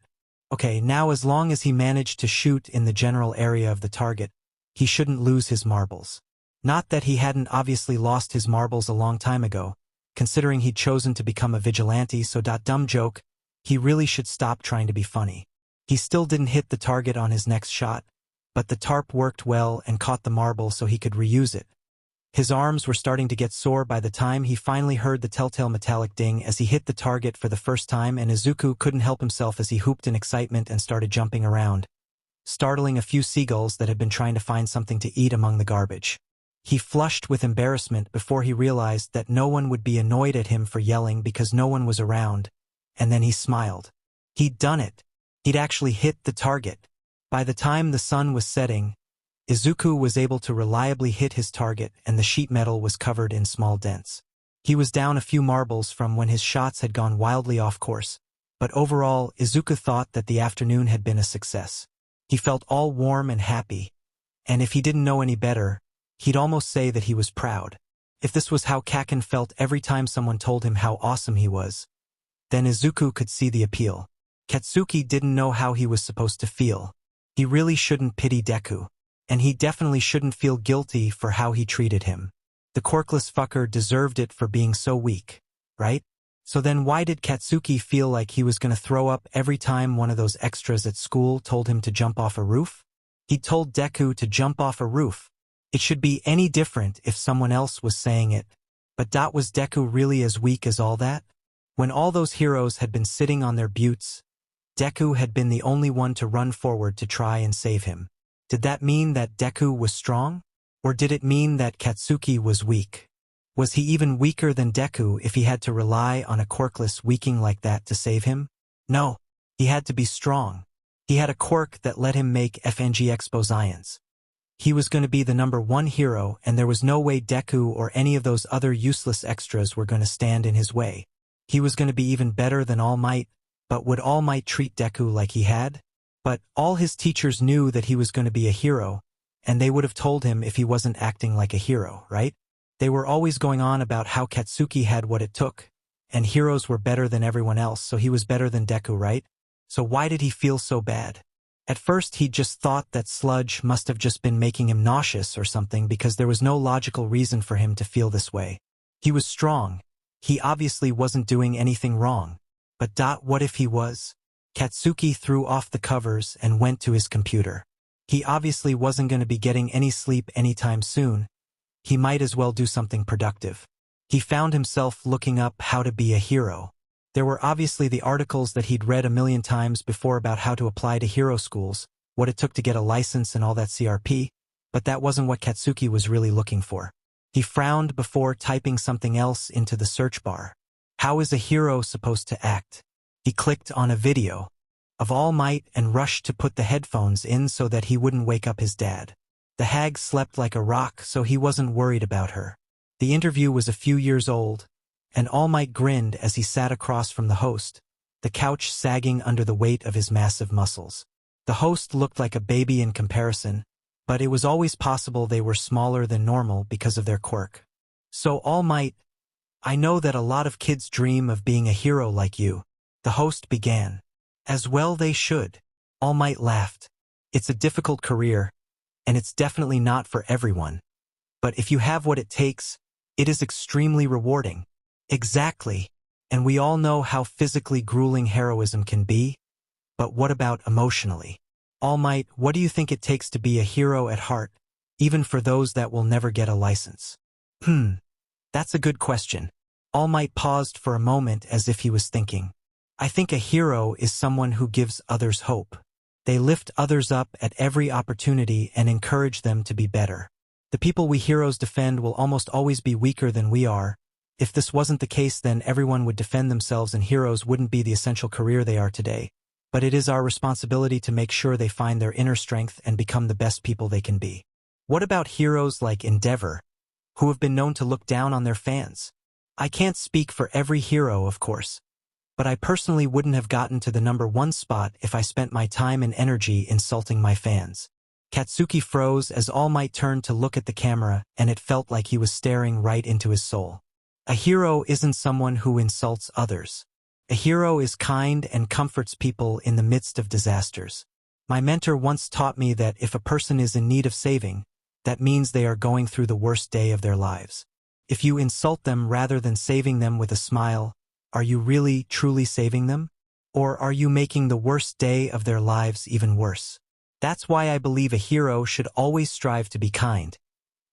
Okay, now as long as he managed to shoot in the general area of the target, he shouldn't lose his marbles. Not that he hadn't obviously lost his marbles a long time ago, considering he'd chosen to become a vigilante, so dumb joke, he really should stop trying to be funny. He still didn't hit the target on his next shot, but the tarp worked well and caught the marble so he could reuse it. His arms were starting to get sore by the time he finally heard the telltale metallic ding as he hit the target for the first time, and Izuku couldn't help himself as he whooped in excitement and started jumping around, startling a few seagulls that had been trying to find something to eat among the garbage. He flushed with embarrassment before he realized that no one would be annoyed at him for yelling because no one was around, and then he smiled. He'd done it. He'd actually hit the target. By the time the sun was setting, Izuku was able to reliably hit his target and the sheet metal was covered in small dents. He was down a few marbles from when his shots had gone wildly off course, but overall Izuku thought that the afternoon had been a success. He felt all warm and happy, and if he didn't know any better, he'd almost say that he was proud. If this was how Kaken felt every time someone told him how awesome he was, then Izuku could see the appeal. Katsuki didn't know how he was supposed to feel. He really shouldn't pity Deku. And he definitely shouldn't feel guilty for how he treated him. The quirkless fucker deserved it for being so weak, right? So then why did Katsuki feel like he was gonna throw up every time one of those extras at school told him to jump off a roof? He told Deku to jump off a roof. It should be any different if someone else was saying it. But was Deku really as weak as all that? When all those heroes had been sitting on their buttes, Deku had been the only one to run forward to try and save him. Did that mean that Deku was strong? Or did it mean that Katsuki was weak? Was he even weaker than Deku if he had to rely on a quirkless weakling like that to save him? No, he had to be strong. He had a quirk that let him make FNG expositions. He was going to be the #1 hero, and there was no way Deku or any of those other useless extras were going to stand in his way. He was going to be even better than All Might, but would All Might treat Deku like he had? But all his teachers knew that he was going to be a hero, and they would have told him if he wasn't acting like a hero, right? They were always going on about how Katsuki had what it took, and heroes were better than everyone else, so he was better than Deku, right? So why did he feel so bad? At first he just thought that sludge must have just been making him nauseous or something because there was no logical reason for him to feel this way. He was strong. He obviously wasn't doing anything wrong. But what if he was? Katsuki threw off the covers and went to his computer. He obviously wasn't going to be getting any sleep anytime soon. He might as well do something productive. He found himself looking up how to be a hero. There were obviously the articles that he'd read a million times before about how to apply to hero schools, what it took to get a license and all that CRP, but that wasn't what Katsuki was really looking for. He frowned before typing something else into the search bar. How is a hero supposed to act? He clicked on a video of All Might and rushed to put the headphones in so that he wouldn't wake up his dad. The hag slept like a rock, so he wasn't worried about her. The interview was a few years old, and All Might grinned as he sat across from the host, the couch sagging under the weight of his massive muscles. The host looked like a baby in comparison, but it was always possible they were smaller than normal because of their quirk. So All Might, I know that a lot of kids dream of being a hero like you, the host began. As well they should. All Might laughed. It's a difficult career, and it's definitely not for everyone. But if you have what it takes, it is extremely rewarding. Exactly. And we all know how physically grueling heroism can be. But what about emotionally? All Might, what do you think it takes to be a hero at heart, even for those that will never get a license? That's a good question. All Might paused for a moment as if he was thinking. I think a hero is someone who gives others hope. They lift others up at every opportunity and encourage them to be better. The people we heroes defend will almost always be weaker than we are. If this wasn't the case, then everyone would defend themselves and heroes wouldn't be the essential career they are today. but it is our responsibility to make sure they find their inner strength and become the best people they can be. What about heroes like Endeavor, who have been known to look down on their fans? I can't speak for every hero, of course, but I personally wouldn't have gotten to the #1 spot if I spent my time and energy insulting my fans. Katsuki froze as All Might turned to look at the camera, and it felt like he was staring right into his soul. A hero isn't someone who insults others. A hero is kind and comforts people in the midst of disasters. My mentor once taught me that if a person is in need of saving, that means they are going through the worst day of their lives. If you insult them rather than saving them with a smile, are you really, truly saving them? Or are you making the worst day of their lives even worse? That's why I believe a hero should always strive to be kind,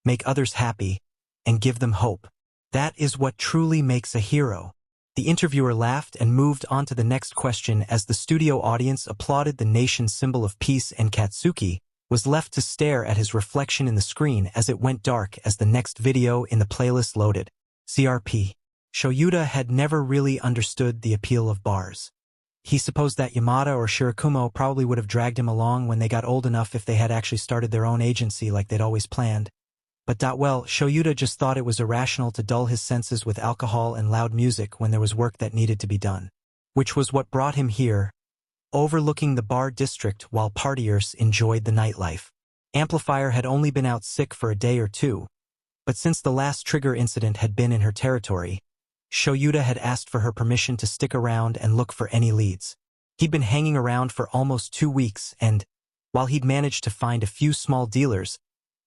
make others happy, and give them hope. That is what truly makes a hero. The interviewer laughed and moved on to the next question as the studio audience applauded the nation's symbol of peace, and Katsuki was left to stare at his reflection in the screen as it went dark as the next video in the playlist loaded. CRP. Shoyuta had never really understood the appeal of bars. He supposed that Yamada or Shirakumo probably would have dragged him along when they got old enough if they had actually started their own agency like they'd always planned. But Shoyuta just thought it was irrational to dull his senses with alcohol and loud music when there was work that needed to be done. Which was what brought him here, overlooking the bar district while partiers enjoyed the nightlife. Amplifier had only been out sick for a day or two, but since the last trigger incident had been in her territory, Shoyuta had asked for her permission to stick around and look for any leads. He'd been hanging around for almost 2 weeks, and, while he'd managed to find a few small dealers,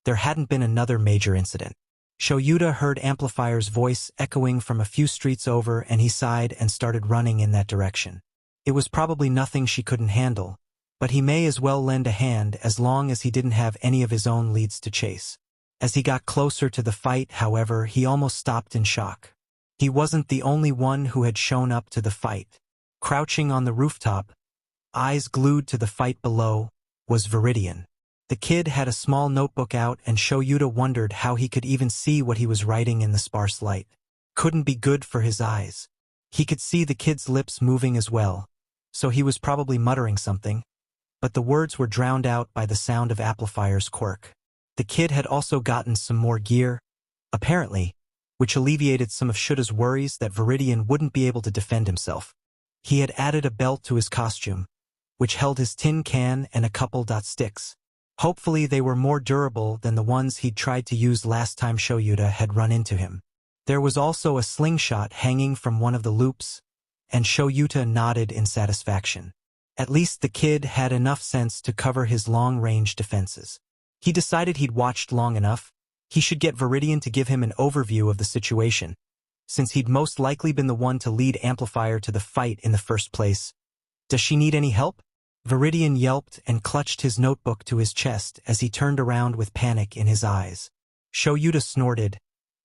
there hadn't been another major incident. Shoyuta heard Amplifier's voice echoing from a few streets over, and he sighed and started running in that direction. It was probably nothing she couldn't handle, but he may as well lend a hand as long as he didn't have any of his own leads to chase. As he got closer to the fight, however, he almost stopped in shock. He wasn't the only one who had shown up to the fight. Crouching on the rooftop, eyes glued to the fight below, was Viridian. The kid had a small notebook out, and Shoyuta wondered how he could even see what he was writing in the sparse light. Couldn't be good for his eyes. He could see the kid's lips moving as well, so he was probably muttering something, but the words were drowned out by the sound of Amplifier's quirk. The kid had also gotten some more gear, apparently, which alleviated some of Shuta's worries that Viridian wouldn't be able to defend himself. He had added a belt to his costume, which held his tin can and a couple sticks. Hopefully they were more durable than the ones he'd tried to use last time Shoyuta had run into him. There was also a slingshot hanging from one of the loops, and Shoyuta nodded in satisfaction. At least the kid had enough sense to cover his long-range defenses. He decided he'd watched long enough. He should get Viridian to give him an overview of the situation, since he'd most likely been the one to lead Amplifier to the fight in the first place. Does she need any help? Viridian yelped and clutched his notebook to his chest as he turned around with panic in his eyes. Shoyuta snorted.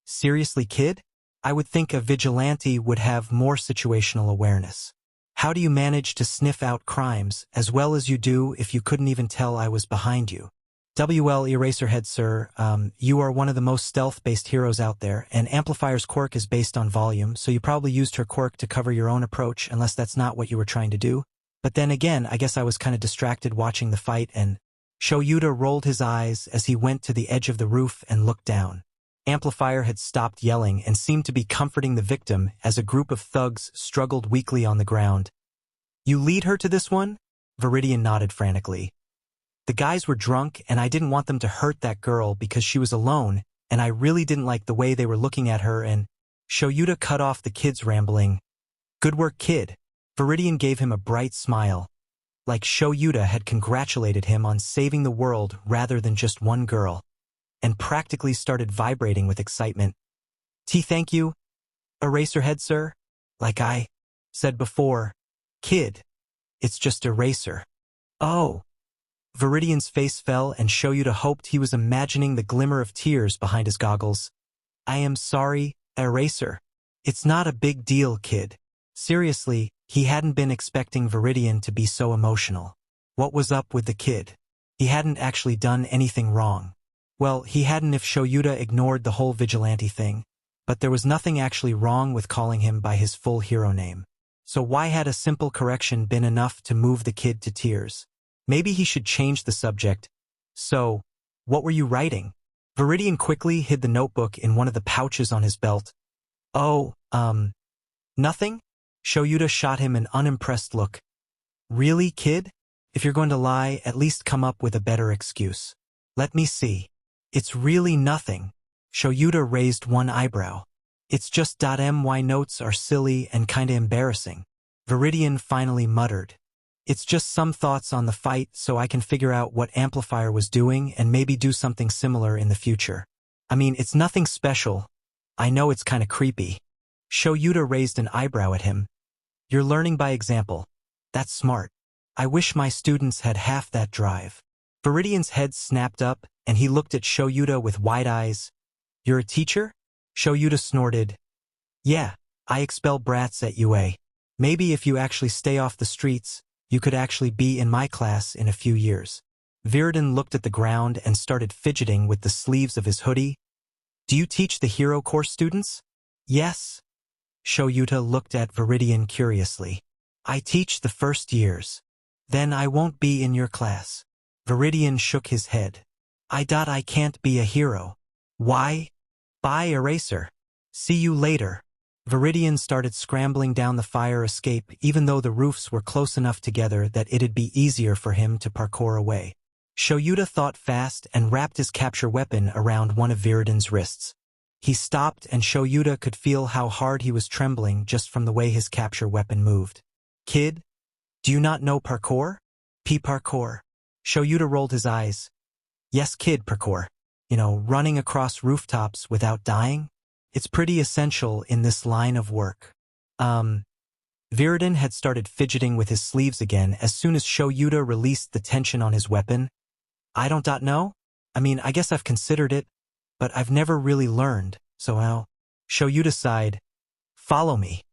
Seriously, kid? I would think a vigilante would have more situational awareness. How do you manage to sniff out crimes as well as you do if you couldn't even tell I was behind you? WL Eraserhead, sir, you are one of the most stealth-based heroes out there, and Amplifier's quirk is based on volume, so you probably used her quirk to cover your own approach, unless that's not what you were trying to do. But then again, I guess I was kind of distracted watching the fight, and Shoyuta rolled his eyes as he went to the edge of the roof and looked down. Amplifier had stopped yelling and seemed to be comforting the victim as a group of thugs struggled weakly on the ground. You lead her to this one? Viridian nodded frantically. The guys were drunk, and I didn't want them to hurt that girl because she was alone, and I really didn't like the way they were looking at her, and Shoyuta cut off the kid's rambling. Good work, kid. Viridian gave him a bright smile, like Shoyuta had congratulated him on saving the world rather than just one girl, and practically started vibrating with excitement. Thank you, Eraserhead, sir? Like I said before, kid, it's just Eraser. Oh. Viridian's face fell, and Shoyuta hoped he was imagining the glimmer of tears behind his goggles. I am sorry, Eraser. It's not a big deal, kid. Seriously, he hadn't been expecting Viridian to be so emotional. What was up with the kid? He hadn't actually done anything wrong. Well, he hadn't if Shoyuta ignored the whole vigilante thing, but there was nothing actually wrong with calling him by his full hero name. So why had a simple correction been enough to move the kid to tears? Maybe he should change the subject. So, what were you writing? Viridian quickly hid the notebook in one of the pouches on his belt. Oh, nothing? Shoyuta shot him an unimpressed look. Really, kid? If you're going to lie, at least come up with a better excuse. Let me see. It's really nothing. Shoyuta raised one eyebrow. It's just .my notes are silly and kinda embarrassing. Viridian finally muttered. It's just some thoughts on the fight so I can figure out what Amplifier was doing and maybe do something similar in the future. I mean, it's nothing special. I know it's kinda creepy. Shoyuta raised an eyebrow at him. You're learning by example. That's smart. I wish my students had half that drive. Viridian's head snapped up, and he looked at Shoyuta with wide eyes. You're a teacher? Shoyuta snorted. Yeah, I expel brats at UA. Maybe if you actually stay off the streets, you could actually be in my class in a few years. Viridian looked at the ground and started fidgeting with the sleeves of his hoodie. Do you teach the hero course students? Yes. Shoyuta looked at Viridian curiously. I teach the first years. Then I won't be in your class. Viridian shook his head. I can't be a hero. Why? Bye, Eraser. See you later. Viridian started scrambling down the fire escape even though the roofs were close enough together that it'd be easier for him to parkour away. Shoyuta thought fast and wrapped his capture weapon around one of Viridian's wrists. He stopped and Shoyuta could feel how hard he was trembling just from the way his capture weapon moved. Kid? Do you not know parkour? Parkour. Shoyuta rolled his eyes. Yes, kid, parkour. You know, running across rooftops without dying? It's pretty essential in this line of work. Viridian had started fidgeting with his sleeves again as soon as Shoyuta released the tension on his weapon. I don't know? I mean, I guess I've considered it, but I've never really learned, so now. Shoyuta sighed. Follow me.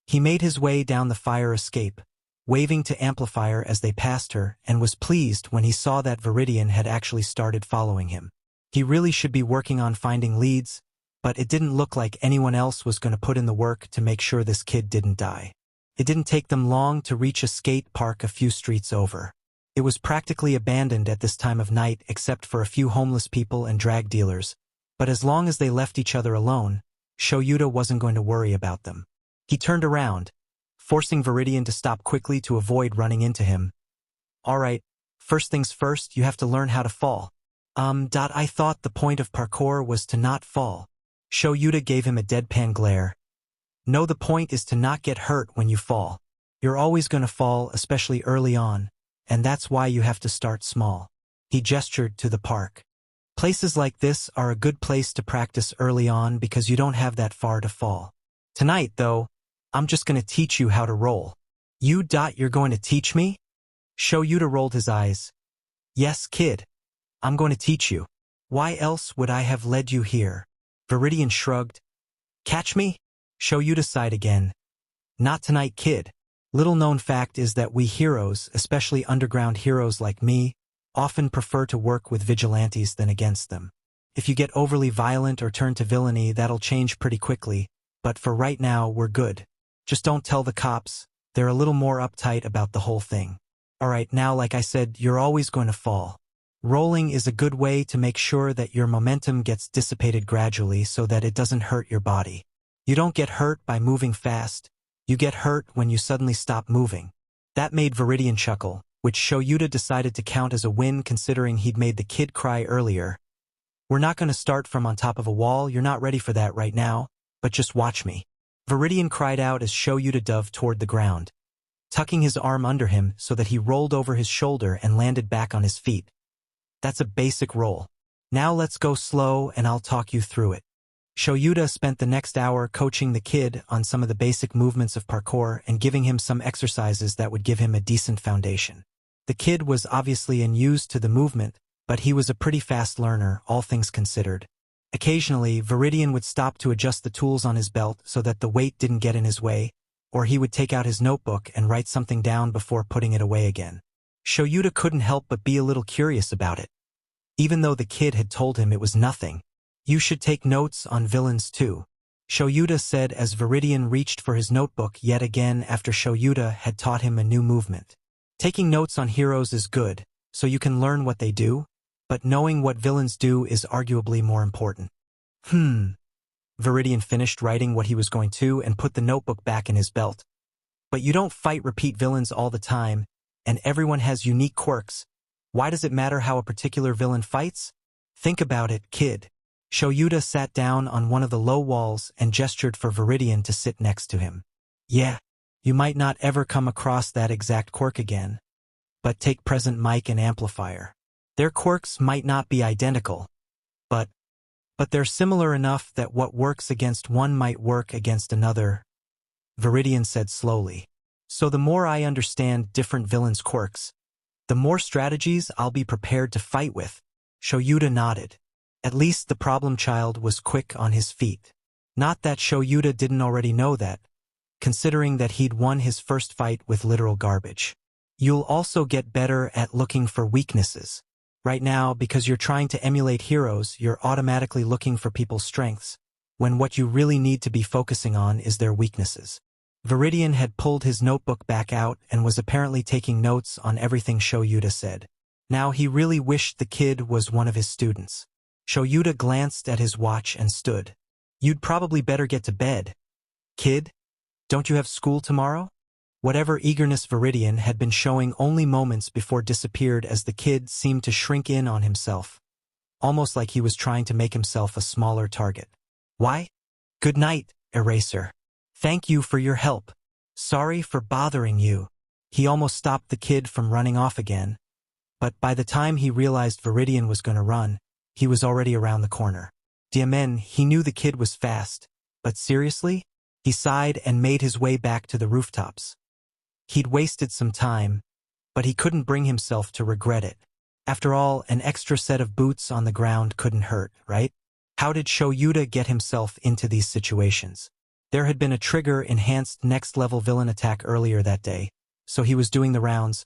He made his way down the fire escape, waving to Amplifier as they passed her, and was pleased when he saw that Viridian had actually started following him. He really should be working on finding leads, but it didn't look like anyone else was going to put in the work to make sure this kid didn't die. It didn't take them long to reach a skate park a few streets over. It was practically abandoned at this time of night except for a few homeless people and drag dealers, but as long as they left each other alone, Shoyuta wasn't going to worry about them. He turned around, forcing Viridian to stop quickly to avoid running into him. Alright, first things first, you have to learn how to fall. I thought the point of parkour was to not fall. Shoyuta gave him a deadpan glare. No, the point is to not get hurt when you fall. You're always going to fall, especially early on, and that's why you have to start small. He gestured to the park. Places like this are a good place to practice early on because you don't have that far to fall. Tonight, though, I'm just going to teach you how to roll. You're going to teach me? Shoyuta rolled his eyes. Yes, kid. I'm going to teach you. Why else would I have led you here? Viridian shrugged. Catch me? Shoyuta sighed again. Not tonight, kid. Little known fact is that we heroes, especially underground heroes like me, often prefer to work with vigilantes than against them. If you get overly violent or turn to villainy, that'll change pretty quickly, but for right now, we're good. Just don't tell the cops. They're a little more uptight about the whole thing. Alright, now like I said, you're always going to fall. Rolling is a good way to make sure that your momentum gets dissipated gradually so that it doesn't hurt your body. You don't get hurt by moving fast. You get hurt when you suddenly stop moving. That made Viridian chuckle, which Shoyuta decided to count as a win considering he'd made the kid cry earlier. We're not going to start from on top of a wall, you're not ready for that right now, but just watch me. Viridian cried out as Shoyuta dove toward the ground, tucking his arm under him so that he rolled over his shoulder and landed back on his feet. That's a basic roll. Now let's go slow and I'll talk you through it. Shoyuta spent the next hour coaching the kid on some of the basic movements of parkour and giving him some exercises that would give him a decent foundation. The kid was obviously unused to the movement, but he was a pretty fast learner, all things considered. Occasionally, Viridian would stop to adjust the tools on his belt so that the weight didn't get in his way, or he would take out his notebook and write something down before putting it away again. Shoyuta couldn't help but be a little curious about it. Even though the kid had told him it was nothing. You should take notes on villains too. Shoyuta said as Viridian reached for his notebook yet again after Shoyuta had taught him a new movement. Taking notes on heroes is good, so you can learn what they do, but knowing what villains do is arguably more important. Viridian finished writing what he was going to and put the notebook back in his belt. But you don't fight repeat villains all the time, and everyone has unique quirks. Why does it matter how a particular villain fights? Think about it, kid. Shoyuta sat down on one of the low walls and gestured for Viridian to sit next to him. Yeah, you might not ever come across that exact quirk again. But take present mic and amplifier. Their quirks might not be identical, but they're similar enough that what works against one might work against another, Viridian said slowly. So the more I understand different villains' quirks, the more strategies I'll be prepared to fight with. Shoyuta nodded. At least the problem child was quick on his feet. Not that Shoyuta didn't already know that, considering that he'd won his first fight with literal garbage. You'll also get better at looking for weaknesses. Right now, because you're trying to emulate heroes, you're automatically looking for people's strengths, when what you really need to be focusing on is their weaknesses. Viridian had pulled his notebook back out and was apparently taking notes on everything Shoyuta said. Now he really wished the kid was one of his students. Shoyuta glanced at his watch and stood. You'd probably better get to bed. Kid, don't you have school tomorrow? Whatever eagerness Viridian had been showing only moments before disappeared as the kid seemed to shrink in on himself, almost like he was trying to make himself a smaller target. Why? Good night, Eraser. Thank you for your help. Sorry for bothering you. He almost stopped the kid from running off again, but by the time he realized Viridian was going to run, he was already around the corner. Diamen, he knew the kid was fast, but seriously? He sighed and made his way back to the rooftops. He'd wasted some time, but he couldn't bring himself to regret it. After all, an extra set of boots on the ground couldn't hurt, right? How did Shoyuta get himself into these situations? There had been a trigger-enhanced next-level villain attack earlier that day, so he was doing the rounds,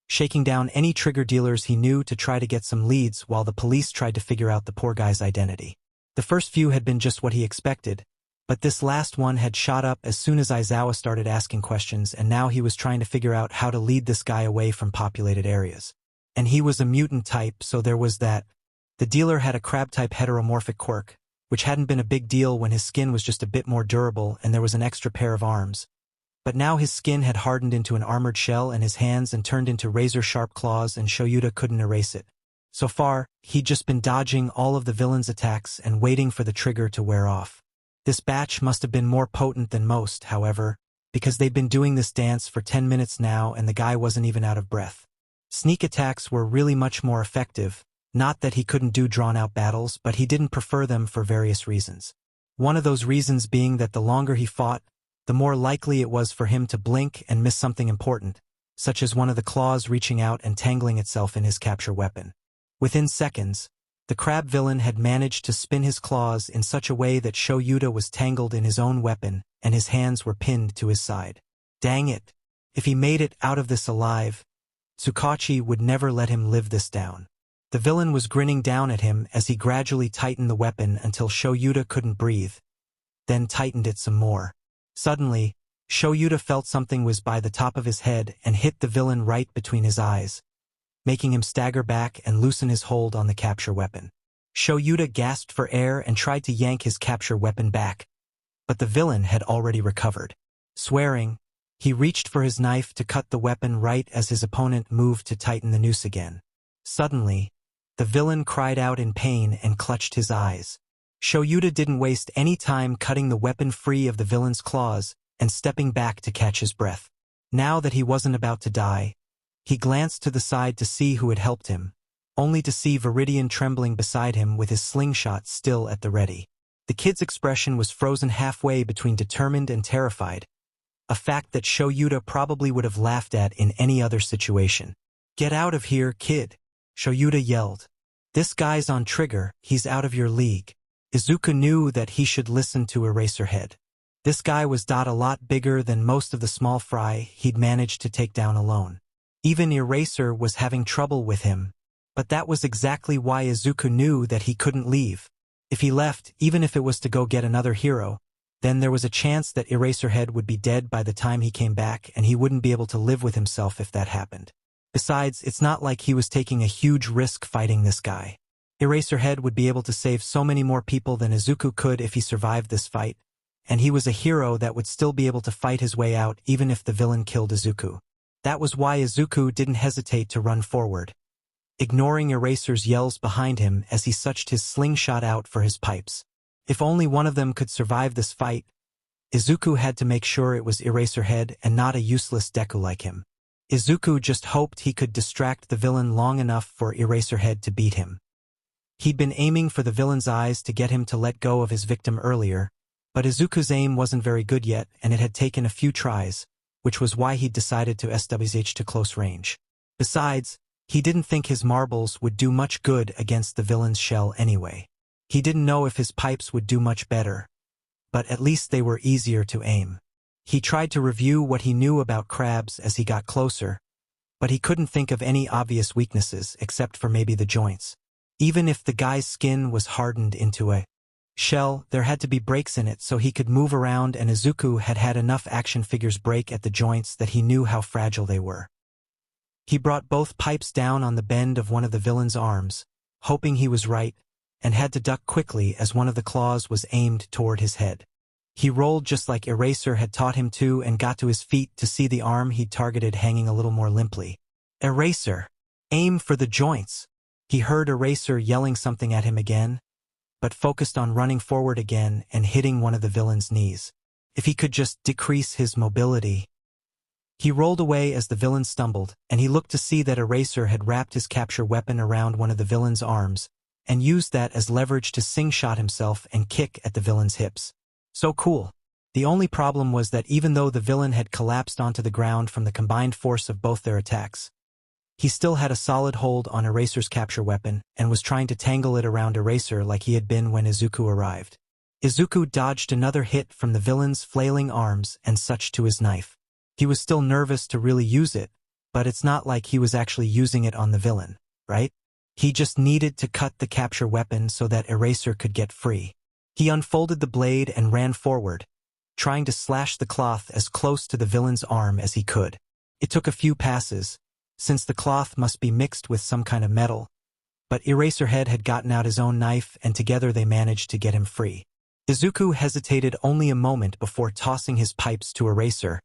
shaking down any trigger dealers he knew to try to get some leads while the police tried to figure out the poor guy's identity. The first few had been just what he expected, but this last one had shot up as soon as Aizawa started asking questions, and now he was trying to figure out how to lead this guy away from populated areas. And he was a mutant type, so there was that. The dealer had a crab-type heteromorphic quirk, which hadn't been a big deal when his skin was just a bit more durable and there was an extra pair of arms. But now his skin had hardened into an armored shell and his hands and turned into razor-sharp claws, and Shoyuta couldn't erase it. So far, he'd just been dodging all of the villain's attacks and waiting for the trigger to wear off. This batch must have been more potent than most, however, because they'd been doing this dance for 10 minutes now and the guy wasn't even out of breath. Sneak attacks were really much more effective, not that he couldn't do drawn-out battles, but he didn't prefer them for various reasons. One of those reasons being that the longer he fought, the more likely it was for him to blink and miss something important, such as one of the claws reaching out and tangling itself in his capture weapon. Within seconds, the crab villain had managed to spin his claws in such a way that Shoyuta was tangled in his own weapon and his hands were pinned to his side. Dang it! If he made it out of this alive, Tsukachi would never let him live this down. The villain was grinning down at him as he gradually tightened the weapon until Shoyuta couldn't breathe, then tightened it some more. Suddenly, Shoyuta felt something was by the top of his head and hit the villain right between his eyes, making him stagger back and loosen his hold on the capture weapon. Shoyuta gasped for air and tried to yank his capture weapon back, but the villain had already recovered. Swearing, he reached for his knife to cut the weapon right as his opponent moved to tighten the noose again. Suddenly, the villain cried out in pain and clutched his eyes. Shoyuta didn't waste any time cutting the weapon free of the villain's claws and stepping back to catch his breath. Now that he wasn't about to die, he glanced to the side to see who had helped him, only to see Viridian trembling beside him with his slingshot still at the ready. The kid's expression was frozen halfway between determined and terrified, a fact that Shoyuta probably would have laughed at in any other situation. "Get out of here, kid," Shoyuta yelled. "This guy's on trigger, he's out of your league." Izuku knew that he should listen to Eraserhead. This guy was a lot bigger than most of the small fry he'd managed to take down alone. Even Eraser was having trouble with him, but that was exactly why Izuku knew that he couldn't leave. If he left, even if it was to go get another hero, then there was a chance that Eraserhead would be dead by the time he came back and he wouldn't be able to live with himself if that happened. Besides, it's not like he was taking a huge risk fighting this guy. Eraserhead would be able to save so many more people than Izuku could if he survived this fight, and he was a hero that would still be able to fight his way out even if the villain killed Izuku. That was why Izuku didn't hesitate to run forward, ignoring Eraser's yells behind him as he sucked his slingshot out for his pipes. If only one of them could survive this fight, Izuku had to make sure it was Eraserhead and not a useless Deku like him. Izuku just hoped he could distract the villain long enough for Eraserhead to beat him. He'd been aiming for the villain's eyes to get him to let go of his victim earlier, but Izuku's aim wasn't very good yet and it had taken a few tries, which was why he'd decided to SWH to close range. Besides, he didn't think his marbles would do much good against the villain's shell anyway. He didn't know if his pipes would do much better, but at least they were easier to aim. He tried to review what he knew about crabs as he got closer, but he couldn't think of any obvious weaknesses except for maybe the joints. Even if the guy's skin was hardened into a shell, there had to be breaks in it so he could move around, and Izuku had had enough action figures break at the joints that he knew how fragile they were. He brought both pipes down on the bend of one of the villain's arms, hoping he was right, and had to duck quickly as one of the claws was aimed toward his head. He rolled just like Eraser had taught him to and got to his feet to see the arm he'd targeted hanging a little more limply. "Eraser! Aim for the joints!" He heard Eraser yelling something at him again, but focused on running forward again and hitting one of the villain's knees. If he could just decrease his mobility. He rolled away as the villain stumbled, and he looked to see that Eraser had wrapped his capture weapon around one of the villain's arms, and used that as leverage to slingshot himself and kick at the villain's hips. So cool. The only problem was that even though the villain had collapsed onto the ground from the combined force of both their attacks, he still had a solid hold on Eraser's capture weapon and was trying to tangle it around Eraser like he had been when Izuku arrived. Izuku dodged another hit from the villain's flailing arms and such to his knife. He was still nervous to really use it, but it's not like he was actually using it on the villain, right? He just needed to cut the capture weapon so that Eraser could get free. He unfolded the blade and ran forward, trying to slash the cloth as close to the villain's arm as he could. It took a few passes, since the cloth must be mixed with some kind of metal, but Eraserhead had gotten out his own knife and together they managed to get him free. Izuku hesitated only a moment before tossing his pipes to Eraser,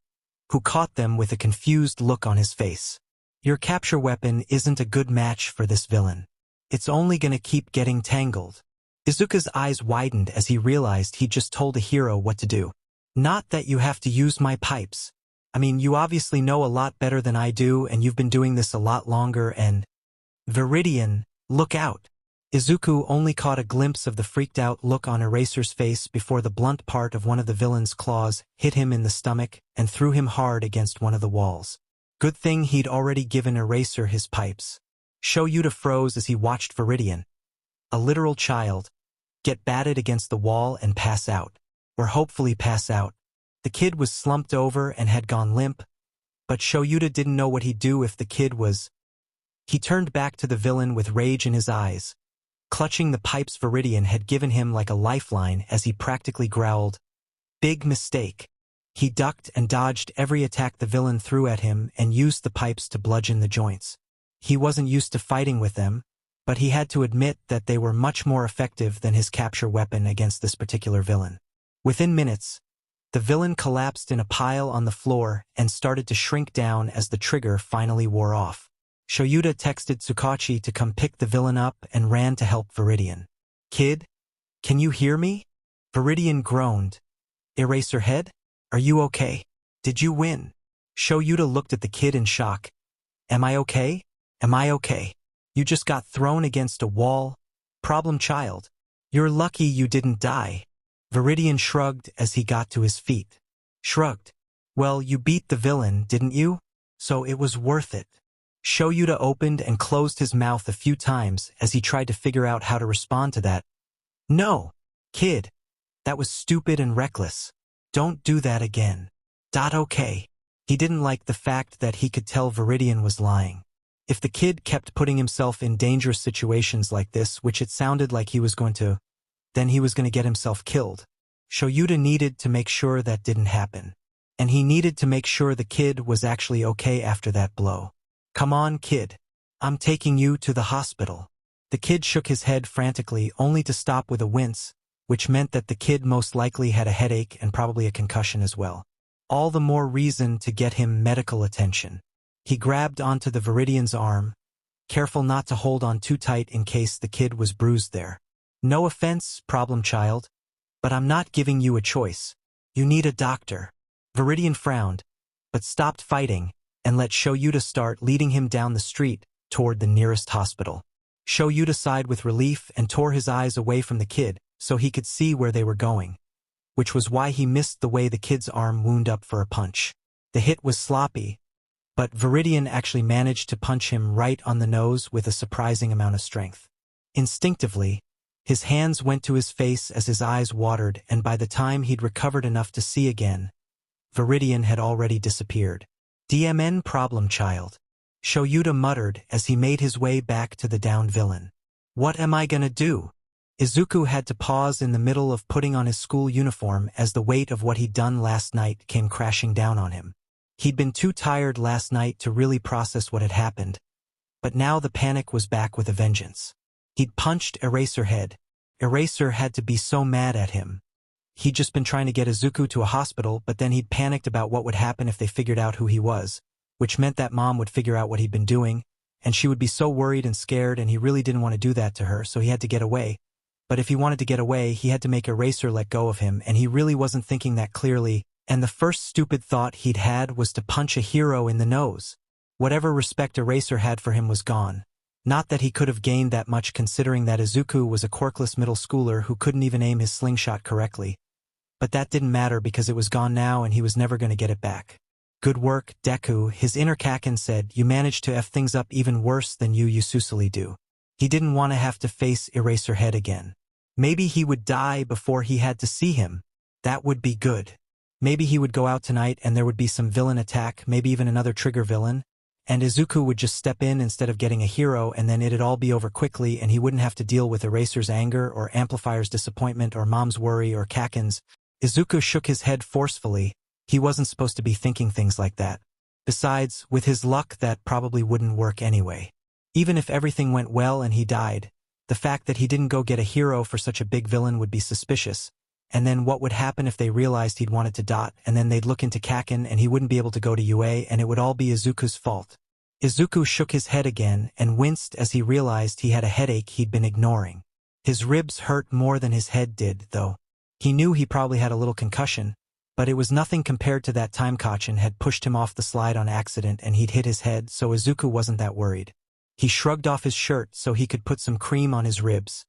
who caught them with a confused look on his face. "Your capture weapon isn't a good match for this villain. It's only gonna keep getting tangled." Izuku's eyes widened as he realized he'd just told a hero what to do. "Not that you have to use my pipes. I mean, you obviously know a lot better than I do and you've been doing this a lot longer and... Viridian, look out!" Izuku only caught a glimpse of the freaked-out look on Eraser's face before the blunt part of one of the villain's claws hit him in the stomach and threw him hard against one of the walls. Good thing he'd already given Eraser his pipes. Shoyuta froze as he watched Viridian, a literal child, get batted against the wall and pass out. Or hopefully pass out. The kid was slumped over and had gone limp, but Shoyuta didn't know what he'd do if the kid was... He turned back to the villain with rage in his eyes, clutching the pipes Viridian had given him like a lifeline as he practically growled, "Big mistake." He ducked and dodged every attack the villain threw at him and used the pipes to bludgeon the joints. He wasn't used to fighting with them, but he had to admit that they were much more effective than his capture weapon against this particular villain. Within minutes, the villain collapsed in a pile on the floor and started to shrink down as the trigger finally wore off. Shoyuta texted Tsukachi to come pick the villain up and ran to help Viridian. "Kid, can you hear me?" Viridian groaned. "Eraserhead? Are you okay? Did you win?" Shoyuta looked at the kid in shock. "Am I okay? Am I okay? You just got thrown against a wall. Problem child. You're lucky you didn't die." Viridian shrugged as he got to his feet. Shrugged. "Well, you beat the villain, didn't you? So it was worth it." Shoyuta opened and closed his mouth a few times as he tried to figure out how to respond to that. "No, kid. That was stupid and reckless. Don't do that again." Okay. He didn't like the fact that he could tell Viridian was lying. If the kid kept putting himself in dangerous situations like this, which it sounded like he was going to, then he was going to get himself killed. Shoyuta needed to make sure that didn't happen. And he needed to make sure the kid was actually okay after that blow. Come on, kid. I'm taking you to the hospital. The kid shook his head frantically, only to stop with a wince, which meant that the kid most likely had a headache and probably a concussion as well. All the more reason to get him medical attention. He grabbed onto the Viridian's arm, careful not to hold on too tight in case the kid was bruised there. No offense, problem child, but I'm not giving you a choice. You need a doctor. Viridian frowned, but stopped fighting and let Shoyuta start leading him down the street toward the nearest hospital. Shoyuta sighed with relief and tore his eyes away from the kid so he could see where they were going, which was why he missed the way the kid's arm wound up for a punch. The hit was sloppy, but Viridian actually managed to punch him right on the nose with a surprising amount of strength. Instinctively, his hands went to his face as his eyes watered, and by the time he'd recovered enough to see again, Viridian had already disappeared. DMN problem child, Shoyuta muttered as he made his way back to the downed villain. What am I gonna do? Izuku had to pause in the middle of putting on his school uniform as the weight of what he'd done last night came crashing down on him. He'd been too tired last night to really process what had happened, but now the panic was back with a vengeance. He'd punched Eraserhead. Eraser had to be so mad at him. He'd just been trying to get Izuku to a hospital, but then he'd panicked about what would happen if they figured out who he was, which meant that Mom would figure out what he'd been doing, and she would be so worried and scared, and he really didn't want to do that to her, so he had to get away. But if he wanted to get away, he had to make Eraser let go of him, and he really wasn't thinking that clearly, and the first stupid thought he'd had was to punch a hero in the nose. Whatever respect Eraser had for him was gone. Not that he could have gained that much considering that Izuku was a quirkless middle schooler who couldn't even aim his slingshot correctly. But that didn't matter because it was gone now and he was never going to get it back. Good work, Deku, his inner Kaken said. You managed to F things up even worse than you usually do. He didn't want to have to face Eraserhead again. Maybe he would die before he had to see him. That would be good. Maybe he would go out tonight and there would be some villain attack, maybe even another trigger villain, and Izuku would just step in instead of getting a hero, and then it'd all be over quickly and he wouldn't have to deal with Eraser's anger or Amplifier's disappointment or Mom's worry or Kaken's. Izuku shook his head forcefully. He wasn't supposed to be thinking things like that. Besides, with his luck that probably wouldn't work anyway. Even if everything went well and he died, the fact that he didn't go get a hero for such a big villain would be suspicious. And then what would happen if they realized he'd wanted to dot, and then they'd look into Kaken and he wouldn't be able to go to UA and it would all be Izuku's fault. Izuku shook his head again and winced as he realized he had a headache he'd been ignoring. His ribs hurt more than his head did, though. He knew he probably had a little concussion, but it was nothing compared to that time Kachen had pushed him off the slide on accident and he'd hit his head, so Izuku wasn't that worried. He shrugged off his shirt so he could put some cream on his ribs,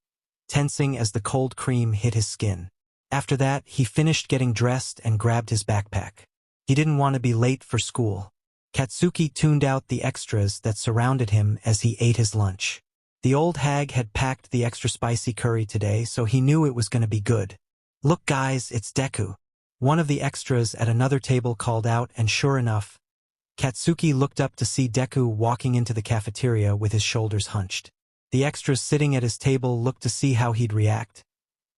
tensing as the cold cream hit his skin. After that, he finished getting dressed and grabbed his backpack. He didn't want to be late for school. Katsuki tuned out the extras that surrounded him as he ate his lunch. The old hag had packed the extra spicy curry today, so he knew it was going to be good. Look guys, it's Deku. One of the extras at another table called out, and sure enough, Katsuki looked up to see Deku walking into the cafeteria with his shoulders hunched. The extras sitting at his table looked to see how he'd react,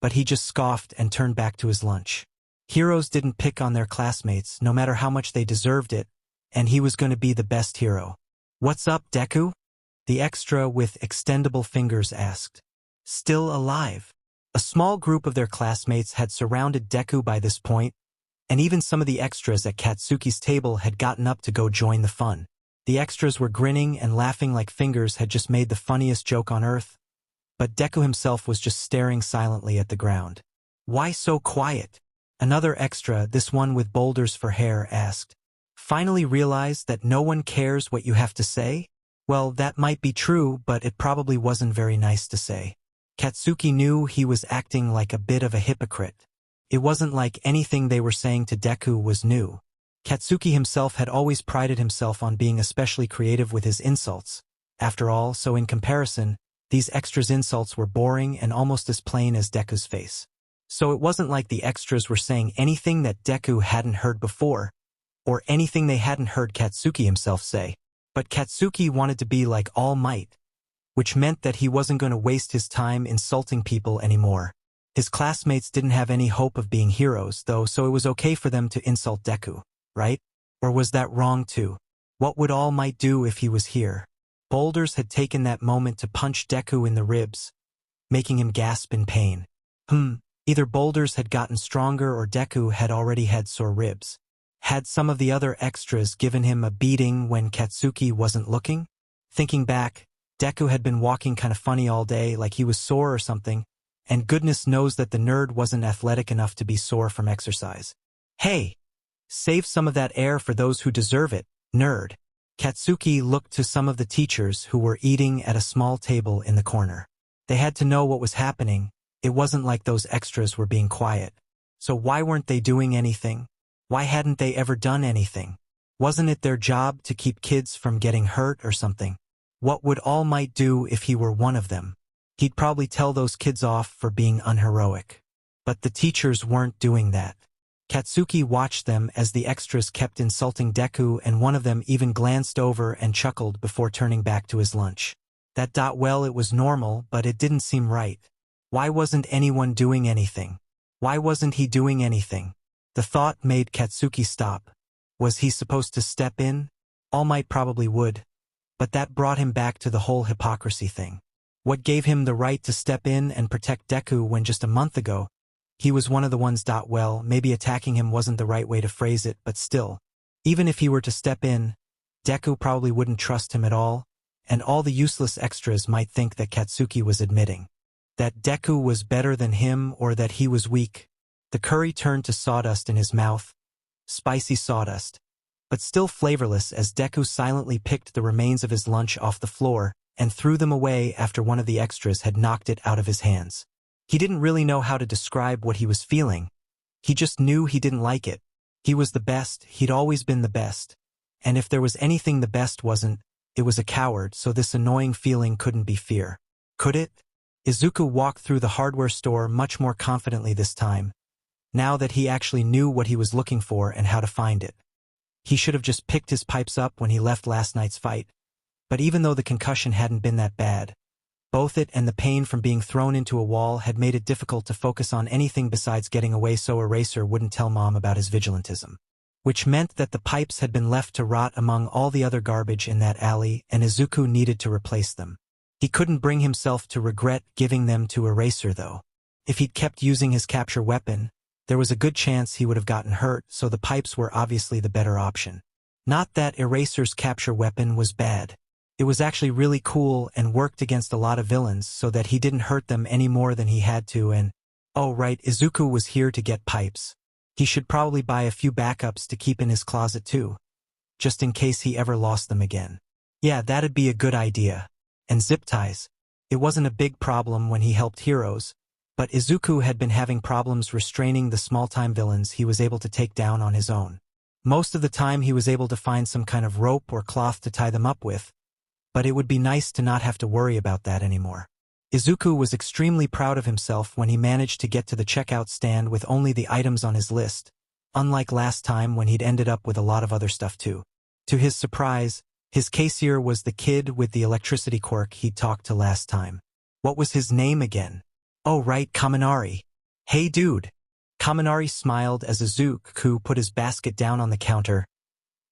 but he just scoffed and turned back to his lunch. Heroes didn't pick on their classmates, no matter how much they deserved it, and he was going to be the best hero. What's up, Deku? The extra with extendable fingers asked. Still alive. A small group of their classmates had surrounded Deku by this point, and even some of the extras at Katsuki's table had gotten up to go join the fun. The extras were grinning and laughing like Fingers had just made the funniest joke on earth, but Deku himself was just staring silently at the ground. Why so quiet? Another extra, this one with boulders for hair, asked. Finally realized that no one cares what you have to say? Well, that might be true, but it probably wasn't very nice to say. Katsuki knew he was acting like a bit of a hypocrite. It wasn't like anything they were saying to Deku was new. Katsuki himself had always prided himself on being especially creative with his insults. After all, so in comparison, these extras' insults were boring and almost as plain as Deku's face. So it wasn't like the extras were saying anything that Deku hadn't heard before, or anything they hadn't heard Katsuki himself say. But Katsuki wanted to be like All Might, which meant that he wasn't going to waste his time insulting people anymore. His classmates didn't have any hope of being heroes, though, so it was okay for them to insult Deku, right? Or was that wrong too? What would All Might do if he was here? Boulders had taken that moment to punch Deku in the ribs, making him gasp in pain. Either Boulders had gotten stronger or Deku had already had sore ribs. Had some of the other extras given him a beating when Katsuki wasn't looking? Thinking back, Deku had been walking kind of funny all day, like he was sore or something, and goodness knows that the nerd wasn't athletic enough to be sore from exercise. Hey! Save some of that air for those who deserve it, nerd. Katsuki looked to some of the teachers who were eating at a small table in the corner. They had to know what was happening. It wasn't like those extras were being quiet. So why weren't they doing anything? Why hadn't they ever done anything? Wasn't it their job to keep kids from getting hurt or something? What would All Might do if he were one of them? He'd probably tell those kids off for being unheroic. But the teachers weren't doing that. Katsuki watched them as the extras kept insulting Deku, and one of them even glanced over and chuckled before turning back to his lunch. Well, it was normal, but it didn't seem right. Why wasn't anyone doing anything? Why wasn't he doing anything? The thought made Katsuki stop. Was he supposed to step in? All Might probably would. But that brought him back to the whole hypocrisy thing. What gave him the right to step in and protect Deku when just a month ago, he was one of the ones. Well, maybe attacking him wasn't the right way to phrase it, but still. Even if he were to step in, Deku probably wouldn't trust him at all, and all the useless extras might think that Katsuki was admitting that Deku was better than him or that he was weak. The curry turned to sawdust in his mouth, spicy sawdust, but still flavorless, as Deku silently picked the remains of his lunch off the floor and threw them away after one of the extras had knocked it out of his hands. He didn't really know how to describe what he was feeling. He just knew he didn't like it. He was the best, he'd always been the best. And if there was anything the best wasn't, it was a coward, so this annoying feeling couldn't be fear. Could it? Izuku walked through the hardware store much more confidently this time, now that he actually knew what he was looking for and how to find it. He should have just picked his pipes up when he left last night's fight. But even though the concussion hadn't been that bad, both it and the pain from being thrown into a wall had made it difficult to focus on anything besides getting away, so Eraser wouldn't tell Mom about his vigilantism. Which meant that the pipes had been left to rot among all the other garbage in that alley, and Izuku needed to replace them. He couldn't bring himself to regret giving them to Eraser, though. If he'd kept using his capture weapon, there was a good chance he would have gotten hurt, so the pipes were obviously the better option. Not that Eraser's capture weapon was bad. It was actually really cool and worked against a lot of villains so that he didn't hurt them any more than he had to, and oh right, Izuku was here to get pipes. He should probably buy a few backups to keep in his closet too, just in case he ever lost them again. Yeah, that'd be a good idea. And zip ties. It wasn't a big problem when he helped heroes, but Izuku had been having problems restraining the small-time villains he was able to take down on his own. Most of the time he was able to find some kind of rope or cloth to tie them up with, but it would be nice to not have to worry about that anymore. Izuku was extremely proud of himself when he managed to get to the checkout stand with only the items on his list, unlike last time when he'd ended up with a lot of other stuff too. To his surprise, his cashier was the kid with the electricity quirk he'd talked to last time. What was his name again? Oh right, Kaminari. Hey dude. Kaminari smiled as Izuku put his basket down on the counter.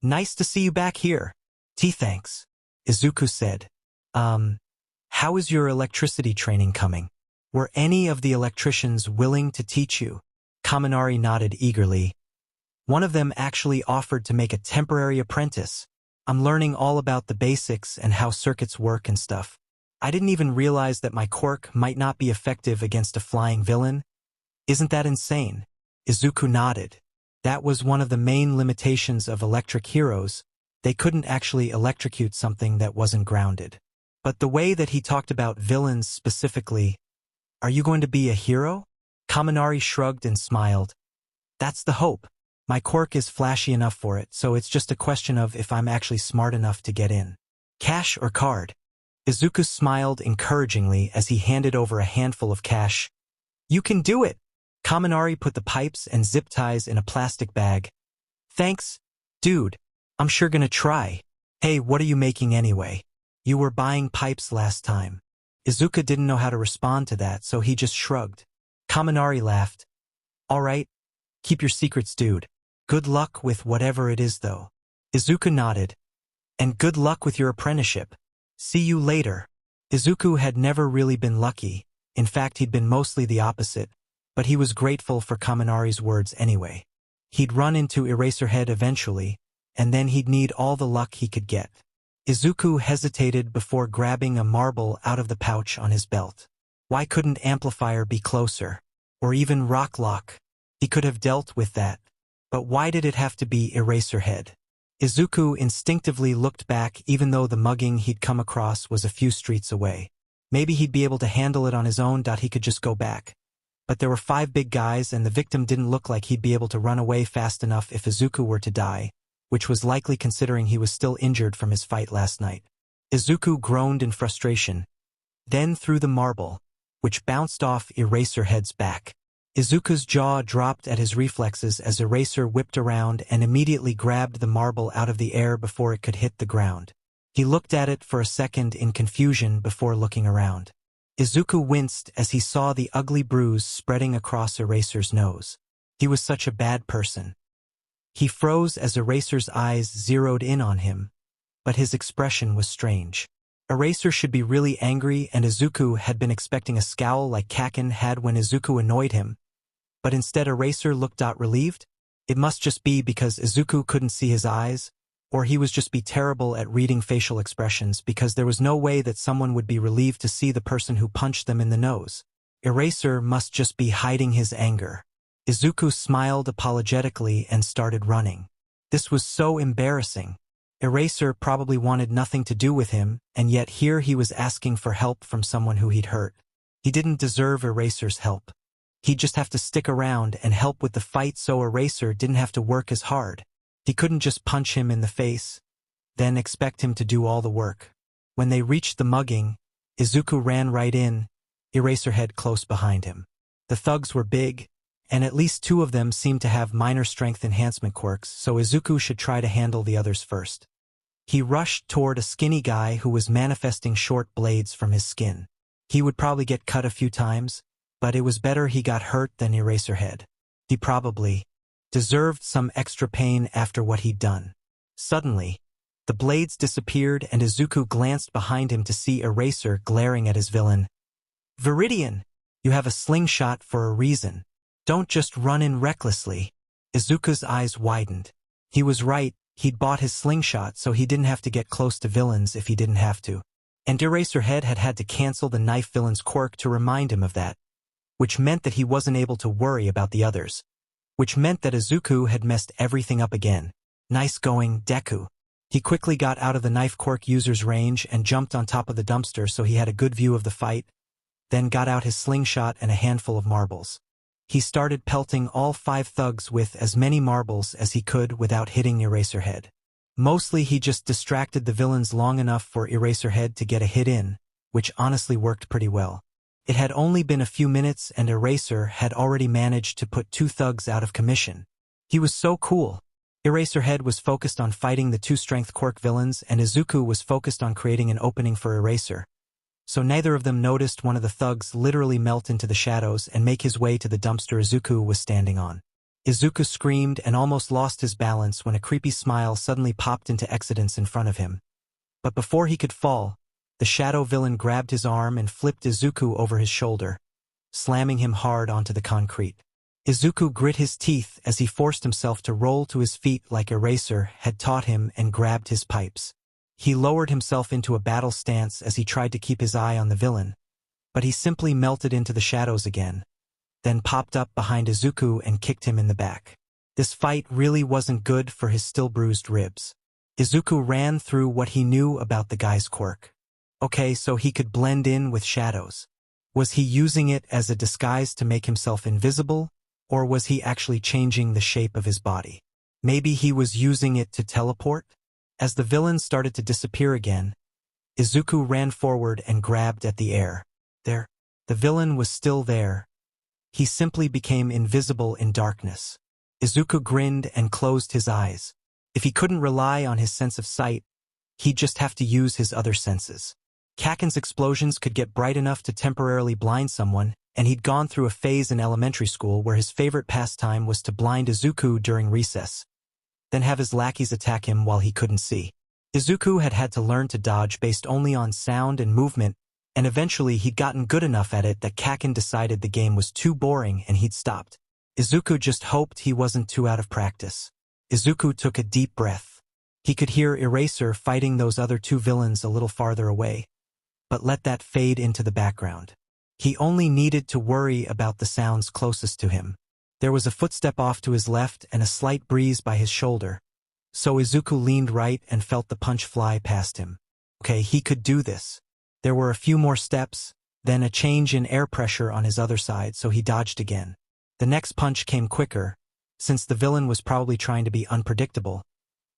Nice to see you back here. Thanks. Izuku said. How is your electricity training coming? Were any of the electricians willing to teach you? Kaminari nodded eagerly. One of them actually offered to make a temporary apprentice. I'm learning all about the basics and how circuits work and stuff. I didn't even realize that my quirk might not be effective against a flying villain. Isn't that insane? Izuku nodded. That was one of the main limitations of electric heroes. They couldn't actually electrocute something that wasn't grounded. But the way that he talked about villains specifically, are you going to be a hero? Kaminari shrugged and smiled. That's the hope. My quirk is flashy enough for it, so it's just a question of if I'm actually smart enough to get in. Cash or card? Izuku smiled encouragingly as he handed over a handful of cash. You can do it! Kaminari put the pipes and zip ties in a plastic bag. Thanks, dude. I'm sure gonna try. Hey, what are you making anyway? You were buying pipes last time. Izuku didn't know how to respond to that, so he just shrugged. Kaminari laughed. All right, keep your secrets, dude. Good luck with whatever it is, though. Izuku nodded. And good luck with your apprenticeship. See you later. Izuku had never really been lucky. In fact, he'd been mostly the opposite, but he was grateful for Kaminari's words anyway. He'd run into Eraserhead eventually, and then he'd need all the luck he could get. Izuku hesitated before grabbing a marble out of the pouch on his belt. Why couldn't Amplifier be closer? Or even Rocklock? He could have dealt with that. But why did it have to be Eraserhead? Izuku instinctively looked back even though the mugging he'd come across was a few streets away. Maybe he'd be able to handle it on his own. He could just go back. But there were 5 big guys and the victim didn't look like he'd be able to run away fast enough if Izuku were to die, which was likely considering he was still injured from his fight last night. Izuku groaned in frustration, then threw the marble, which bounced off Eraserhead's back. Izuku's jaw dropped at his reflexes as Eraser whipped around and immediately grabbed the marble out of the air before it could hit the ground. He looked at it for a second in confusion before looking around. Izuku winced as he saw the ugly bruise spreading across Eraser's nose. He was such a bad person. He froze as Eraser's eyes zeroed in on him, but his expression was strange. Eraser should be really angry, and Izuku had been expecting a scowl like Kaken had when Izuku annoyed him. But instead Eraser looked relieved. It must just be because Izuku couldn't see his eyes, or he was just terrible at reading facial expressions because there was no way that someone would be relieved to see the person who punched them in the nose. Eraser must just be hiding his anger. Izuku smiled apologetically and started running. This was so embarrassing. Eraser probably wanted nothing to do with him, and yet here he was asking for help from someone who he'd hurt. He didn't deserve Eraser's help. He'd just have to stick around and help with the fight so Eraser didn't have to work as hard. He couldn't just punch him in the face, then expect him to do all the work. When they reached the mugging, Izuku ran right in, Eraserhead close behind him. The thugs were big, and at least 2 of them seemed to have minor strength enhancement quirks, so Izuku should try to handle the others first. He rushed toward a skinny guy who was manifesting short blades from his skin. He would probably get cut a few times, but it was better he got hurt than Eraserhead. He probably deserved some extra pain after what he'd done. Suddenly, the blades disappeared and Izuku glanced behind him to see Eraser glaring at his villain. Viridian, you have a slingshot for a reason. Don't just run in recklessly. Izuku's eyes widened. He was right, he'd bought his slingshot so he didn't have to get close to villains if he didn't have to. And Eraserhead had had to cancel the knife villain's quirk to remind him of that, which meant that he wasn't able to worry about the others, which meant that Izuku had messed everything up again. Nice going, Deku. He quickly got out of the knife quirk user's range and jumped on top of the dumpster so he had a good view of the fight, then got out his slingshot and a handful of marbles. He started pelting all 5 thugs with as many marbles as he could without hitting Eraserhead. Mostly he just distracted the villains long enough for Eraserhead to get a hit in, which honestly worked pretty well. It had only been a few minutes and Eraser had already managed to put 2 thugs out of commission. He was so cool. Eraserhead was focused on fighting the 2 strength quirk villains and Izuku was focused on creating an opening for Eraser. So neither of them noticed one of the thugs literally melt into the shadows and make his way to the dumpster Izuku was standing on. Izuku screamed and almost lost his balance when a creepy smile suddenly popped into existence in front of him. But before he could fall, the shadow villain grabbed his arm and flipped Izuku over his shoulder, slamming him hard onto the concrete. Izuku grit his teeth as he forced himself to roll to his feet like Eraser had taught him and grabbed his pipes. He lowered himself into a battle stance as he tried to keep his eye on the villain, but he simply melted into the shadows again, then popped up behind Izuku and kicked him in the back. This fight really wasn't good for his still bruised ribs. Izuku ran through what he knew about the guy's quirk. Okay, so he could blend in with shadows. Was he using it as a disguise to make himself invisible, or was he actually changing the shape of his body? Maybe he was using it to teleport? As the villain started to disappear again, Izuku ran forward and grabbed at the air. There, the villain was still there. He simply became invisible in darkness. Izuku grinned and closed his eyes. If he couldn't rely on his sense of sight, he'd just have to use his other senses. Kaken's explosions could get bright enough to temporarily blind someone, and he'd gone through a phase in elementary school where his favorite pastime was to blind Izuku during recess, then have his lackeys attack him while he couldn't see. Izuku had had to learn to dodge based only on sound and movement, and eventually he'd gotten good enough at it that Kakin decided the game was too boring and he'd stopped. Izuku just hoped he wasn't too out of practice. Izuku took a deep breath. He could hear Eraser fighting those other two villains a little farther away, but let that fade into the background. He only needed to worry about the sounds closest to him. There was a footstep off to his left and a slight breeze by his shoulder. So Izuku leaned right and felt the punch fly past him. Okay, he could do this. There were a few more steps, then a change in air pressure on his other side, so he dodged again. The next punch came quicker, since the villain was probably trying to be unpredictable,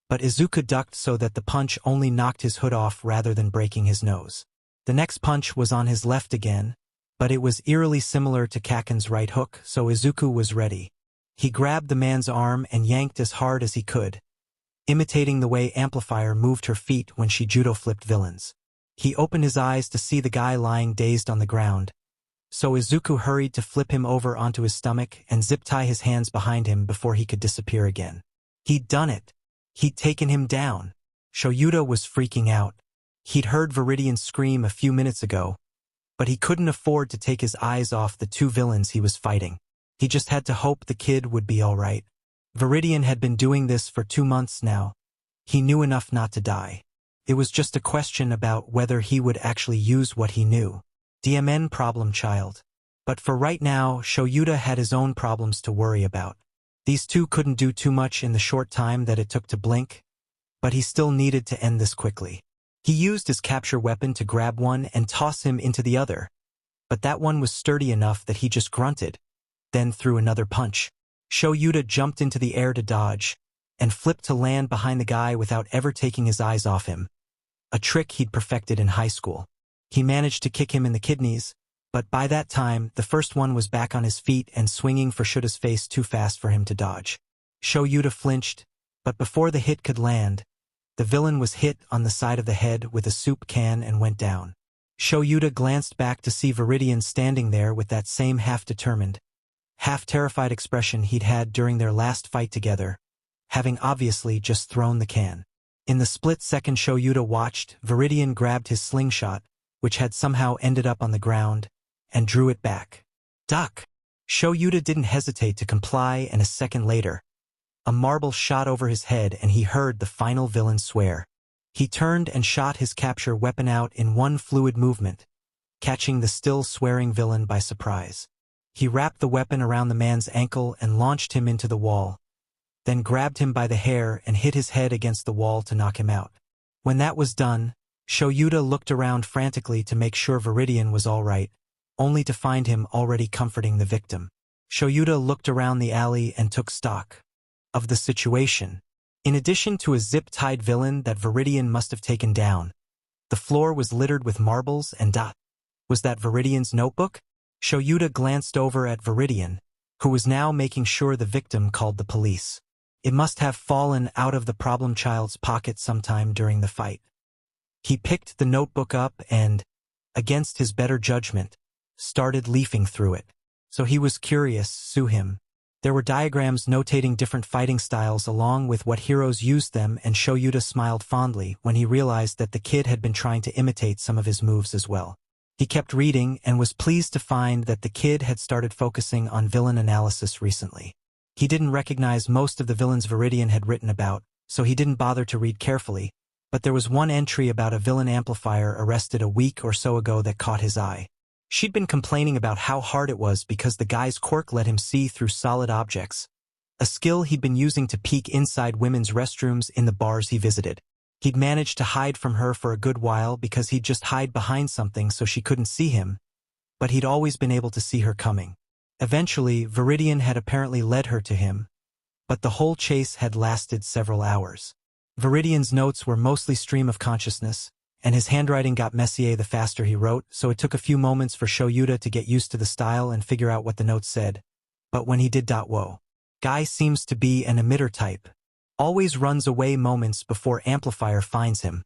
but Izuku ducked so that the punch only knocked his hood off rather than breaking his nose. The next punch was on his left again, but it was eerily similar to Kakin's right hook, so Izuku was ready. He grabbed the man's arm and yanked as hard as he could, imitating the way Amplifier moved her feet when she judo-flipped villains. He opened his eyes to see the guy lying dazed on the ground, so Izuku hurried to flip him over onto his stomach and zip-tie his hands behind him before he could disappear again. He'd done it. He'd taken him down. Shoyuta was freaking out. He'd heard Viridian scream a few minutes ago, but he couldn't afford to take his eyes off the two villains he was fighting. He just had to hope the kid would be all right. Viridian had been doing this for 2 months now. He knew enough not to die. It was just a question about whether he would actually use what he knew. DMN problem child. But for right now, Shoyuta had his own problems to worry about. These two couldn't do too much in the short time that it took to blink, but he still needed to end this quickly. He used his capture weapon to grab one and toss him into the other, but that one was sturdy enough that he just grunted, then threw another punch. Shoyuta jumped into the air to dodge, and flipped to land behind the guy without ever taking his eyes off him, a trick he'd perfected in high school. He managed to kick him in the kidneys, but by that time, the first one was back on his feet and swinging for Shuta's face too fast for him to dodge. Shoyuta flinched, but before the hit could land, the villain was hit on the side of the head with a soup can and went down. Shoyuta glanced back to see Viridian standing there with that same half-determined, half-terrified expression he'd had during their last fight together, having obviously just thrown the can. In the split second Shoyuta watched, Viridian grabbed his slingshot, which had somehow ended up on the ground, and drew it back. Duck! Shoyuta didn't hesitate to comply, and a second later, a marble shot over his head and he heard the final villain swear. He turned and shot his capture weapon out in one fluid movement, catching the still swearing villain by surprise. He wrapped the weapon around the man's ankle and launched him into the wall, then grabbed him by the hair and hit his head against the wall to knock him out. When that was done, Shoyuta looked around frantically to make sure Viridian was all right, only to find him already comforting the victim. Shoyuta looked around the alley and took stock of the situation. In addition to a zip-tied villain that Viridian must have taken down, the floor was littered with marbles and dot. Was that Viridian's notebook? Shoyuta glanced over at Viridian, who was now making sure the victim called the police. It must have fallen out of the problem child's pocket sometime during the fight. He picked the notebook up and, against his better judgment, started leafing through it. So he was curious, sue him. There were diagrams notating different fighting styles along with what heroes used them, and Shoyuta smiled fondly when he realized that the kid had been trying to imitate some of his moves as well. He kept reading and was pleased to find that the kid had started focusing on villain analysis recently. He didn't recognize most of the villains Viridian had written about, so he didn't bother to read carefully, but there was one entry about a villain Amplifier arrested a week or so ago that caught his eye. She'd been complaining about how hard it was because the guy's quirk let him see through solid objects, a skill he'd been using to peek inside women's restrooms in the bars he visited. He'd managed to hide from her for a good while because he'd just hide behind something so she couldn't see him, but he'd always been able to see her coming. Eventually, Viridian had apparently led her to him, but the whole chase had lasted several hours. Viridian's notes were mostly stream of consciousness, and his handwriting got messier the faster he wrote, so it took a few moments for Shoyuta to get used to the style and figure out what the notes said. But when he did, whoa. Guy seems to be an emitter type. Always runs away moments before Amplifier finds him.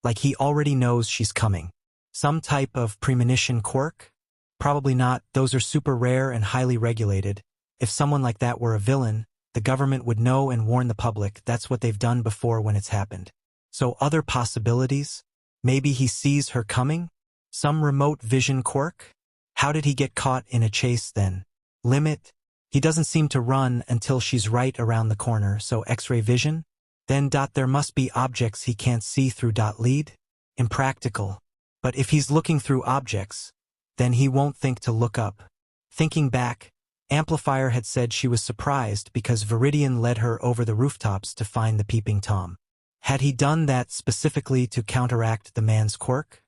Like he already knows she's coming. Some type of premonition quirk? Probably not, those are super rare and highly regulated. If someone like that were a villain, the government would know and warn the public. That's what they've done before when it's happened. So other possibilities? Maybe he sees her coming? Some remote vision quirk? How did he get caught in a chase then? Limit? He doesn't seem to run until she's right around the corner, so X-ray vision? Then there must be objects he can't see through lead? Impractical. But if he's looking through objects, then he won't think to look up. Thinking back, Amplifier had said she was surprised because Viridian led her over the rooftops to find the peeping Tom. Had he done that specifically to counteract the man's quirk?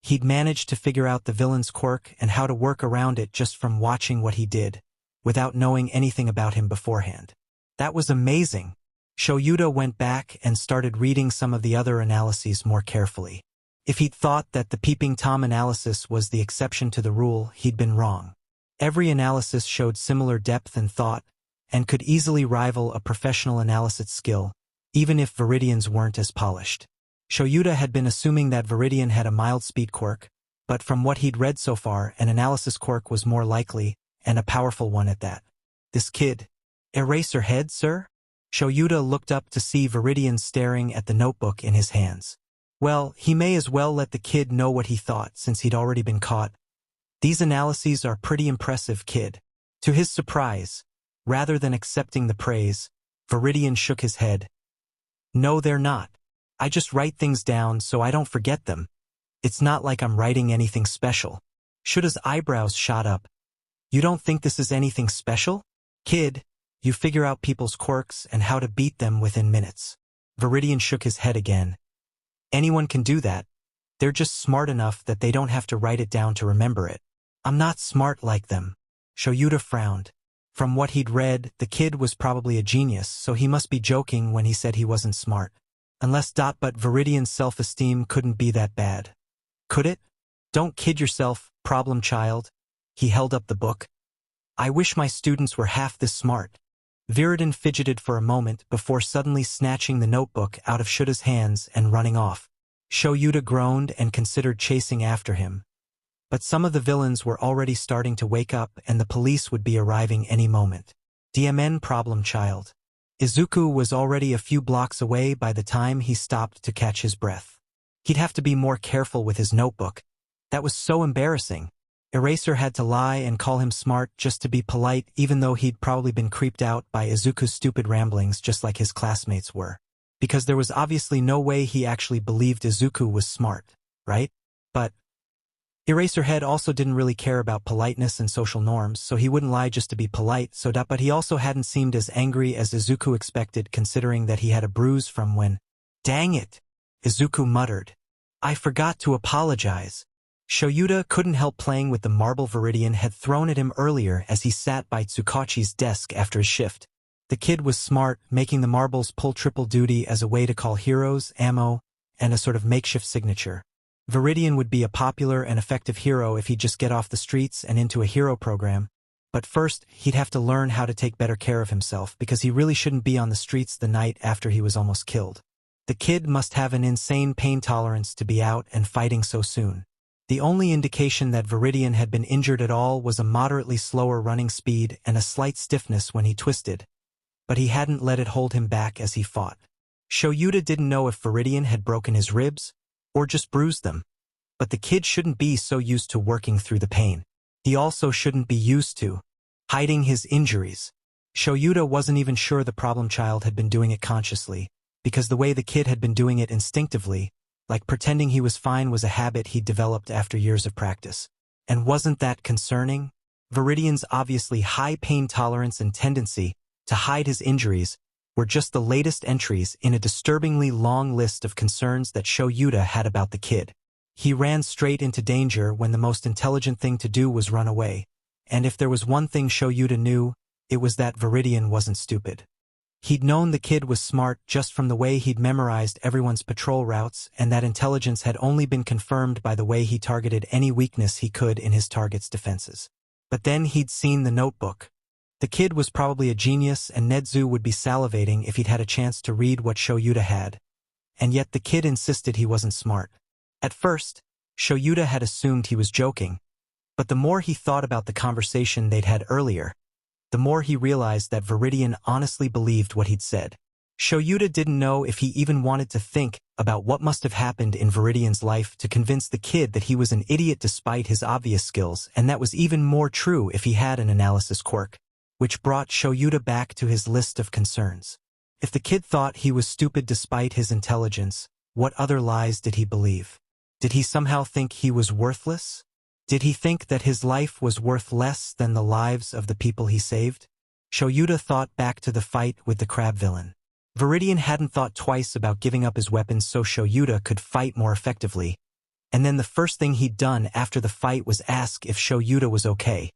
He'd managed to figure out the villain's quirk and how to work around it just from watching what he did, without knowing anything about him beforehand. That was amazing. Shoyuta went back and started reading some of the other analyses more carefully. If he'd thought that the peeping Tom analysis was the exception to the rule, he'd been wrong. Every analysis showed similar depth and thought, and could easily rival a professional analysis skill, even if Viridian's weren't as polished. Shoyuta had been assuming that Viridian had a mild speed quirk, but from what he'd read so far, an analysis quirk was more likely, and a powerful one at that. This kid. Erase her head, sir? Shoyuta looked up to see Viridian staring at the notebook in his hands. Well, he may as well let the kid know what he thought since he'd already been caught. These analyses are pretty impressive, kid. To his surprise, rather than accepting the praise, Viridian shook his head. No, they're not. I just write things down so I don't forget them. It's not like I'm writing anything special. Shuta's eyebrows shot up. You don't think this is anything special? Kid, you figure out people's quirks and how to beat them within minutes. Viridian shook his head again. Anyone can do that. They're just smart enough that they don't have to write it down to remember it. I'm not smart like them. Shoyuta frowned. From what he'd read, the kid was probably a genius, so he must be joking when he said he wasn't smart. Unless but Viridian's self-esteem couldn't be that bad. Could it? Don't kid yourself, problem child. He held up the book. I wish my students were half this smart. Viridian fidgeted for a moment before suddenly snatching the notebook out of Shuta's hands and running off. Shoyuta groaned and considered chasing after him. But some of the villains were already starting to wake up and the police would be arriving any moment. DMN problem child. Izuku was already a few blocks away by the time he stopped to catch his breath. He'd have to be more careful with his notebook. That was so embarrassing. Eraser had to lie and call him smart just to be polite, even though he'd probably been creeped out by Izuku's stupid ramblings just like his classmates were. Because there was obviously no way he actually believed Izuku was smart, right? But Eraserhead also didn't really care about politeness and social norms, so he wouldn't lie just to be polite, but he also hadn't seemed as angry as Izuku expected considering that he had a bruise from when— Dang it! Izuku muttered. I forgot to apologize. Shoyuta couldn't help playing with the marble Viridian had thrown at him earlier as he sat by Tsukachi's desk after his shift. The kid was smart, making the marbles pull triple duty as a way to call heroes, ammo, and a sort of makeshift signature. Viridian would be a popular and effective hero if he'd just get off the streets and into a hero program, but first he'd have to learn how to take better care of himself because he really shouldn't be on the streets the night after he was almost killed. The kid must have an insane pain tolerance to be out and fighting so soon. The only indication that Viridian had been injured at all was a moderately slower running speed and a slight stiffness when he twisted, but he hadn't let it hold him back as he fought. Shoyuta didn't know if Viridian had broken his ribs or just bruised them, but the kid shouldn't be so used to working through the pain. He also shouldn't be used to hiding his injuries. Shoyuta wasn't even sure the problem child had been doing it consciously, because the way the kid had been doing it instinctively, like pretending he was fine, was a habit he'd developed after years of practice. And wasn't that concerning? Viridian's obviously high pain tolerance and tendency to hide his injuries were just the latest entries in a disturbingly long list of concerns that Shoyuta had about the kid. He ran straight into danger when the most intelligent thing to do was run away, and if there was one thing Shoyuta knew, it was that Viridian wasn't stupid. He'd known the kid was smart just from the way he'd memorized everyone's patrol routes, and that intelligence had only been confirmed by the way he targeted any weakness he could in his target's defenses. But then he'd seen the notebook. The kid was probably a genius, and Nedzu would be salivating if he'd had a chance to read what Shoyuta had. And yet the kid insisted he wasn't smart. At first, Shoyuta had assumed he was joking, But the more he thought about the conversation they'd had earlier, the more he realized that Viridian honestly believed what he'd said. Shoyuta didn't know if he even wanted to think about what must have happened in Viridian's life to convince the kid that he was an idiot despite his obvious skills, and that was even more true if he had an analysis quirk, which brought Shoyuta back to his list of concerns. If the kid thought he was stupid despite his intelligence, what other lies did he believe? Did he somehow think he was worthless? Did he think that his life was worth less than the lives of the people he saved? Shoyuta thought back to the fight with the crab villain. Viridian hadn't thought twice about giving up his weapons so Shoyuta could fight more effectively, and then the first thing he'd done after the fight was ask if Shoyuta was okay,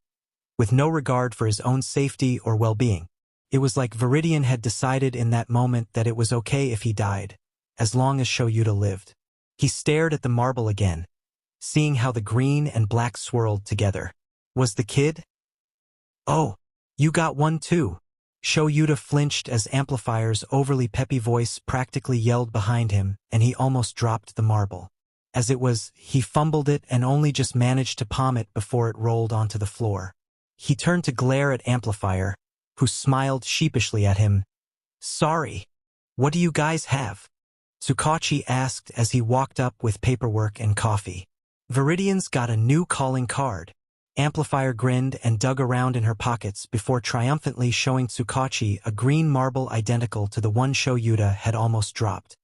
with no regard for his own safety or well-being. It was like Viridian had decided in that moment that it was okay if he died, as long as Shoyuta lived. He stared at the marble again, seeing how the green and black swirled together. Was the kid? "Oh, you got one too." Shoyuta flinched as Amplifier's overly peppy voice practically yelled behind him, and he almost dropped the marble. As it was, he fumbled it and only just managed to palm it before it rolled onto the floor. He turned to glare at Amplifier, who smiled sheepishly at him. "Sorry. What do you guys have?" Tsukachi asked as he walked up with paperwork and coffee. "Viridian's got a new calling card." Amplifier grinned and dug around in her pockets before triumphantly showing Tsukachi a green marble identical to the one Shoyuta had almost dropped.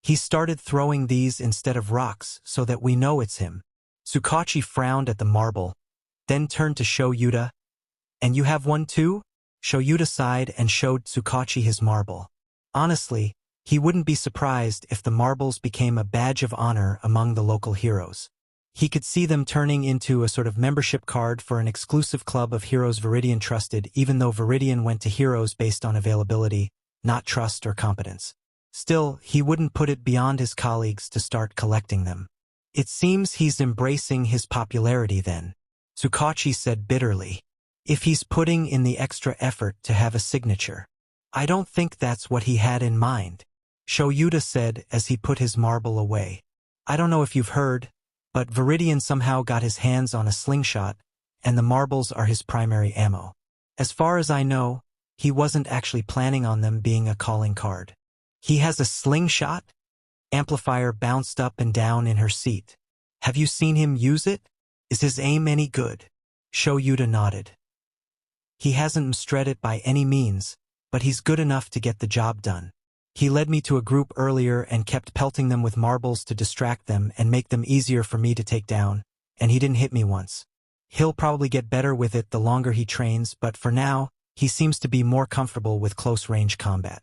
"He started throwing these instead of rocks so that we know it's him." Tsukachi frowned at the marble, then turned to Shoyuta. "And you have one too?" Shoyuta sighed and showed Tsukachi his marble. Honestly, he wouldn't be surprised if the marbles became a badge of honor among the local heroes. He could see them turning into a sort of membership card for an exclusive club of heroes Viridian trusted, even though Viridian went to heroes based on availability, not trust or competence. Still, he wouldn't put it beyond his colleagues to start collecting them. "It seems he's embracing his popularity then," Tsukachi said bitterly. "If he's putting in the extra effort to have a signature. I don't think that's what he had in mind," Shoyuta said as he put his marble away. "I don't know if you've heard, but Viridian somehow got his hands on a slingshot, and the marbles are his primary ammo. As far as I know, he wasn't actually planning on them being a calling card." "He has a slingshot?" Amplifier bounced up and down in her seat. "Have you seen him use it? Is his aim any good?" Shoyuta nodded. "He hasn't mastered it by any means, but he's good enough to get the job done. He led me to a group earlier and kept pelting them with marbles to distract them and make them easier for me to take down, and he didn't hit me once. He'll probably get better with it the longer he trains, but for now, he seems to be more comfortable with close-range combat.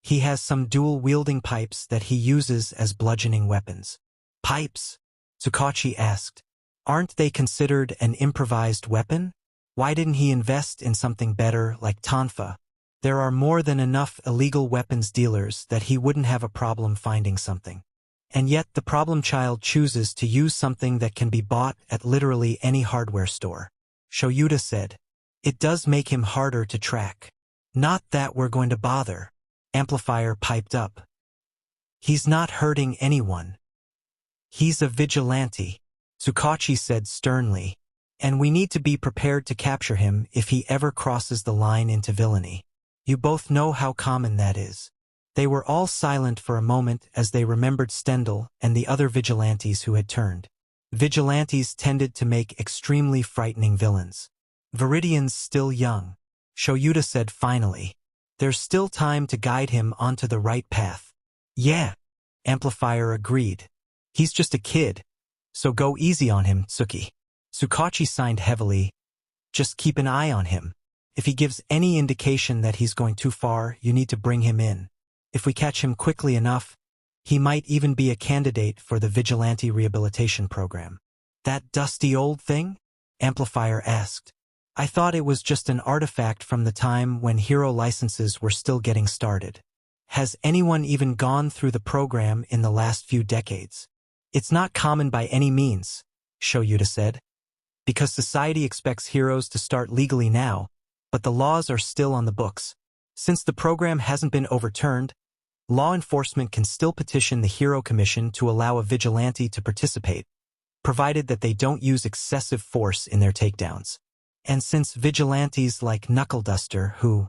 He has some dual-wielding pipes that he uses as bludgeoning weapons." "Pipes?" Tsukachi asked. "Aren't they considered an improvised weapon? Why didn't he invest in something better like tonfa? There are more than enough illegal weapons dealers that he wouldn't have a problem finding something. And yet the problem child chooses to use something that can be bought at literally any hardware store," Shoyuta said. "It does make him harder to track." "Not that we're going to bother," Amplifier piped up. "He's not hurting anyone. He's a vigilante," Tsukachi said sternly, "and we need to be prepared to capture him if he ever crosses the line into villainy. You both know how common that is." They were all silent for a moment as they remembered Stendhal and the other vigilantes who had turned. Vigilantes tended to make extremely frightening villains. "Viridian's still young," Shoyuta said finally. "There's still time to guide him onto the right path." "Yeah," Amplifier agreed. "He's just a kid, so go easy on him, Tsuki." Tsukachi signed heavily. "Just keep an eye on him. If he gives any indication that he's going too far, you need to bring him in. If we catch him quickly enough, he might even be a candidate for the Vigilante Rehabilitation Program." "That dusty old thing?" Amplifier asked. "I thought it was just an artifact from the time when hero licenses were still getting started. Has anyone even gone through the program in the last few decades?" "It's not common by any means," Shoyuta said, "because society expects heroes to start legally now, but the laws are still on the books. Since the program hasn't been overturned, law enforcement can still petition the Hero Commission to allow a vigilante to participate, provided that they don't use excessive force in their takedowns. And since vigilantes like Knuckle Duster, who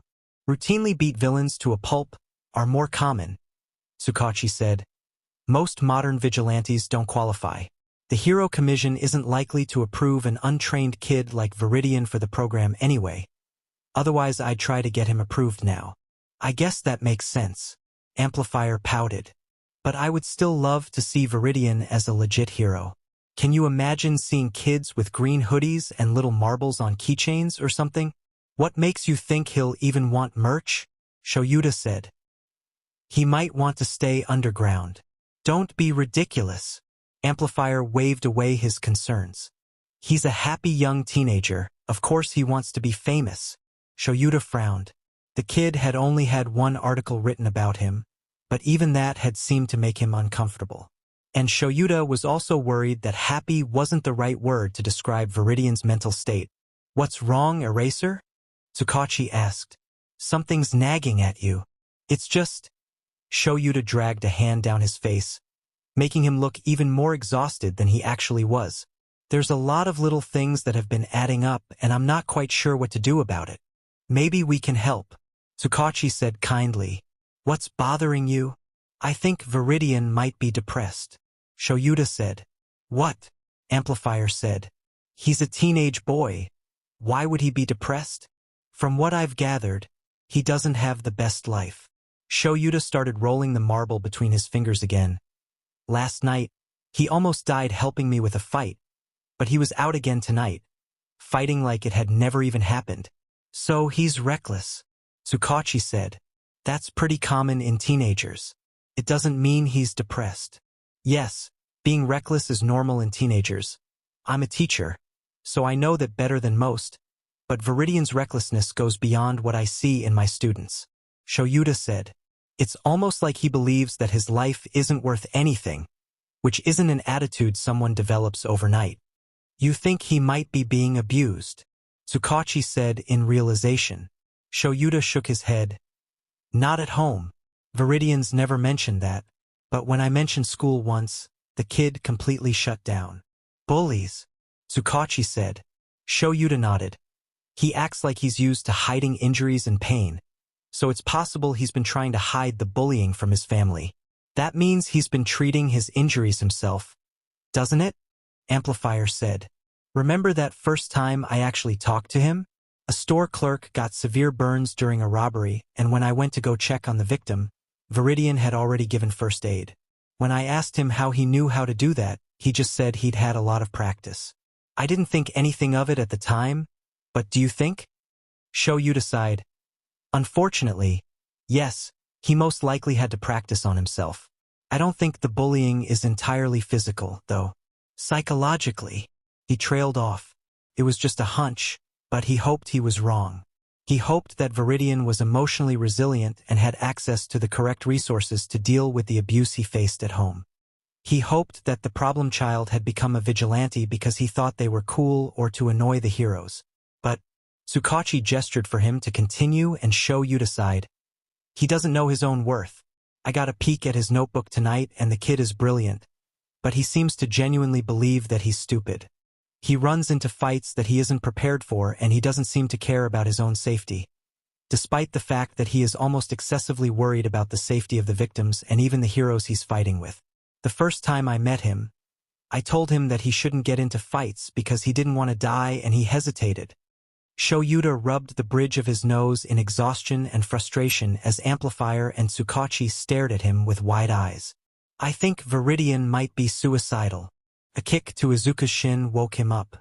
routinely beat villains to a pulp, are more common, Tsukachi said, most modern vigilantes don't qualify. The Hero Commission isn't likely to approve an untrained kid like Viridian for the program anyway. Otherwise, I'd try to get him approved now. I guess that makes sense. Amplifier pouted. But I would still love to see Viridian as a legit hero. Can you imagine seeing kids with green hoodies and little marbles on keychains or something? What makes you think he'll even want merch? Shoyuta said. He might want to stay underground. Don't be ridiculous. Amplifier waved away his concerns. He's a happy young teenager. Of course he wants to be famous. Shoyuta frowned. The kid had only had one article written about him, but even that had seemed to make him uncomfortable. And Shoyuta was also worried that happy wasn't the right word to describe Viridian's mental state. What's wrong, Eraser? Tsukachi asked. Something's nagging at you. It's just... Shoyuta dragged a hand down his face, making him look even more exhausted than he actually was. There's a lot of little things that have been adding up, and I'm not quite sure what to do about it. Maybe we can help, Tsukachi said kindly. What's bothering you? I think Viridian might be depressed, Shoyuta said. What? Amplifier said. He's a teenage boy. Why would he be depressed? From what I've gathered, he doesn't have the best life. Shoyuta started rolling the marble between his fingers again. Last night, he almost died helping me with a fight, but he was out again tonight, fighting like it had never even happened. So he's reckless, Tsukachi said. That's pretty common in teenagers. It doesn't mean he's depressed. Yes, being reckless is normal in teenagers. I'm a teacher, so I know that better than most, but Viridian's recklessness goes beyond what I see in my students. Shoyuta said. It's almost like he believes that his life isn't worth anything, which isn't an attitude someone develops overnight. You think he might be being abused, Tsukachi said in realization. Shoyuta shook his head. Not at home. Viridian's never mentioned that, but when I mentioned school once, the kid completely shut down. Bullies, Tsukachi said. Shoyuta nodded. He acts like he's used to hiding injuries and pain, so it's possible he's been trying to hide the bullying from his family. That means he's been treating his injuries himself, doesn't it? Amplifier said. Remember that first time I actually talked to him? A store clerk got severe burns during a robbery, and when I went to go check on the victim, Viridian had already given first aid. When I asked him how he knew how to do that, he just said he'd had a lot of practice. I didn't think anything of it at the time, but do you think? Shoyuta sighed. Unfortunately, yes, he most likely had to practice on himself. I don't think the bullying is entirely physical, though. Psychologically, he trailed off. It was just a hunch, but he hoped he was wrong. He hoped that Viridian was emotionally resilient and had access to the correct resources to deal with the abuse he faced at home. He hoped that the problem child had become a vigilante because he thought they were cool or to annoy the heroes. But Tsukachi gestured for him to continue and Shoyuta sighed. He doesn't know his own worth. I got a peek at his notebook tonight and the kid is brilliant, but he seems to genuinely believe that he's stupid. He runs into fights that he isn't prepared for and he doesn't seem to care about his own safety, despite the fact that he is almost excessively worried about the safety of the victims and even the heroes he's fighting with. The first time I met him, I told him that he shouldn't get into fights because he didn't want to die and he hesitated. Shoyuta rubbed the bridge of his nose in exhaustion and frustration as Amplifier and Tsukachi stared at him with wide eyes. I think Viridian might be suicidal. A kick to Izuka's shin woke him up.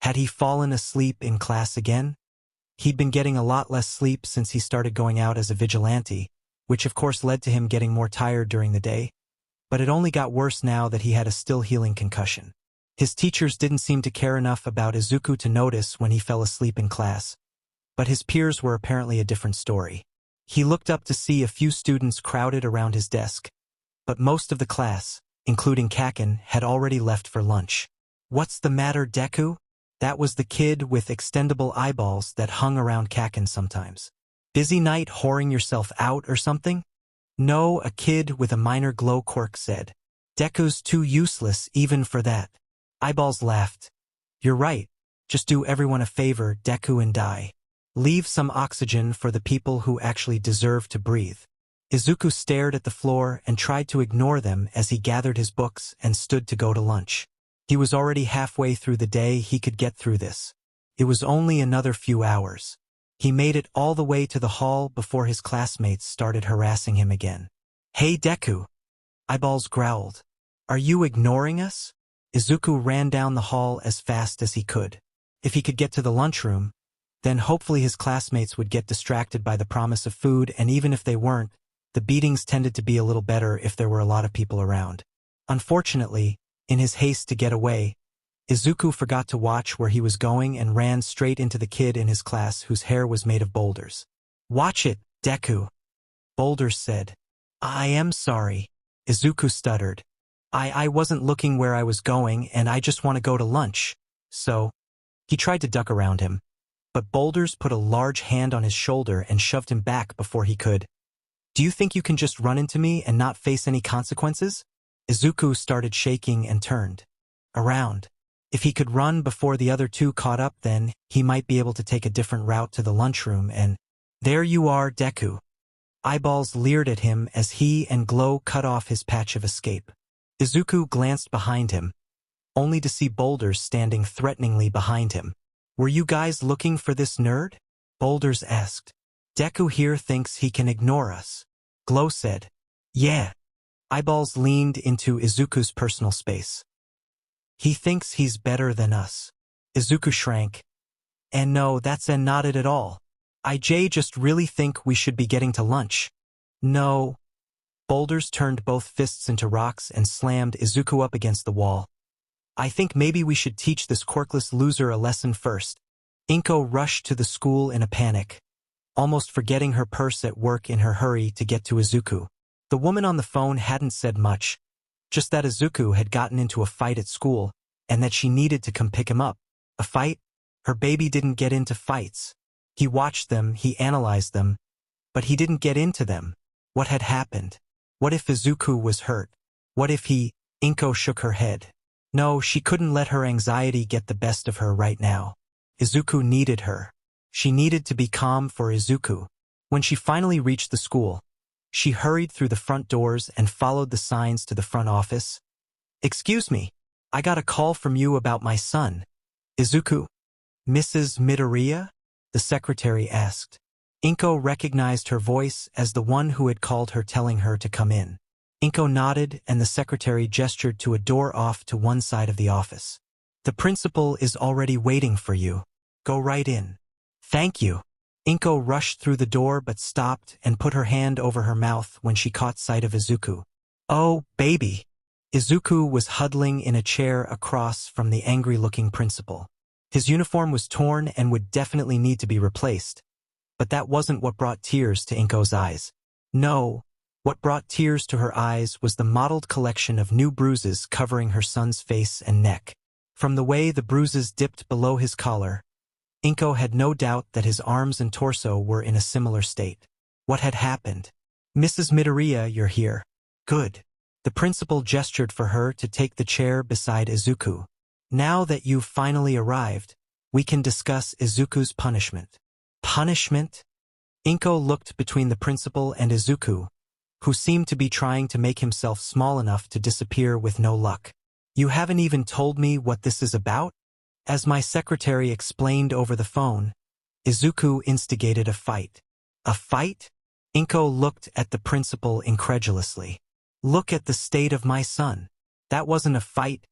Had he fallen asleep in class again? He'd been getting a lot less sleep since he started going out as a vigilante, which of course led to him getting more tired during the day, but it only got worse now that he had a still-healing concussion. His teachers didn't seem to care enough about Izuku to notice when he fell asleep in class, but his peers were apparently a different story. He looked up to see a few students crowded around his desk, but most of the class, including Kaken, had already left for lunch. What's the matter, Deku? That was the kid with extendable eyeballs that hung around Kaken sometimes. Busy night whoring yourself out or something? No, a kid with a minor glow quirk said. Deku's too useless even for that. Eyeballs laughed. You're right. Just do everyone a favor, Deku, and die. Leave some oxygen for the people who actually deserve to breathe. Izuku stared at the floor and tried to ignore them as he gathered his books and stood to go to lunch. He was already halfway through the day. He could get through this. It was only another few hours. He made it all the way to the hall before his classmates started harassing him again. Hey Deku! Eyeballs growled. Are you ignoring us? Izuku ran down the hall as fast as he could. If he could get to the lunchroom, then hopefully his classmates would get distracted by the promise of food, and even if they weren't, the beatings tended to be a little better if there were a lot of people around. Unfortunately, in his haste to get away, Izuku forgot to watch where he was going and ran straight into the kid in his class whose hair was made of boulders. Watch it, Deku, Boulders said. I am sorry, Izuku stuttered. I wasn't looking where I was going, and I just want to go to lunch. So, he tried to duck around him, but Boulders put a large hand on his shoulder and shoved him back before he could. Do you think you can just run into me and not face any consequences? Izuku started shaking and turned around. If he could run before the other two caught up, then he might be able to take a different route to the lunchroom, and there you are, Deku. Eyeballs leered at him as he and Glow cut off his patch of escape. Izuku glanced behind him, only to see Boulders standing threateningly behind him. Were you guys looking for this nerd? Boulders asked. Deku here thinks he can ignore us. Glow said. Yeah. Eyeballs leaned into Izuku's personal space. He thinks he's better than us. Izuku shrank. And no, that's not it at all. I just really think we should be getting to lunch. No. Boulders turned both fists into rocks and slammed Izuku up against the wall. I think maybe we should teach this quirkless loser a lesson first. Inko rushed to the school in a panic, almost forgetting her purse at work in her hurry to get to Izuku. The woman on the phone hadn't said much, just that Izuku had gotten into a fight at school and that she needed to come pick him up. A fight? Her baby didn't get into fights. He watched them, he analyzed them, but he didn't get into them. What had happened? What if Izuku was hurt? What if he... Inko shook her head. No, she couldn't let her anxiety get the best of her right now. Izuku needed her. She needed to be calm for Izuku. When she finally reached the school, she hurried through the front doors and followed the signs to the front office. Excuse me, I got a call from you about my son. Izuku? Mrs. Midoriya? The secretary asked. Inko recognized her voice as the one who had called her, telling her to come in. Inko nodded and the secretary gestured to a door off to one side of the office. The principal is already waiting for you. Go right in. Thank you. Inko rushed through the door but stopped and put her hand over her mouth when she caught sight of Izuku. Oh, baby. Izuku was huddling in a chair across from the angry-looking principal. His uniform was torn and would definitely need to be replaced. But that wasn't what brought tears to Inko's eyes. No, what brought tears to her eyes was the mottled collection of new bruises covering her son's face and neck. From the way the bruises dipped below his collar, Inko had no doubt that his arms and torso were in a similar state. What had happened? Mrs. Midoriya, you're here. Good. The principal gestured for her to take the chair beside Izuku. Now that you've finally arrived, we can discuss Izuku's punishment. Punishment? Inko looked between the principal and Izuku, who seemed to be trying to make himself small enough to disappear with no luck. You haven't even told me what this is about? As my secretary explained over the phone, Izuku instigated a fight. A fight? Inko looked at the principal incredulously. Look at the state of my son. That wasn't a fight.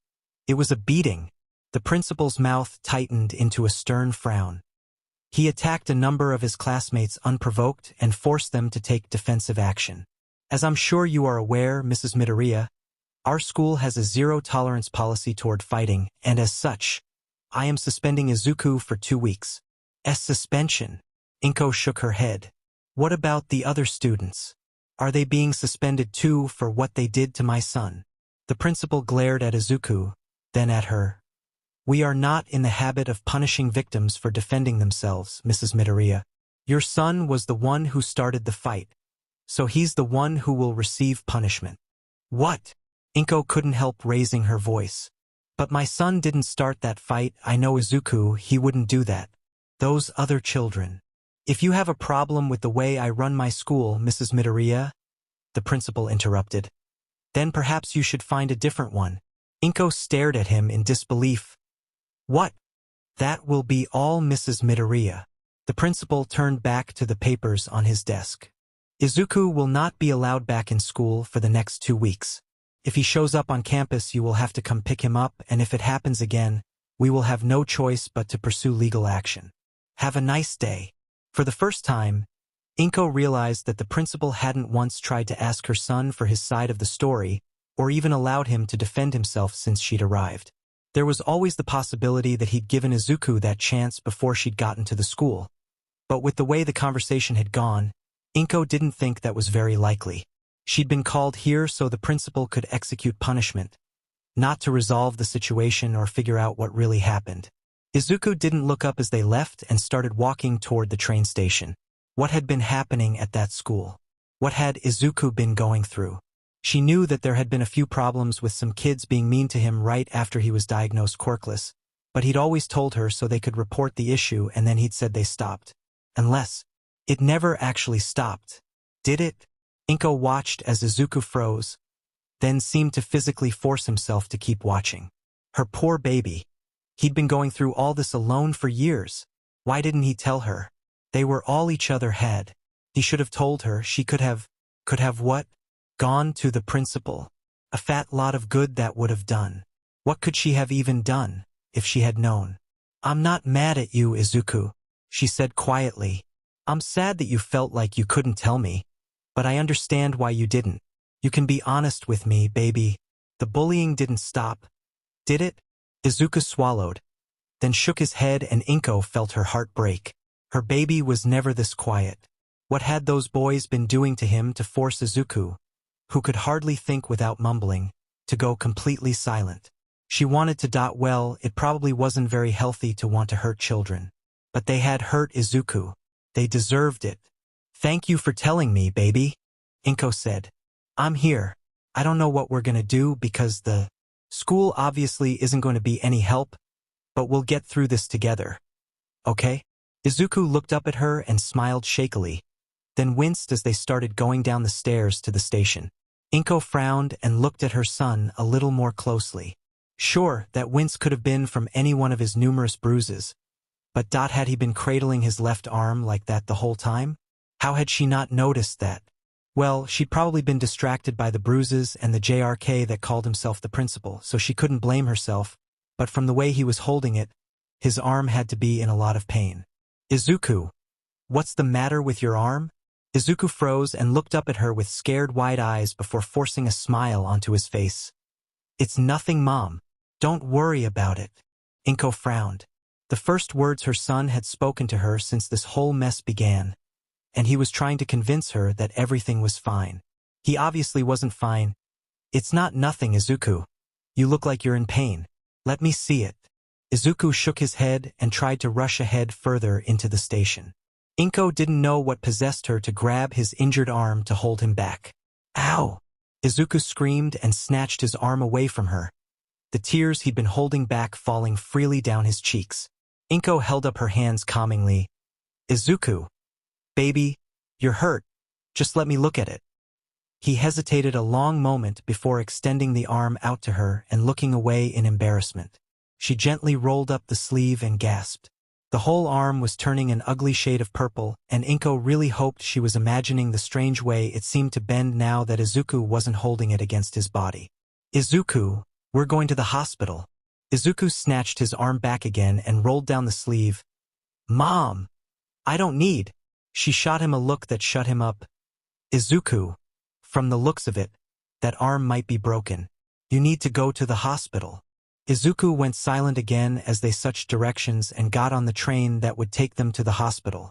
It was a beating. The principal's mouth tightened into a stern frown. He attacked a number of his classmates unprovoked and forced them to take defensive action. As I'm sure you are aware, Mrs. Midoriya, our school has a zero-tolerance policy toward fighting, and as such, I am suspending Izuku for 2 weeks. Suspension? Inko shook her head. What about the other students? Are they being suspended too for what they did to my son? The principal glared at Izuku, then at her. We are not in the habit of punishing victims for defending themselves, Mrs. Midoriya. Your son was the one who started the fight, so he's the one who will receive punishment. What? Inko couldn't help raising her voice. But my son didn't start that fight. I know Izuku, he wouldn't do that. Those other children. If you have a problem with the way I run my school, Mrs. Midoriya, the principal interrupted, then perhaps you should find a different one. Inko stared at him in disbelief. What? That will be all, Mrs. Midoriya. The principal turned back to the papers on his desk. Izuku will not be allowed back in school for the next 2 weeks. If he shows up on campus, you will have to come pick him up, and if it happens again, we will have no choice but to pursue legal action. Have a nice day. For the first time, Inko realized that the principal hadn't once tried to ask her son for his side of the story, or even allowed him to defend himself since she'd arrived. There was always the possibility that he'd given Izuku that chance before she'd gotten to the school. But with the way the conversation had gone, Inko didn't think that was very likely. She'd been called here so the principal could execute punishment, not to resolve the situation or figure out what really happened. Izuku didn't look up as they left and started walking toward the train station. What had been happening at that school? What had Izuku been going through? She knew that there had been a few problems with some kids being mean to him right after he was diagnosed quirkless, but he'd always told her so they could report the issue, and then he'd said they stopped. Unless it never actually stopped. Did it? Inko watched as Izuku froze, then seemed to physically force himself to keep watching. Her poor baby. He'd been going through all this alone for years. Why didn't he tell her? They were all each other had. He should have told her. She could have what? Gone to the principal. A fat lot of good that would have done. What could she have even done, if she had known? I'm not mad at you, Izuku, she said quietly. I'm sad that you felt like you couldn't tell me. But I understand why you didn't. You can be honest with me, baby. The bullying didn't stop, did it? Izuku swallowed, then shook his head, and Inko felt her heart break. Her baby was never this quiet. What had those boys been doing to him to force Izuku, who could hardly think without mumbling, to go completely silent? She wanted to. Well, it probably wasn't very healthy to want to hurt children. But they had hurt Izuku. They deserved it. Thank you for telling me, baby, Inko said. I'm here. I don't know what we're gonna do because the school obviously isn't going to be any help, but we'll get through this together. Okay? Izuku looked up at her and smiled shakily, then winced as they started going down the stairs to the station. Inko frowned and looked at her son a little more closely. Sure, that wince could have been from any one of his numerous bruises, but had he been cradling his left arm like that the whole time? How had she not noticed that? Well, she'd probably been distracted by the bruises and the JRK that called himself the principal, so she couldn't blame herself, but from the way he was holding it, his arm had to be in a lot of pain. Izuku, what's the matter with your arm? Izuku froze and looked up at her with scared wide eyes before forcing a smile onto his face. It's nothing, Mom. Don't worry about it. Inko frowned. The first words her son had spoken to her since this whole mess began, and he was trying to convince her that everything was fine. He obviously wasn't fine. It's not nothing, Izuku. You look like you're in pain. Let me see it. Izuku shook his head and tried to rush ahead further into the station. Inko didn't know what possessed her to grab his injured arm to hold him back. Ow! Izuku screamed and snatched his arm away from her, the tears he'd been holding back falling freely down his cheeks. Inko held up her hands calmingly. Izuku, baby, you're hurt. Just let me look at it. He hesitated a long moment before extending the arm out to her and looking away in embarrassment. She gently rolled up the sleeve and gasped. The whole arm was turning an ugly shade of purple, and Inko really hoped she was imagining the strange way it seemed to bend now that Izuku wasn't holding it against his body. Izuku, we're going to the hospital. Izuku snatched his arm back again and rolled down the sleeve. Mom! I don't need. She shot him a look that shut him up. Izuku, from the looks of it, that arm might be broken. You need to go to the hospital. Izuku went silent again as they switched directions and got on the train that would take them to the hospital,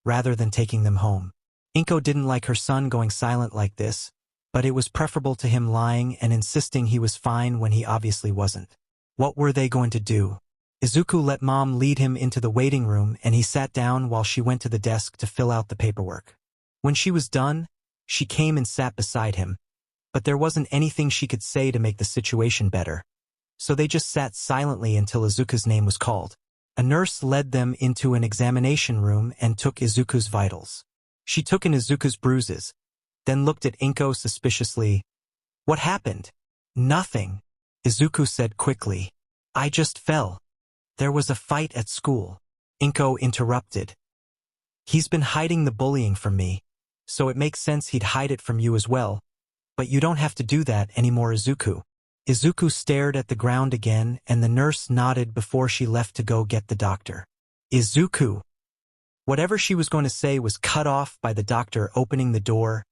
rather than taking them home. Inko didn't like her son going silent like this, but it was preferable to him lying and insisting he was fine when he obviously wasn't. What were they going to do? Izuku let Mom lead him into the waiting room, and he sat down while she went to the desk to fill out the paperwork. When she was done, she came and sat beside him, but there wasn't anything she could say to make the situation better. so they just sat silently until Izuku's name was called. A nurse led them into an examination room and took Izuku's vitals. She took in Izuku's bruises, then looked at Inko suspiciously. "What happened?" "Nothing," Izuku said quickly. "I just fell. There was a fight at school." Inko interrupted. "He's been hiding the bullying from me, so it makes sense he'd hide it from you as well. But you don't have to do that anymore, Izuku." Izuku stared at the ground again, and the nurse nodded before she left to go get the doctor. "Izuku." Whatever she was going to say was cut off by the doctor opening the door.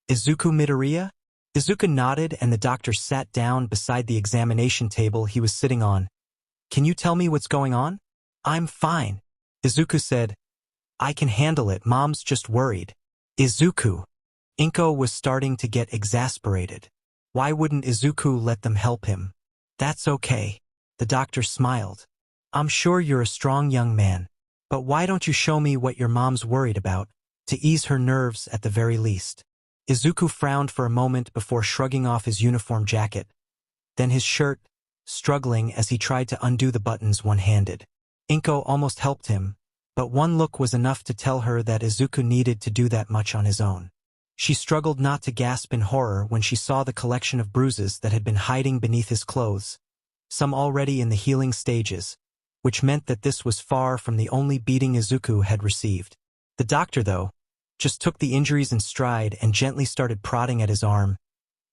"Izuku Midoriya?" Izuku nodded, and the doctor sat down beside the examination table he was sitting on. "Can you tell me what's going on?" "I'm fine," Izuku said. "I can handle it, Mom's just worried." "Izuku." Inko was starting to get exasperated. Why wouldn't Izuku let them help him? "That's okay." The doctor smiled. "I'm sure you're a strong young man. But why don't you show me what your mom's worried about, to ease her nerves at the very least?" Izuku frowned for a moment before shrugging off his uniform jacket, then his shirt, struggling as he tried to undo the buttons one-handed. Inko almost helped him, but one look was enough to tell her that Izuku needed to do that much on his own. She struggled not to gasp in horror when she saw the collection of bruises that had been hiding beneath his clothes, some already in the healing stages, which meant that this was far from the only beating Izuku had received. The doctor, though, just took the injuries in stride and gently started prodding at his arm.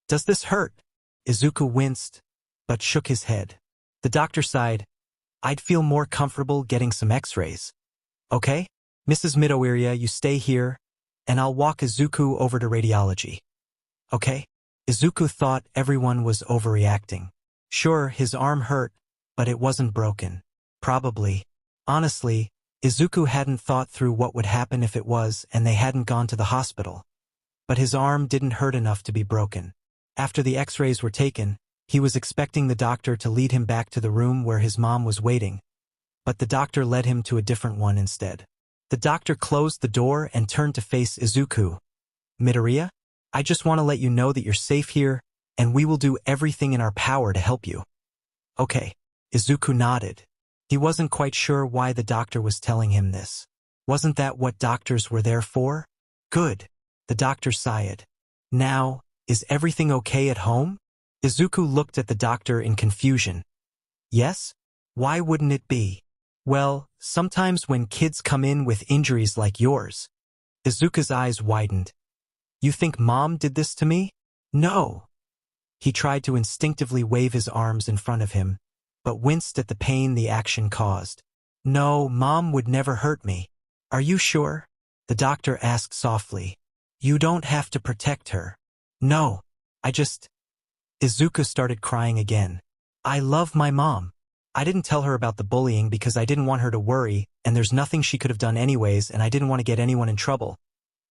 "Does this hurt?" Izuku winced, but shook his head. The doctor sighed. "I'd feel more comfortable getting some x-rays." "Okay? Mrs. Midoriya, you stay here, and I'll walk Izuku over to radiology." "Okay?" Izuku thought everyone was overreacting. Sure, his arm hurt, but it wasn't broken. Probably. Honestly, Izuku hadn't thought through what would happen if it was and they hadn't gone to the hospital. But his arm didn't hurt enough to be broken. After the x-rays were taken, he was expecting the doctor to lead him back to the room where his mom was waiting, but the doctor led him to a different one instead. The doctor closed the door and turned to face Izuku. "Midoriya, I just want to let you know that you're safe here, and we will do everything in our power to help you." "Okay." Izuku nodded. He wasn't quite sure why the doctor was telling him this. Wasn't that what doctors were there for? "Good." The doctor sighed. "Now, is everything okay at home?" Izuku looked at the doctor in confusion. "Yes? Why wouldn't it be?" "Well, sometimes when kids come in with injuries like yours." Izuku's eyes widened. "You think Mom did this to me?" "No." He tried to instinctively wave his arms in front of him, but winced at the pain the action caused. "No, Mom would never hurt me." "Are you sure?" the doctor asked softly. "You don't have to protect her." "No, I just—" Izuku started crying again. "I love my mom. I didn't tell her about the bullying because I didn't want her to worry, and there's nothing she could have done anyways, and I didn't want to get anyone in trouble.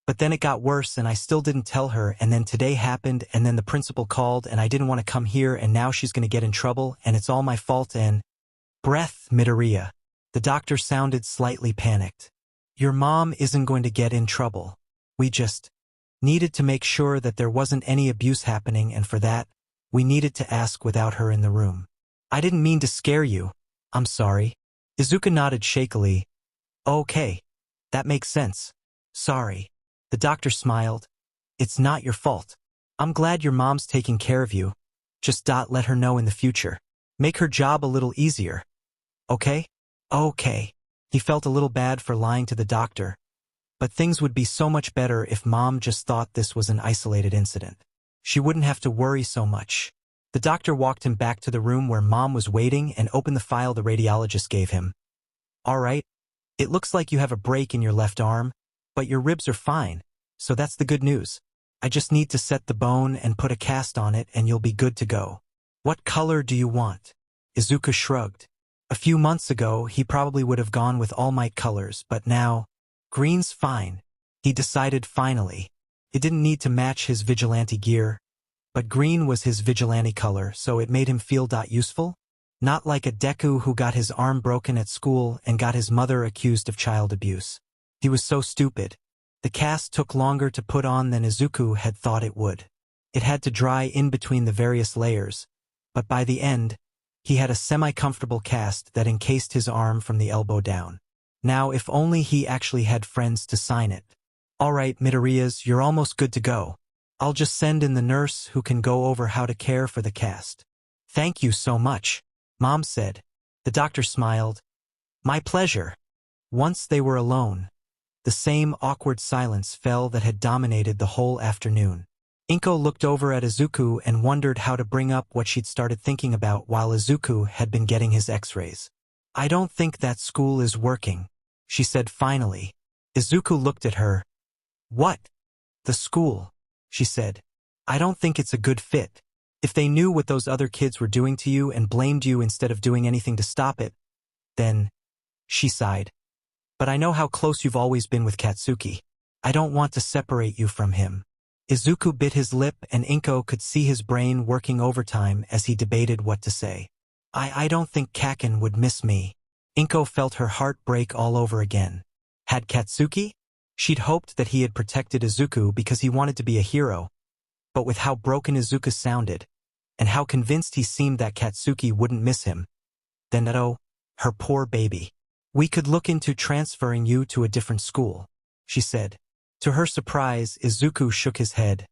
But then it got worse and I still didn't tell her, and then today happened, and then the principal called, and I didn't want to come here, and now she's going to get in trouble, and it's all my fault, and—" "Breath, Midoriya." The doctor sounded slightly panicked. "Your mom isn't going to get in trouble. We just needed to make sure that there wasn't any abuse happening, and for that, we needed to ask without her in the room. I didn't mean to scare you. I'm sorry." Izuku nodded shakily. "Okay. That makes sense. Sorry." The doctor smiled. "It's not your fault. I'm glad your mom's taking care of you. Just let her know in the future. Make her job a little easier. Okay?" "Okay." He felt a little bad for lying to the doctor, but things would be so much better if Mom just thought this was an isolated incident. She wouldn't have to worry so much. The doctor walked him back to the room where Mom was waiting and opened the file the radiologist gave him. "All right. It looks like you have a break in your left arm, but your ribs are fine, so that's the good news. I just need to set the bone and put a cast on it and you'll be good to go." "What color do you want?" Izuku shrugged. A few months ago, he probably would have gone with All Might colors, but now, green's fine. He decided finally. It didn't need to match his vigilante gear, but green was his vigilante color, so it made him feel useful. Not like a Deku who got his arm broken at school and got his mother accused of child abuse. He was so stupid. The cast took longer to put on than Izuku had thought it would. It had to dry in between the various layers, but by the end, He had a semi-comfortable cast that encased his arm from the elbow down. Now if only he actually had friends to sign it. All right, Midoriyas, you're almost good to go. I'll just send in the nurse who can go over how to care for the cast. Thank you so much, Mom said. The doctor smiled. My pleasure. Once they were alone, the same awkward silence fell that had dominated the whole afternoon. Inko looked over at Izuku and wondered how to bring up what she'd started thinking about while Izuku had been getting his x-rays. I don't think that school is working, she said finally. Izuku looked at her. What? The school, she said. I don't think it's a good fit. If they knew what those other kids were doing to you and blamed you instead of doing anything to stop it, then, she sighed. But I know how close you've always been with Katsuki. I don't want to separate you from him. Izuku bit his lip and Inko could see his brain working overtime as he debated what to say. I don't think Kaken would miss me. Inko felt her heart break all over again. Had Katsuki? She'd hoped that he had protected Izuku because he wanted to be a hero. But with how broken Izuku sounded, and how convinced he seemed that Katsuki wouldn't miss him, then oh, her poor baby. We could look into transferring you to a different school, she said. To her surprise, Izuku shook his head.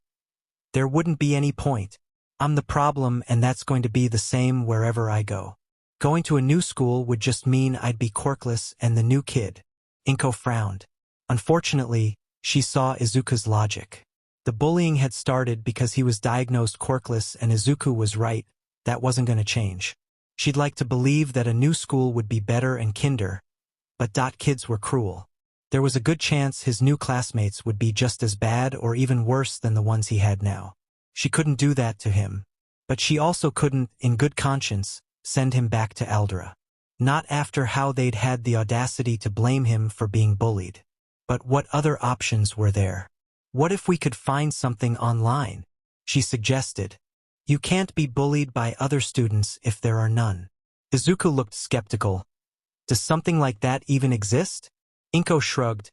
There wouldn't be any point. I'm the problem and that's going to be the same wherever I go. Going to a new school would just mean I'd be Quirkless and the new kid. Inko frowned. Unfortunately, she saw Izuku's logic. The bullying had started because he was diagnosed Quirkless and Izuku was right, that wasn't going to change. She'd like to believe that a new school would be better and kinder, but kids were cruel. There was a good chance his new classmates would be just as bad or even worse than the ones he had now. She couldn't do that to him. But she also couldn't, in good conscience, send him back to Aldera. Not after how they'd had the audacity to blame him for being bullied. But what other options were there? What if we could find something online? She suggested. You can't be bullied by other students if there are none. Izuku looked skeptical. Does something like that even exist? Inko shrugged.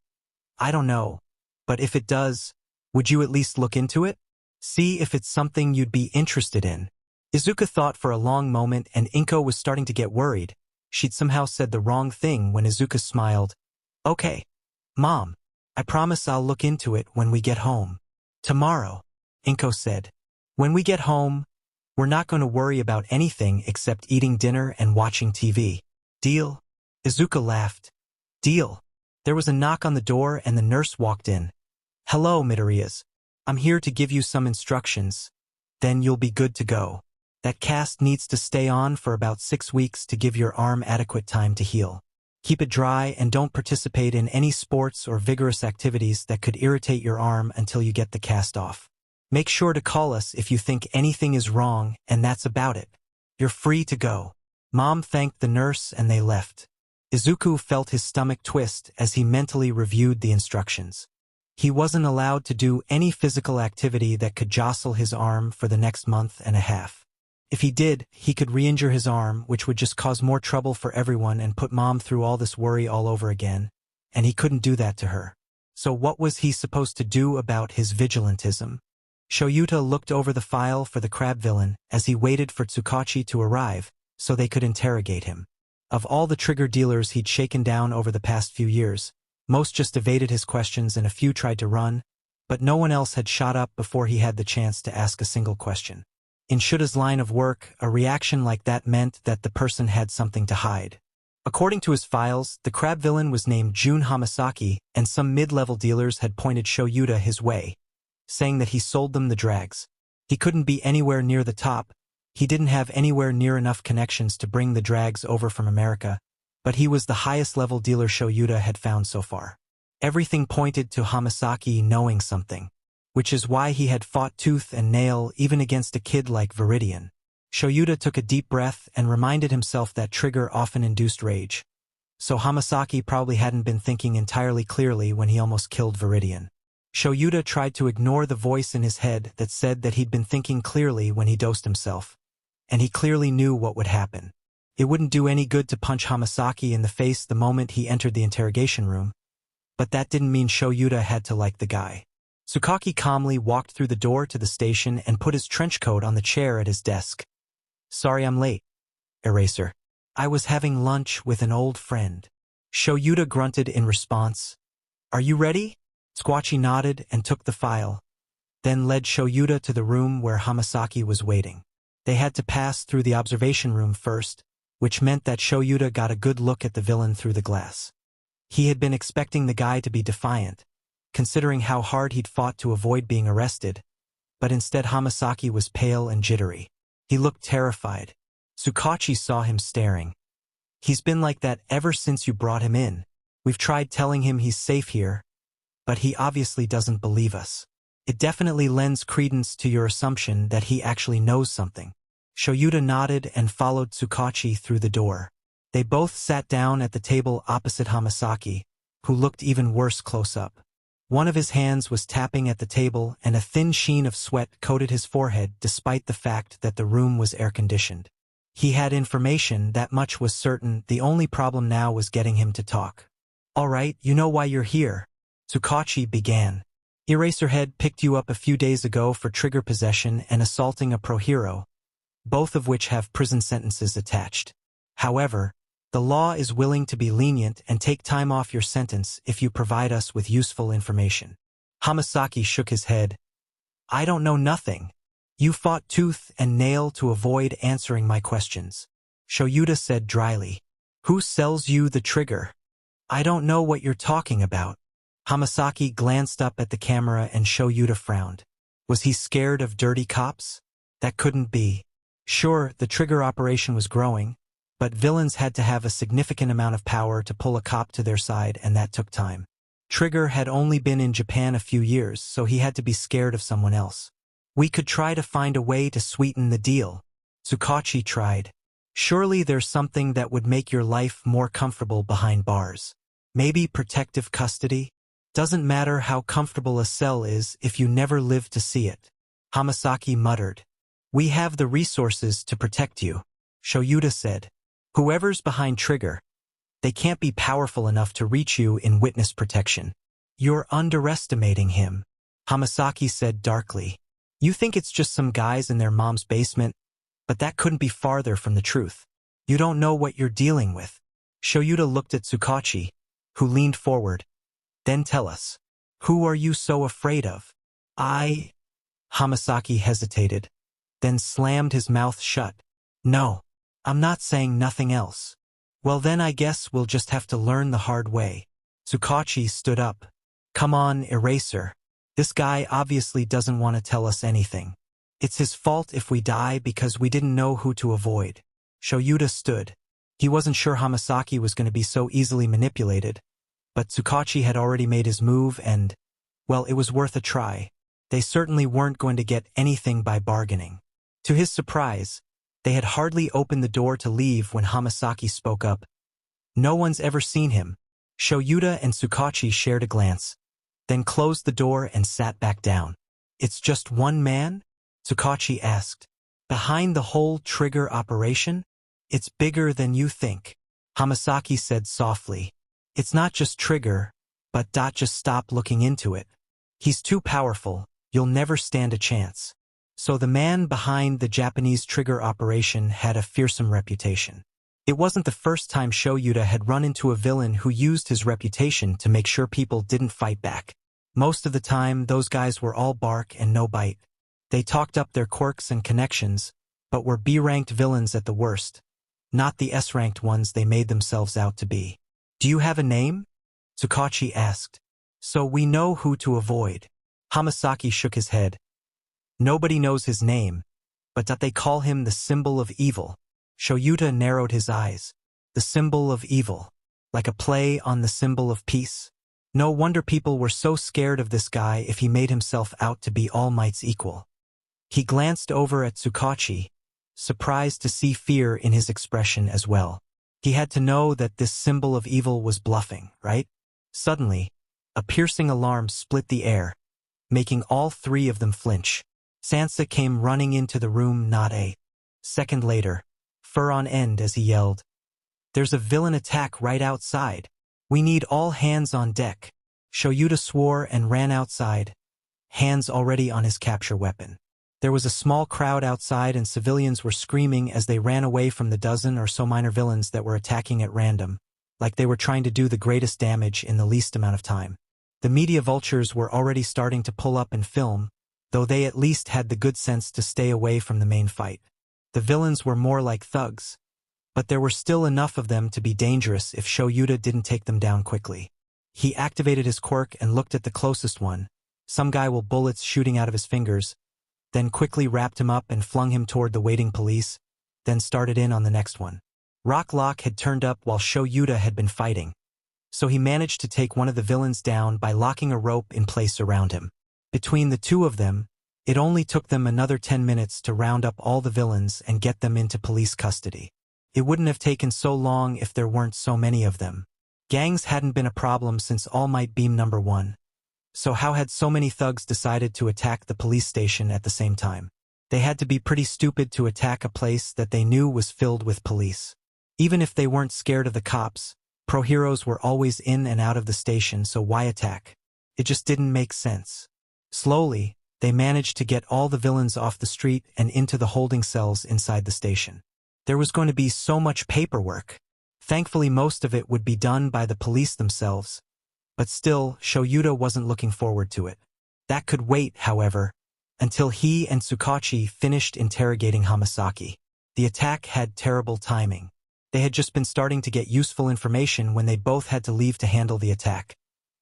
I don't know. But if it does, would you at least look into it? See if it's something you'd be interested in. Izuku thought for a long moment and Inko was starting to get worried. She'd somehow said the wrong thing when Izuku smiled. Okay, Mom, I promise I'll look into it when we get home. Tomorrow, Inko said. When we get home, we're not going to worry about anything except eating dinner and watching TV. Deal? Izuku laughed. Deal. There was a knock on the door and the nurse walked in. Hello, Midoriyas. I'm here to give you some instructions. Then you'll be good to go. That cast needs to stay on for about 6 weeks to give your arm adequate time to heal. Keep it dry and don't participate in any sports or vigorous activities that could irritate your arm until you get the cast off. Make sure to call us if you think anything is wrong, and that's about it. You're free to go. Mom thanked the nurse and they left. Izuku felt his stomach twist as he mentally reviewed the instructions. He wasn't allowed to do any physical activity that could jostle his arm for the next month and a half. If he did, he could re-injure his arm, which would just cause more trouble for everyone and put Mom through all this worry all over again, and he couldn't do that to her. So what was he supposed to do about his vigilantism? Shoyuta looked over the file for the crab villain as he waited for Tsukachi to arrive so they could interrogate him. Of all the trigger dealers he'd shaken down over the past few years, most just evaded his questions and a few tried to run, but no one else had shot up before he had the chance to ask a single question. In Shuta's line of work, a reaction like that meant that the person had something to hide. According to his files, the crab villain was named Jun Hamasaki, and some mid-level dealers had pointed Shoyuta his way, saying that he sold them the drags. He couldn't be anywhere near the top. He didn't have anywhere near enough connections to bring the drags over from America, but he was the highest-level dealer Shoyuta had found so far. Everything pointed to Hamasaki knowing something, which is why he had fought tooth and nail even against a kid like Viridian. Shoyuta took a deep breath and reminded himself that trigger often induced rage. So Hamasaki probably hadn't been thinking entirely clearly when he almost killed Viridian. Shoyuta tried to ignore the voice in his head that said that he'd been thinking clearly when he dosed himself. And he clearly knew what would happen. It wouldn't do any good to punch Hamasaki in the face the moment he entered the interrogation room. But that didn't mean Shoyuta had to like the guy. Tsukaki calmly walked through the door to the station and put his trench coat on the chair at his desk. Sorry I'm late. Eraser. I was having lunch with an old friend. Shoyuta grunted in response. Are you ready? Squatchy nodded and took the file, then led Shoyuta to the room where Hamasaki was waiting. They had to pass through the observation room first, which meant that Shoyuta got a good look at the villain through the glass. He had been expecting the guy to be defiant, considering how hard he'd fought to avoid being arrested, but instead Hamasaki was pale and jittery. He looked terrified. Tsukachi saw him staring. He's been like that ever since you brought him in. We've tried telling him he's safe here, but he obviously doesn't believe us. It definitely lends credence to your assumption that he actually knows something. Shoyuta nodded and followed Tsukachi through the door. They both sat down at the table opposite Hamasaki, who looked even worse close up. One of his hands was tapping at the table and a thin sheen of sweat coated his forehead despite the fact that the room was air-conditioned. He had information, that much was certain. The only problem now was getting him to talk. All right, you know why you're here. Tsukachi began. Eraserhead picked you up a few days ago for trigger possession and assaulting a pro-hero, both of which have prison sentences attached. However, the law is willing to be lenient and take time off your sentence if you provide us with useful information. Hamasaki shook his head. I don't know nothing. You fought tooth and nail to avoid answering my questions. Shoyuta said dryly. Who sells you the trigger? I don't know what you're talking about. Hamasaki glanced up at the camera and Shoyuta frowned. Was he scared of dirty cops? That couldn't be. Sure, the trigger operation was growing, but villains had to have a significant amount of power to pull a cop to their side, and that took time. Trigger had only been in Japan a few years, so he had to be scared of someone else. We could try to find a way to sweeten the deal. Tsukachi tried. Surely there's something that would make your life more comfortable behind bars. Maybe protective custody? Doesn't matter how comfortable a cell is if you never live to see it. Hamasaki muttered. We have the resources to protect you, Shoyuta said. Whoever's behind Trigger, they can't be powerful enough to reach you in witness protection. You're underestimating him, Hamasaki said darkly. You think it's just some guys in their mom's basement, but that couldn't be farther from the truth. You don't know what you're dealing with. Shoyuta looked at Tsukachi, who leaned forward. Then tell us, who are you so afraid of? Hamasaki hesitated, then slammed his mouth shut. No, I'm not saying nothing else. Well then I guess we'll just have to learn the hard way. Tsukachi stood up. Come on, Eraser. This guy obviously doesn't want to tell us anything. It's his fault if we die because we didn't know who to avoid. Shoyuta stood. He wasn't sure Hamasaki was going to be so easily manipulated, but Tsukachi had already made his move and, well, it was worth a try. They certainly weren't going to get anything by bargaining. To his surprise, they had hardly opened the door to leave when Hamasaki spoke up. No one's ever seen him. Shoyuta and Tsukachi shared a glance, then closed the door and sat back down. It's just one man? Tsukachi asked. Behind the whole trigger operation? It's bigger than you think, Hamasaki said softly. It's not just Trigger, but just stop looking into it. He's too powerful, you'll never stand a chance. So the man behind the Japanese trigger operation had a fearsome reputation. It wasn't the first time Shoyuta had run into a villain who used his reputation to make sure people didn't fight back. Most of the time, those guys were all bark and no bite. They talked up their quirks and connections, but were B-ranked villains at the worst, not the S-ranked ones they made themselves out to be. Do you have a name? Tsukachi asked. So we know who to avoid. Hamasaki shook his head. Nobody knows his name, but they call him the symbol of evil. Shoyuta narrowed his eyes. The symbol of evil, like a play on the symbol of peace. No wonder people were so scared of this guy if he made himself out to be All Might's equal. He glanced over at Tsukachi, surprised to see fear in his expression as well. He had to know that this symbol of evil was bluffing, right? Suddenly, a piercing alarm split the air, making all three of them flinch. Sansa came running into the room not a second later, fur on end as he yelled, There's a villain attack right outside. We need all hands on deck. Shoyuta swore and ran outside, hands already on his capture weapon. There was a small crowd outside and civilians were screaming as they ran away from the dozen or so minor villains that were attacking at random, like they were trying to do the greatest damage in the least amount of time. The media vultures were already starting to pull up and film, though they at least had the good sense to stay away from the main fight. The villains were more like thugs, but there were still enough of them to be dangerous if Shoyuta didn't take them down quickly. He activated his quirk and looked at the closest one, some guy with bullets shooting out of his fingers, then quickly wrapped him up and flung him toward the waiting police, then started in on the next one. Rock Lock had turned up while Shoyuta had been fighting, so he managed to take one of the villains down by locking a rope in place around him. Between the two of them, it only took them another 10 minutes to round up all the villains and get them into police custody. It wouldn't have taken so long if there weren't so many of them. Gangs hadn't been a problem since All Might Beam number 1. So how had so many thugs decided to attack the police station at the same time? They had to be pretty stupid to attack a place that they knew was filled with police. Even if they weren't scared of the cops, pro heroes were always in and out of the station, so why attack? It just didn't make sense. Slowly, they managed to get all the villains off the street and into the holding cells inside the station. There was going to be so much paperwork. Thankfully, most of it would be done by the police themselves. But still, Shoyuta wasn't looking forward to it. That could wait, however, until he and Tsukachi finished interrogating Hamasaki. The attack had terrible timing. They had just been starting to get useful information when they both had to leave to handle the attack.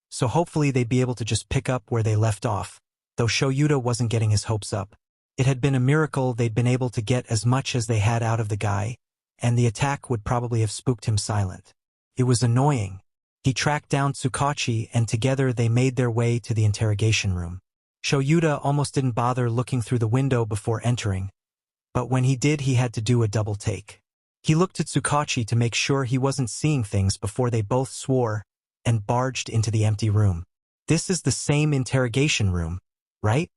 So hopefully they'd be able to just pick up where they left off, though Shoyuta wasn't getting his hopes up. It had been a miracle they'd been able to get as much as they had out of the guy, and the attack would probably have spooked him silent. It was annoying. He tracked down Tsukachi and together they made their way to the interrogation room. Shoyuta almost didn't bother looking through the window before entering, but when he did he had to do a double take. He looked at Tsukachi to make sure he wasn't seeing things before they both swore and barged into the empty room. "This is the same interrogation room, right?"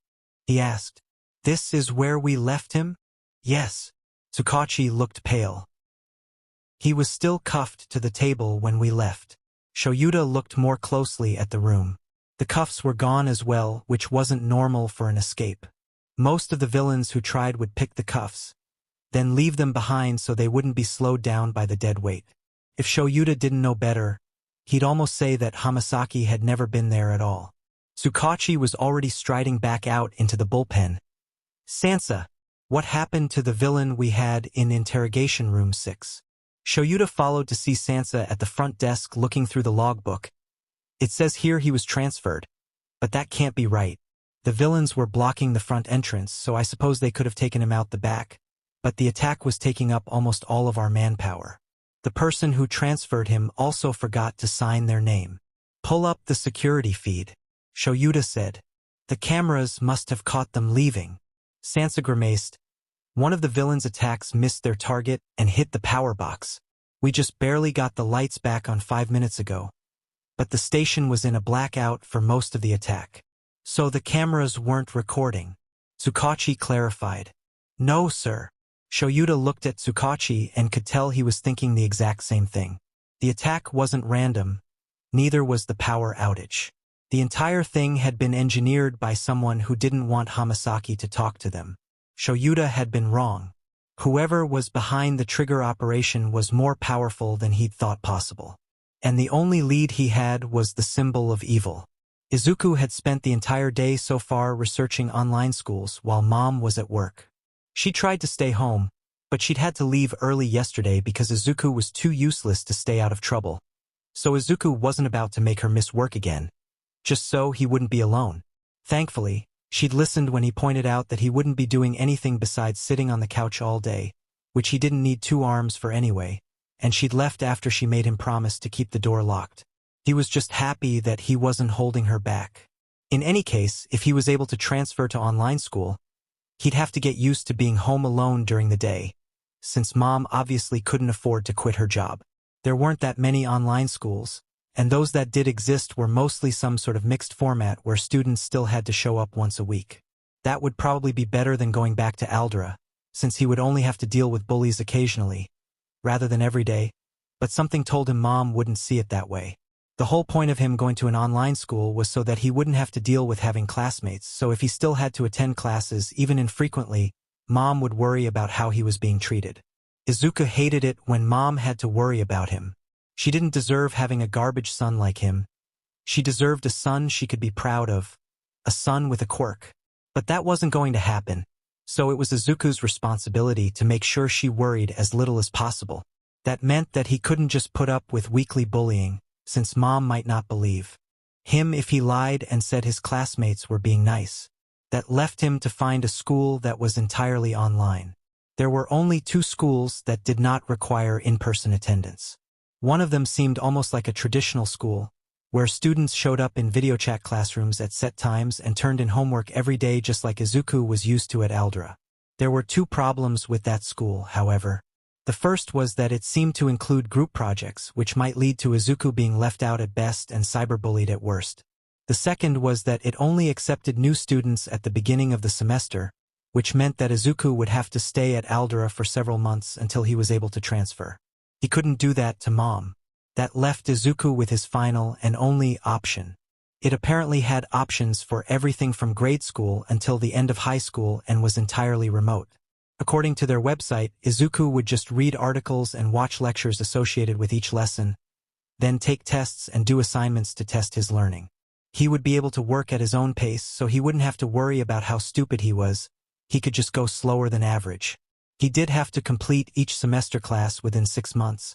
he asked. "This is where we left him?" "Yes." Tsukachi looked pale. "He was still cuffed to the table when we left." Shoyuta looked more closely at the room. The cuffs were gone as well, which wasn't normal for an escape. Most of the villains who tried would pick the cuffs, then leave them behind so they wouldn't be slowed down by the dead weight. If Shoyuta didn't know better, he'd almost say that Hamasaki had never been there at all. Tsukachi was already striding back out into the bullpen. "Sansa, what happened to the villain we had in interrogation room 6? Shoyuta followed to see Sansa at the front desk looking through the logbook. "It says here he was transferred, but that can't be right. The villains were blocking the front entrance, so I suppose they could have taken him out the back. But the attack was taking up almost all of our manpower. The person who transferred him also forgot to sign their name." "Pull up the security feed," Shoyuta said. "The cameras must have caught them leaving." Sansa grimaced. "One of the villains' attacks missed their target and hit the power box. We just barely got the lights back on 5 minutes ago. But the station was in a blackout for most of the attack. So the cameras weren't recording." Tsukachi clarified. "No, sir." Shoyuta looked at Tsukachi and could tell he was thinking the exact same thing. The attack wasn't random, neither was the power outage. The entire thing had been engineered by someone who didn't want Hamasaki to talk to them. Shoyuta had been wrong. Whoever was behind the trigger operation was more powerful than he'd thought possible. And the only lead he had was the symbol of evil. Izuku had spent the entire day so far researching online schools while Mom was at work. She tried to stay home, but she'd had to leave early yesterday because Izuku was too useless to stay out of trouble. So Izuku wasn't about to make her miss work again, just so he wouldn't be alone. Thankfully, she'd listened when he pointed out that he wouldn't be doing anything besides sitting on the couch all day, which he didn't need 2 arms for anyway, and she'd left after she made him promise to keep the door locked. He was just happy that he wasn't holding her back. In any case, if he was able to transfer to online school, he'd have to get used to being home alone during the day, since Mom obviously couldn't afford to quit her job. There weren't that many online schools, and those that did exist were mostly some sort of mixed format where students still had to show up once a week. That would probably be better than going back to Aldera, since he would only have to deal with bullies occasionally, rather than every day, but something told him Mom wouldn't see it that way. The whole point of him going to an online school was so that he wouldn't have to deal with having classmates, so if he still had to attend classes, even infrequently, Mom would worry about how he was being treated. Izuku hated it when Mom had to worry about him. She didn't deserve having a garbage son like him. She deserved a son she could be proud of, a son with a quirk. But that wasn't going to happen, so it was Izuku's responsibility to make sure she worried as little as possible. That meant that he couldn't just put up with weekly bullying, since Mom might not believe him if he lied and said his classmates were being nice. That left him to find a school that was entirely online. There were only 2 schools that did not require in-person attendance. One of them seemed almost like a traditional school, where students showed up in video chat classrooms at set times and turned in homework every day just like Izuku was used to at Aldera. There were 2 problems with that school, however. The first was that it seemed to include group projects, which might lead to Izuku being left out at best and cyberbullied at worst. The second was that it only accepted new students at the beginning of the semester, which meant that Izuku would have to stay at Aldera for several months until he was able to transfer. He couldn't do that to Mom. That left Izuku with his final and only option. It apparently had options for everything from grade school until the end of high school and was entirely remote. According to their website, Izuku would just read articles and watch lectures associated with each lesson, then take tests and do assignments to test his learning. He would be able to work at his own pace, so he wouldn't have to worry about how stupid he was. He could just go slower than average. He did have to complete each semester class within 6 months,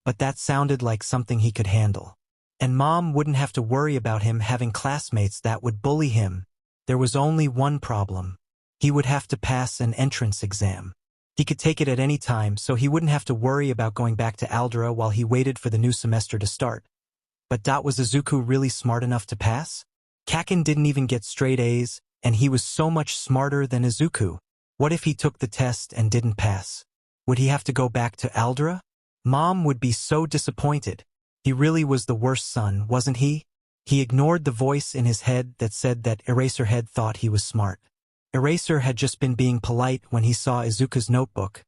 but that sounded like something he could handle. And Mom wouldn't have to worry about him having classmates that would bully him. There was only one problem. He would have to pass an entrance exam. He could take it at any time, so he wouldn't have to worry about going back to Aldera while he waited for the new semester to start. But was Izuku really smart enough to pass? Kaken didn't even get straight A's, and he was so much smarter than Izuku. What if he took the test and didn't pass? Would he have to go back to Aldera? Mom would be so disappointed. He really was the worst son, wasn't he? He ignored the voice in his head that said that Eraserhead thought he was smart. Eraser had just been being polite when he saw Izuku's notebook.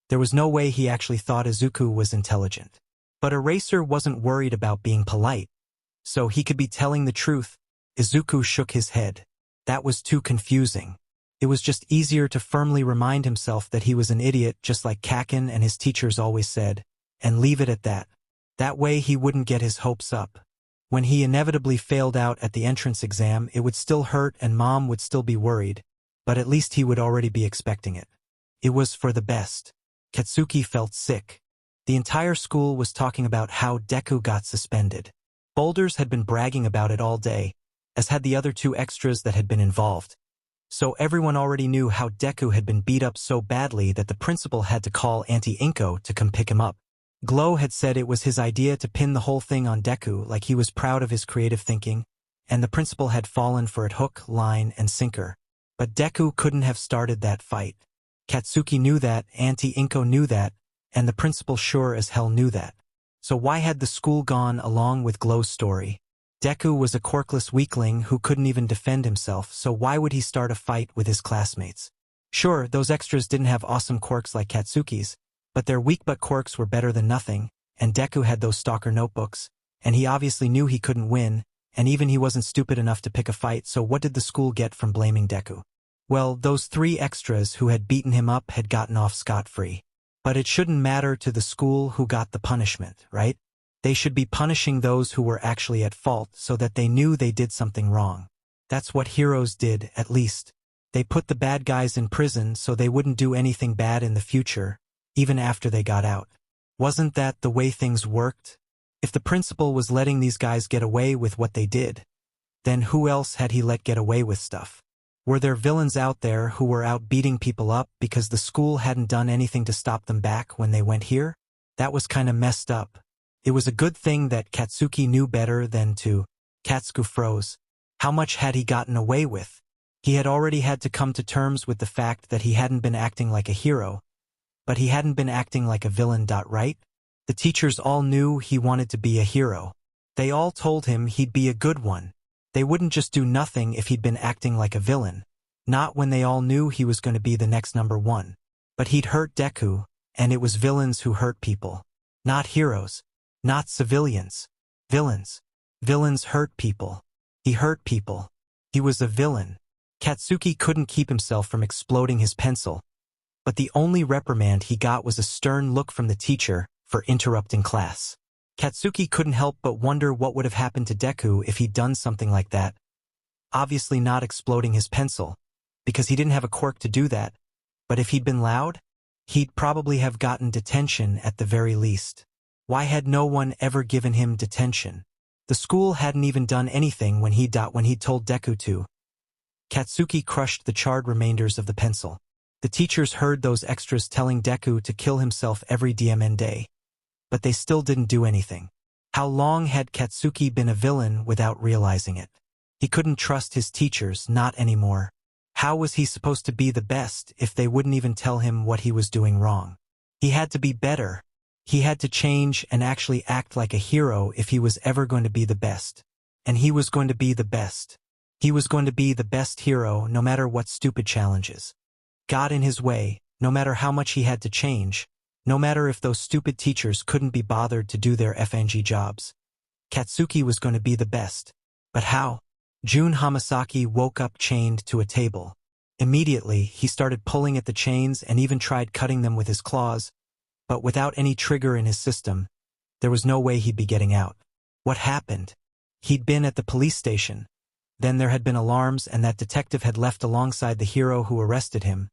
There was no way he actually thought Izuku was intelligent. But Eraser wasn't worried about being polite, so he could be telling the truth. Izuku shook his head. That was too confusing. It was just easier to firmly remind himself that he was an idiot, just like Kaken and his teachers always said, and leave it at that. That way he wouldn't get his hopes up. When he inevitably failed out at the entrance exam, it would still hurt and Mom would still be worried, but at least he would already be expecting it. It was for the best. Katsuki felt sick. The entire school was talking about how Deku got suspended. Boulders had been bragging about it all day, as had the other 2 extras that had been involved. So everyone already knew how Deku had been beat up so badly that the principal had to call Auntie Inko to come pick him up. Glow had said it was his idea to pin the whole thing on Deku, like he was proud of his creative thinking, and the principal had fallen for it hook, line, and sinker. But Deku couldn't have started that fight. Katsuki knew that, Auntie Inko knew that, and the principal sure as hell knew that. So why had the school gone along with Glow's story? Deku was a quirkless weakling who couldn't even defend himself, so why would he start a fight with his classmates? Sure, those extras didn't have awesome quirks like Katsuki's, but their weak butt quirks were better than nothing, and Deku had those stalker notebooks, and he obviously knew he couldn't win, and even he wasn't stupid enough to pick a fight, so what did the school get from blaming Deku? Well, those 3 extras who had beaten him up had gotten off scot-free. But it shouldn't matter to the school who got the punishment, right? They should be punishing those who were actually at fault so that they knew they did something wrong. That's what heroes did, at least. They put the bad guys in prison so they wouldn't do anything bad in the future, even after they got out. Wasn't that the way things worked? If the principal was letting these guys get away with what they did, then who else had he let get away with stuff? Were there villains out there who were out beating people up because the school hadn't done anything to stop them back when they went here? That was kinda messed up. It was a good thing that Katsuki knew better than to. Katsuki froze. How much had he gotten away with? He had already had to come to terms with the fact that he hadn't been acting like a hero, but he hadn't been acting like a villain. Right? The teachers all knew he wanted to be a hero. They all told him he'd be a good one. They wouldn't just do nothing if he'd been acting like a villain. Not when they all knew he was going to be the next #1. But he'd hurt Deku, and it was villains who hurt people. Not heroes. Not civilians. Villains. Villains hurt people. He hurt people. He was a villain. Katsuki couldn't keep himself from exploding his pencil, but the only reprimand he got was a stern look from the teacher for interrupting class. Katsuki couldn't help but wonder what would have happened to Deku if he'd done something like that. Obviously not exploding his pencil, because he didn't have a quirk to do that, but if he'd been loud, he'd probably have gotten detention at the very least. Why had no one ever given him detention? The school hadn't even done anything when he'd told Deku to. Katsuki crushed the charred remainders of the pencil. The teachers heard those extras telling Deku to kill himself every DMN day, but they still didn't do anything. How long had Katsuki been a villain without realizing it? He couldn't trust his teachers, not anymore. How was he supposed to be the best if they wouldn't even tell him what he was doing wrong? He had to be better. He had to change and actually act like a hero if he was ever going to be the best. And he was going to be the best. He was going to be the best hero no matter what stupid challenges got in his way, no matter how much he had to change, no matter if those stupid teachers couldn't be bothered to do their FNG jobs. Katsuki was going to be the best. But how? Jun Hamasaki woke up chained to a table. Immediately, he started pulling at the chains and even tried cutting them with his claws, but without any trigger in his system, there was no way he'd be getting out. What happened? He'd been at the police station. Then there had been alarms and that detective had left alongside the hero who arrested him.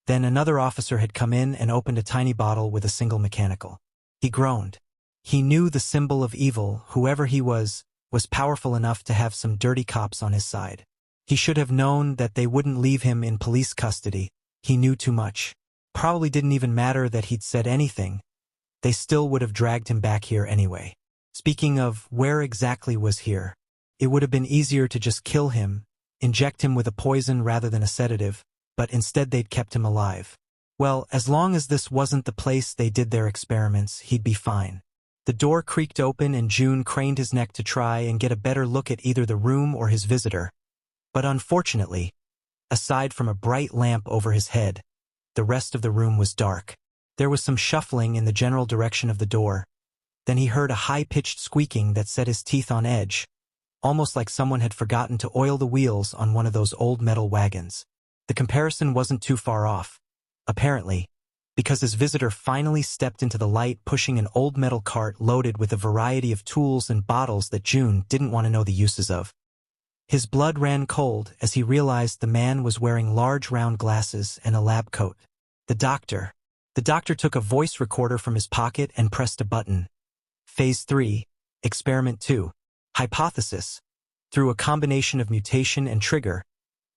Then another officer had come in and opened a tiny bottle with a single mechanical. He groaned. He knew the symbol of evil, whoever he was powerful enough to have some dirty cops on his side. He should have known that they wouldn't leave him in police custody. He knew too much. Probably didn't even matter that he'd said anything. They still would have dragged him back here anyway. Speaking of, where exactly was here? It would have been easier to just kill him, inject him with a poison rather than a sedative, but instead they'd kept him alive. Well, as long as this wasn't the place they did their experiments, he'd be fine. The door creaked open and Jun craned his neck to try and get a better look at either the room or his visitor. But unfortunately, aside from a bright lamp over his head, the rest of the room was dark. There was some shuffling in the general direction of the door. Then he heard a high-pitched squeaking that set his teeth on edge, almost like someone had forgotten to oil the wheels on one of those old metal wagons. The comparison wasn't too far off, apparently, because his visitor finally stepped into the light pushing an old metal cart loaded with a variety of tools and bottles that Jun didn't want to know the uses of. His blood ran cold as he realized the man was wearing large round glasses and a lab coat. The doctor took a voice recorder from his pocket and pressed a button. Phase 3, Experiment 2, Hypothesis. Through a combination of mutation and trigger,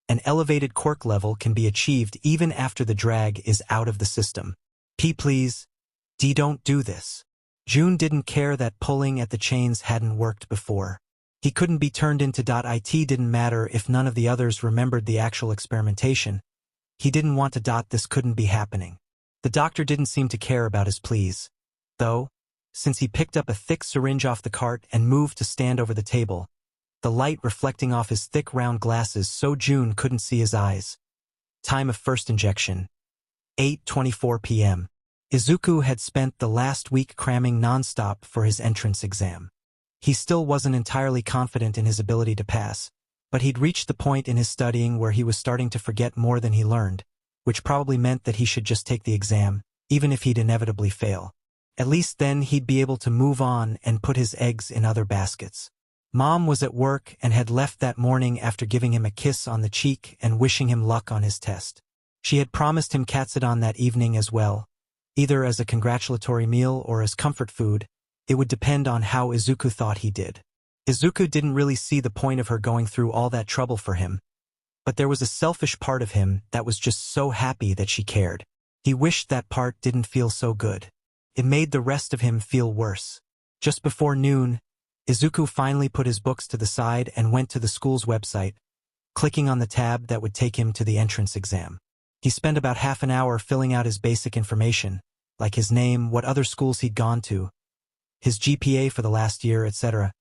an elevated quirk level can be achieved even after the drag is out of the system. Please. Don't do this. Jun didn't care that pulling at the chains hadn't worked before. He couldn't be turned into .it didn't matter if none of the others remembered the actual experimentation. He didn't want to. This couldn't be happening. The doctor didn't seem to care about his pleas, though, since he picked up a thick syringe off the cart and moved to stand over the table, the light reflecting off his thick round glasses so Jun couldn't see his eyes. Time of first injection: 8:24 p.m. Izuku had spent the last week cramming nonstop for his entrance exam. He still wasn't entirely confident in his ability to pass, but he'd reached the point in his studying where he was starting to forget more than he learned, which probably meant that he should just take the exam, even if he'd inevitably fail. At least then he'd be able to move on and put his eggs in other baskets. Mom was at work and had left that morning after giving him a kiss on the cheek and wishing him luck on his test. She had promised him katsudan that evening as well, either as a congratulatory meal or as comfort food. It would depend on how Izuku thought he did. Izuku didn't really see the point of her going through all that trouble for him, but there was a selfish part of him that was just so happy that she cared. He wished that part didn't feel so good. It made the rest of him feel worse. Just before noon, Izuku finally put his books to the side and went to the school's website, clicking on the tab that would take him to the entrance exam. He spent about half an hour filling out his basic information, like his name, what other schools he'd gone to, his GPA for the last year, etc.,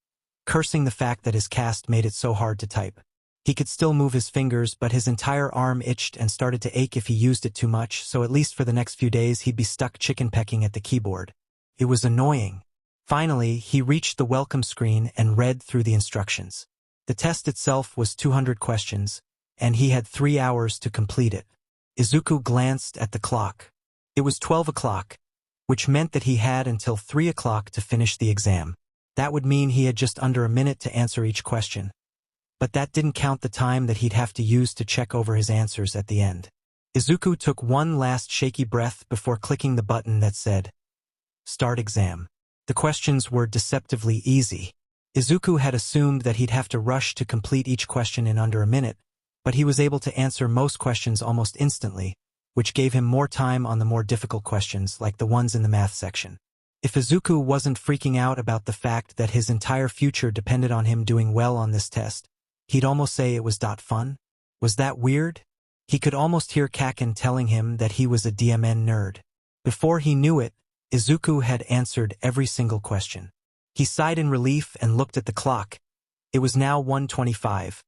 cursing the fact that his cast made it so hard to type. He could still move his fingers, but his entire arm itched and started to ache if he used it too much, so at least for the next few days he'd be stuck chicken pecking at the keyboard. It was annoying. Finally, he reached the welcome screen and read through the instructions. The test itself was 200 questions, and he had 3 hours to complete it. Izuku glanced at the clock. It was 12 o'clock, which meant that he had until 3 o'clock to finish the exam. That would mean he had just under a minute to answer each question. But that didn't count the time that he'd have to use to check over his answers at the end. Izuku took one last shaky breath before clicking the button that said, "Start exam." The questions were deceptively easy. Izuku had assumed that he'd have to rush to complete each question in under a minute, but he was able to answer most questions almost instantly, which gave him more time on the more difficult questions, like the ones in the math section. If Izuku wasn't freaking out about the fact that his entire future depended on him doing well on this test, he'd almost say it was fun. Was that weird? He could almost hear Kaken telling him that he was a DMN nerd. Before he knew it, Izuku had answered every single question. He sighed in relief and looked at the clock. It was now 1:25,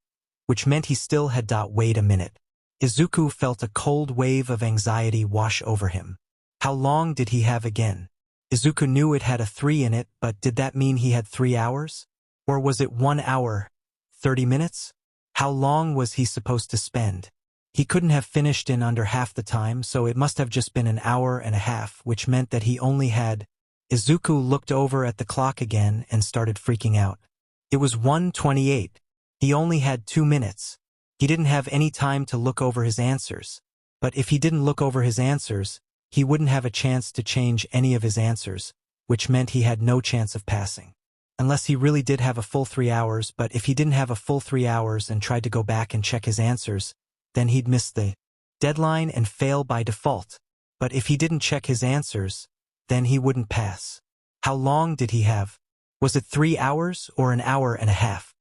which meant he still had wait a minute. Izuku felt a cold wave of anxiety wash over him. How long did he have again? Izuku knew it had a 3 in it, but did that mean he had 3 hours? Or was it 1 hour, 30 minutes? How long was he supposed to spend? He couldn't have finished in under half the time, so it must have just been an hour and a half, which meant that he only had... Izuku looked over at the clock again and started freaking out. It was 1:28. He only had 2 minutes. He didn't have any time to look over his answers. But if he didn't look over his answers, he wouldn't have a chance to change any of his answers, which meant he had no chance of passing. Unless he really did have a full 3 hours, but if he didn't have a full 3 hours and tried to go back and check his answers, then he'd miss the deadline and fail by default. But if he didn't check his answers, then he wouldn't pass. How long did he have? Was it 3 hours or an hour and a half?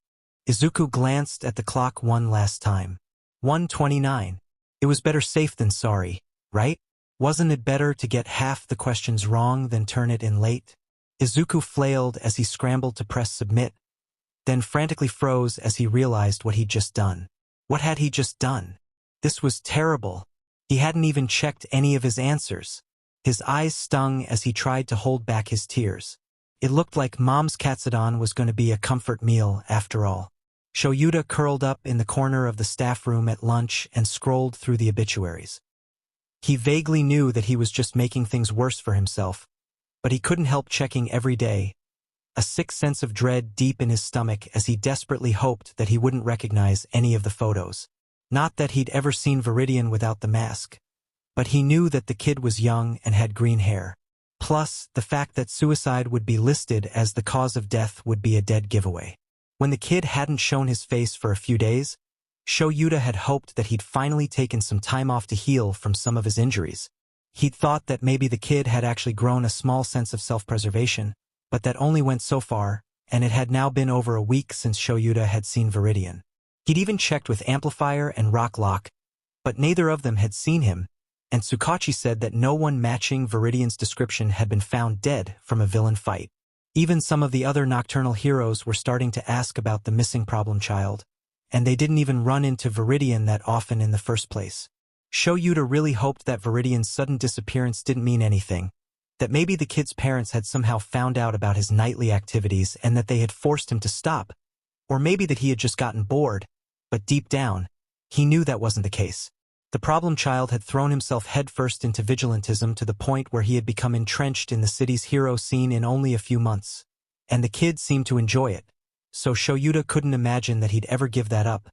Izuku glanced at the clock one last time. 1:29. It was better safe than sorry, right? Wasn't it better to get half the questions wrong than turn it in late? Izuku flailed as he scrambled to press submit, then frantically froze as he realized what he'd just done. What had he just done? This was terrible. He hadn't even checked any of his answers. His eyes stung as he tried to hold back his tears. It looked like Mom's katsudon was going to be a comfort meal after all. Shoyuta curled up in the corner of the staff room at lunch and scrolled through the obituaries. He vaguely knew that he was just making things worse for himself, but he couldn't help checking every day, a sick sense of dread deep in his stomach as he desperately hoped that he wouldn't recognize any of the photos. Not that he'd ever seen Viridian without the mask, but he knew that the kid was young and had green hair. Plus, the fact that suicide would be listed as the cause of death would be a dead giveaway. When the kid hadn't shown his face for a few days, Shoyuta had hoped that he'd finally taken some time off to heal from some of his injuries. He'd thought that maybe the kid had actually grown a small sense of self-preservation, but that only went so far, and it had now been over a week since Shoyuta had seen Viridian. He'd even checked with Amplifier and Rocklock, but neither of them had seen him, and Tsukachi said that no one matching Viridian's description had been found dead from a villain fight. Even some of the other nocturnal heroes were starting to ask about the missing problem child, and they didn't even run into Viridian that often in the first place. Shoyuta really hoped that Viridian's sudden disappearance didn't mean anything, that maybe the kid's parents had somehow found out about his nightly activities and that they had forced him to stop, or maybe that he had just gotten bored, but deep down, he knew that wasn't the case. The problem child had thrown himself headfirst into vigilantism to the point where he had become entrenched in the city's hero scene in only a few months, and the kid seemed to enjoy it, so Shoyuta couldn't imagine that he'd ever give that up.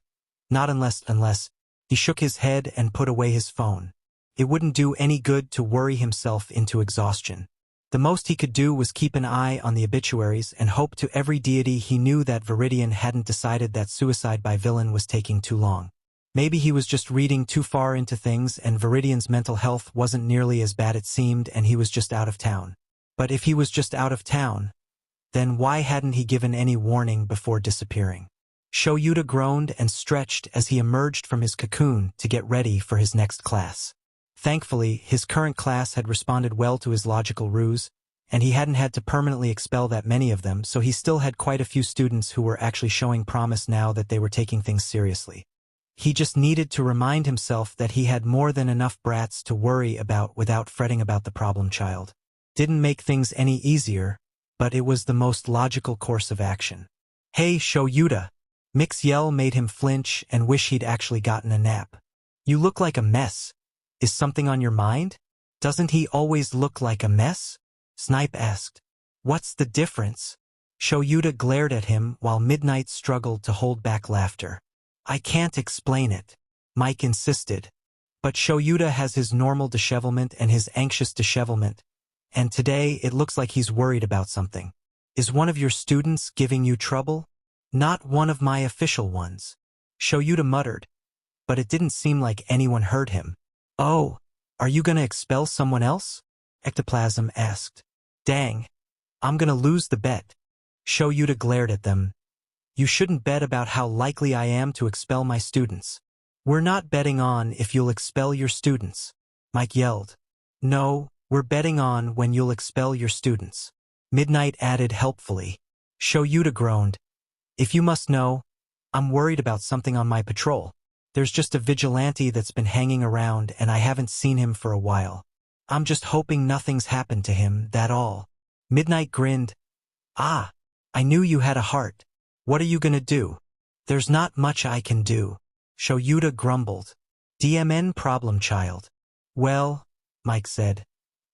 Not unless he shook his head and put away his phone. It wouldn't do any good to worry himself into exhaustion. The most he could do was keep an eye on the obituaries and hope to every deity he knew that Viridian hadn't decided that suicide by villain was taking too long. Maybe he was just reading too far into things and Viridian's mental health wasn't nearly as bad it seemed and he was just out of town. But if he was just out of town, then why hadn't he given any warning before disappearing? Shoyuta groaned and stretched as he emerged from his cocoon to get ready for his next class. Thankfully, his current class had responded well to his logical ruse, and he hadn't had to permanently expel that many of them, so he still had quite a few students who were actually showing promise now that they were taking things seriously. He just needed to remind himself that he had more than enough brats to worry about without fretting about the problem child. Didn't make things any easier, but it was the most logical course of action. "Hey, Shoyuta." Mick's yell made him flinch and wish he'd actually gotten a nap. "You look like a mess. Is something on your mind?" "Doesn't he always look like a mess?" Snipe asked. "What's the difference?" Shoyuta glared at him while Midnight struggled to hold back laughter. "I can't explain it," Mike insisted. "But Shoyuta has his normal dishevelment and his anxious dishevelment, and today it looks like he's worried about something." "Is one of your students giving you trouble?" "Not one of my official ones," Shoyuta muttered, but it didn't seem like anyone heard him. "Oh, are you gonna expel someone else?" Ectoplasm asked. "Dang, I'm gonna lose the bet." Shoyuta glared at them. "You shouldn't bet about how likely I am to expel my students." "We're not betting on if you'll expel your students," Mike yelled. "No, we're betting on when you'll expel your students," Midnight added helpfully. Shoyuta groaned. "If you must know, I'm worried about something on my patrol. There's just a vigilante that's been hanging around and I haven't seen him for a while. I'm just hoping nothing's happened to him, that all." Midnight grinned. "Ah, I knew you had a heart. What are you gonna do?" "There's not much I can do," Shoyuta grumbled. "DMN problem child." "Well," Mike said,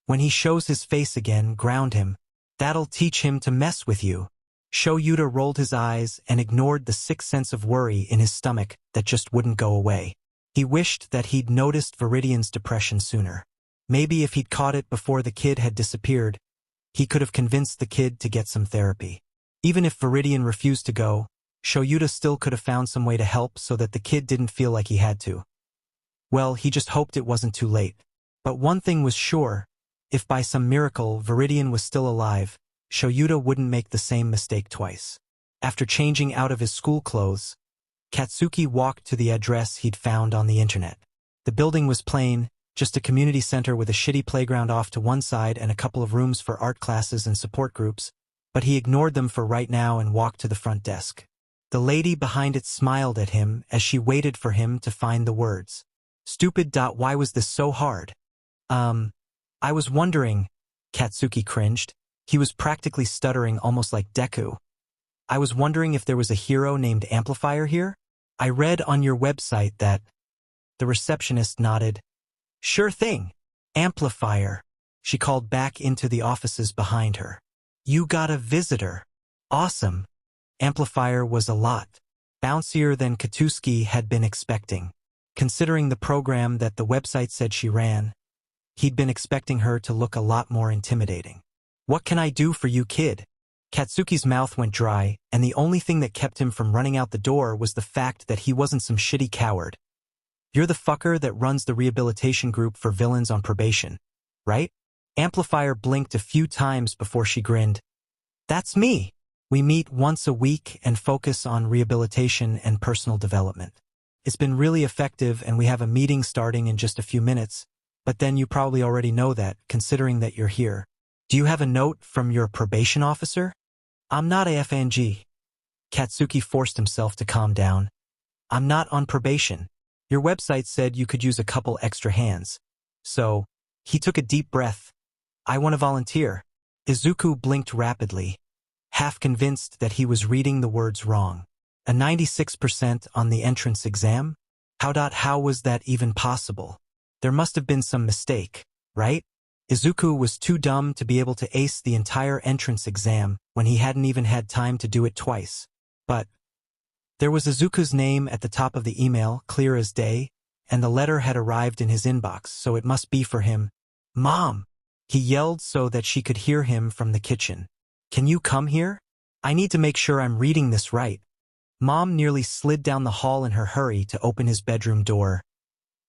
"when he shows his face again, ground him. That'll teach him to mess with you." Shoyuta rolled his eyes and ignored the sick sense of worry in his stomach that just wouldn't go away. He wished that he'd noticed Viridian's depression sooner. Maybe if he'd caught it before the kid had disappeared, he could have convinced the kid to get some therapy. Even if Viridian refused to go, Shoyuta still could have found some way to help so that the kid didn't feel like he had to. Well, he just hoped it wasn't too late. But one thing was sure, if by some miracle Viridian was still alive, Shoyuta wouldn't make the same mistake twice. After changing out of his school clothes, Katsuki walked to the address he'd found on the internet. The building was plain, just a community center with a shitty playground off to one side and a couple of rooms for art classes and support groups, but he ignored them for right now and walked to the front desk. The lady behind it smiled at him as she waited for him to find the words. "Stupid. Why was this so hard?" I was wondering," Katsuki cringed. He was practically stuttering, almost like Deku. "I was wondering if there was a hero named Amplifier here? I read on your website that—" The receptionist nodded. "Sure thing. Amplifier," she called back into the offices behind her. "You got a visitor. Awesome." Amplifier was a lot bouncier than Katuski had been expecting. Considering the program that the website said she ran, he'd been expecting her to look a lot more intimidating. "What can I do for you, kid?" Katsuki's mouth went dry, and the only thing that kept him from running out the door was the fact that he wasn't some shitty coward. "You're the fucker that runs the rehabilitation group for villains on probation, right?" Amplifier blinked a few times before she grinned. "That's me. We meet once a week and focus on rehabilitation and personal development. It's been really effective and we have a meeting starting in just a few minutes, but then you probably already know that, considering that you're here. Do you have a note from your probation officer?" "I'm not AFNG." Katsuki forced himself to calm down. "I'm not on probation. Your website said you could use a couple extra hands. So," he took a deep breath, "I want to volunteer." Izuku blinked rapidly, half convinced that he was reading the words wrong. A 96% on the entrance exam? How was that even possible? There must have been some mistake, right? Izuku was too dumb to be able to ace the entire entrance exam when he hadn't even had time to do it twice. But there was Izuku's name at the top of the email, clear as day, and the letter had arrived in his inbox, so it must be for him. "Mom!" He yelled so that she could hear him from the kitchen. "Can you come here? I need to make sure I'm reading this right." Mom nearly slid down the hall in her hurry to open his bedroom door.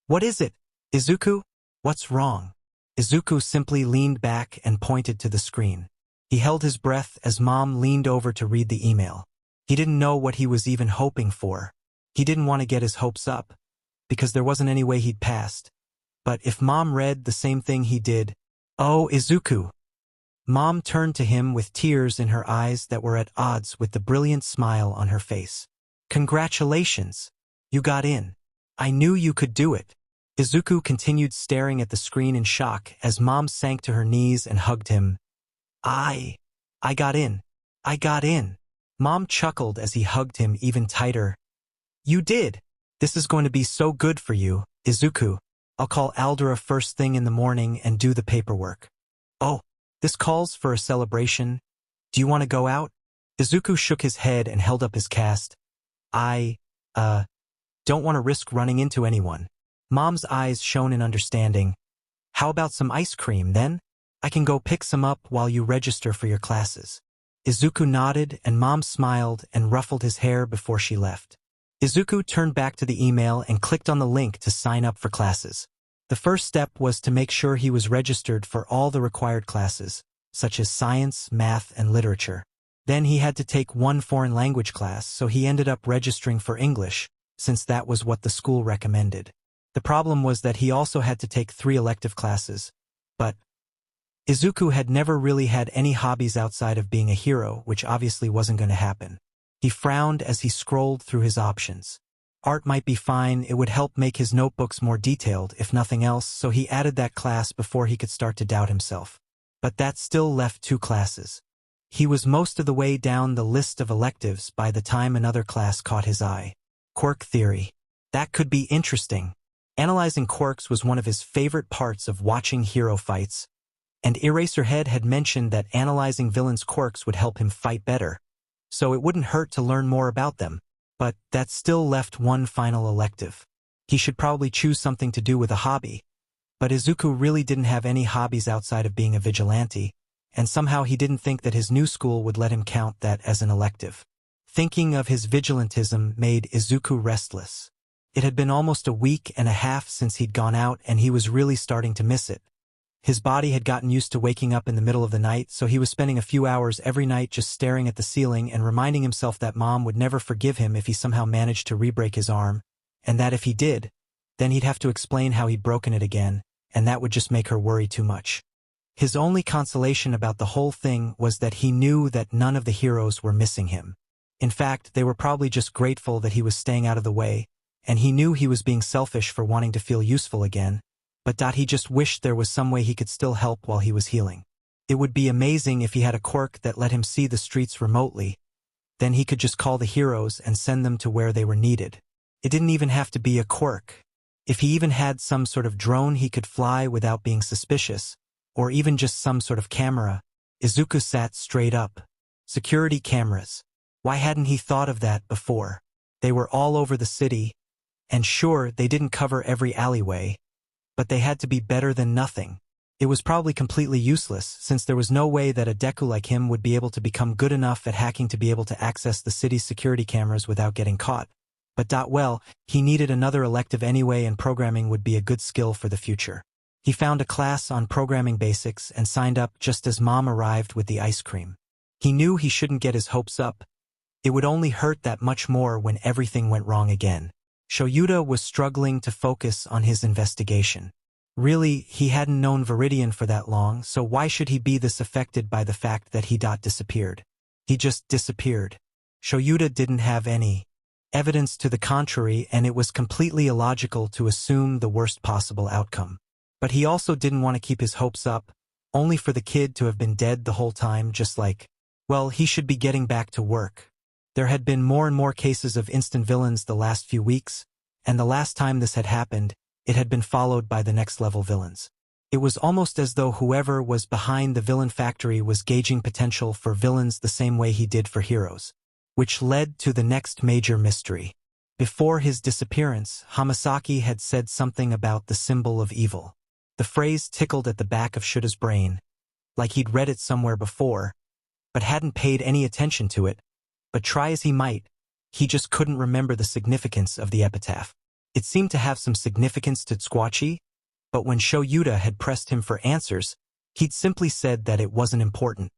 "What is it, Izuku? What's wrong?" Izuku simply leaned back and pointed to the screen. He held his breath as Mom leaned over to read the email. He didn't know what he was even hoping for. He didn't want to get his hopes up, because there wasn't any way he'd passed. But if Mom read the same thing he did, "Oh, Izuku." Mom turned to him with tears in her eyes that were at odds with the brilliant smile on her face. "Congratulations. You got in. I knew you could do it." Izuku continued staring at the screen in shock as Mom sank to her knees and hugged him. I got in. I got in. Mom chuckled as he hugged him even tighter. You did. This is going to be so good for you, Izuku. I'll call Aldera first thing in the morning and do the paperwork. Oh, this calls for a celebration. Do you want to go out? Izuku shook his head and held up his cast. I, don't want to risk running into anyone. Mom's eyes shone in understanding. How about some ice cream, then? I can go pick some up while you register for your classes. Izuku nodded, and Mom smiled and ruffled his hair before she left. Izuku turned back to the email and clicked on the link to sign up for classes. The first step was to make sure he was registered for all the required classes, such as science, math, and literature. Then he had to take one foreign language class, so he ended up registering for English, since that was what the school recommended. The problem was that he also had to take 3 elective classes, but Izuku had never really had any hobbies outside of being a hero, which obviously wasn't going to happen. He frowned as he scrolled through his options. Art might be fine, it would help make his notebooks more detailed, if nothing else, so he added that class before he could start to doubt himself. But that still left 2 classes. He was most of the way down the list of electives by the time another class caught his eye. Quirk theory. That could be interesting. Analyzing quirks was one of his favorite parts of watching hero fights, and Eraserhead had mentioned that analyzing villains' quirks would help him fight better, so it wouldn't hurt to learn more about them. But that still left one final elective. He should probably choose something to do with a hobby, but Izuku really didn't have any hobbies outside of being a vigilante, and somehow he didn't think that his new school would let him count that as an elective. Thinking of his vigilantism made Izuku restless. It had been almost a week and a half since he'd gone out, and he was really starting to miss it. His body had gotten used to waking up in the middle of the night, so he was spending a few hours every night just staring at the ceiling and reminding himself that Mom would never forgive him if he somehow managed to re-break his arm, and that if he did, then he'd have to explain how he'd broken it again, and that would just make her worry too much. His only consolation about the whole thing was that he knew that none of the heroes were missing him. In fact, they were probably just grateful that he was staying out of the way, and he knew he was being selfish for wanting to feel useful again, but he just wished there was some way he could still help while he was healing. It would be amazing if he had a quirk that let him see the streets remotely. Then he could just call the heroes and send them to where they were needed. It didn't even have to be a quirk. If he even had some sort of drone he could fly without being suspicious, or even just some sort of camera. Izuku sat straight up. Security cameras. Why hadn't he thought of that before? They were all over the city, and sure, they didn't cover every alleyway, but they had to be better than nothing. It was probably completely useless, since there was no way that a Deku like him would be able to become good enough at hacking to be able to access the city's security cameras without getting caught. But well, he needed another elective anyway, and programming would be a good skill for the future. He found a class on programming basics and signed up just as Mom arrived with the ice cream. He knew he shouldn't get his hopes up. It would only hurt that much more when everything went wrong again. Shoyuta was struggling to focus on his investigation. Really, he hadn't known Viridian for that long, so why should he be this affected by the fact that he disappeared? He just disappeared. Shoyuta didn't have any evidence to the contrary, and it was completely illogical to assume the worst possible outcome. But he also didn't want to keep his hopes up, only for the kid to have been dead the whole time, just like, well, he should be getting back to work. There had been more and more cases of instant villains the last few weeks, and the last time this had happened, it had been followed by the next-level villains. It was almost as though whoever was behind the villain factory was gauging potential for villains the same way he did for heroes, which led to the next major mystery. Before his disappearance, Hamasaki had said something about the symbol of evil. The phrase tickled at the back of Shuta's brain, like he'd read it somewhere before, but hadn't paid any attention to it. But try as he might, he just couldn't remember the significance of the epitaph. It seemed to have some significance to Squatchy, but when Shoyuta had pressed him for answers, he'd simply said that it wasn't important.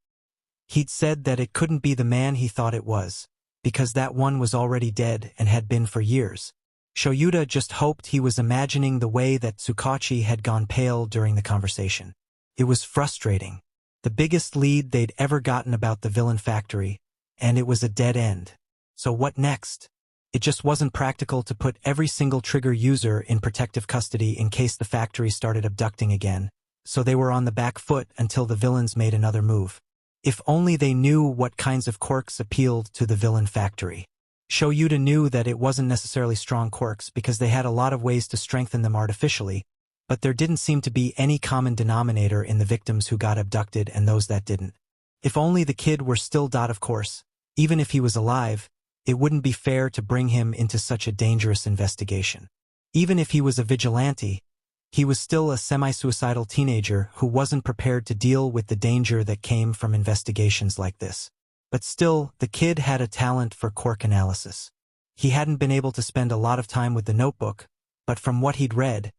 He'd said that it couldn't be the man he thought it was, because that one was already dead and had been for years. Shoyuta just hoped he was imagining the way that Tsukachi had gone pale during the conversation. It was frustrating. The biggest lead they'd ever gotten about the villain factory, and it was a dead end. So what next? It just wasn't practical to put every single trigger user in protective custody in case the factory started abducting again, so they were on the back foot until the villains made another move. If only they knew what kinds of quirks appealed to the villain factory. Shoyuta knew that it wasn't necessarily strong quirks because they had a lot of ways to strengthen them artificially, but there didn't seem to be any common denominator in the victims who got abducted and those that didn't. If only the kid were still of course, even if he was alive, it wouldn't be fair to bring him into such a dangerous investigation. Even if he was a vigilante, he was still a semi-suicidal teenager who wasn't prepared to deal with the danger that came from investigations like this. But still, the kid had a talent for quirk analysis. He hadn't been able to spend a lot of time with the notebook, but from what he'd read,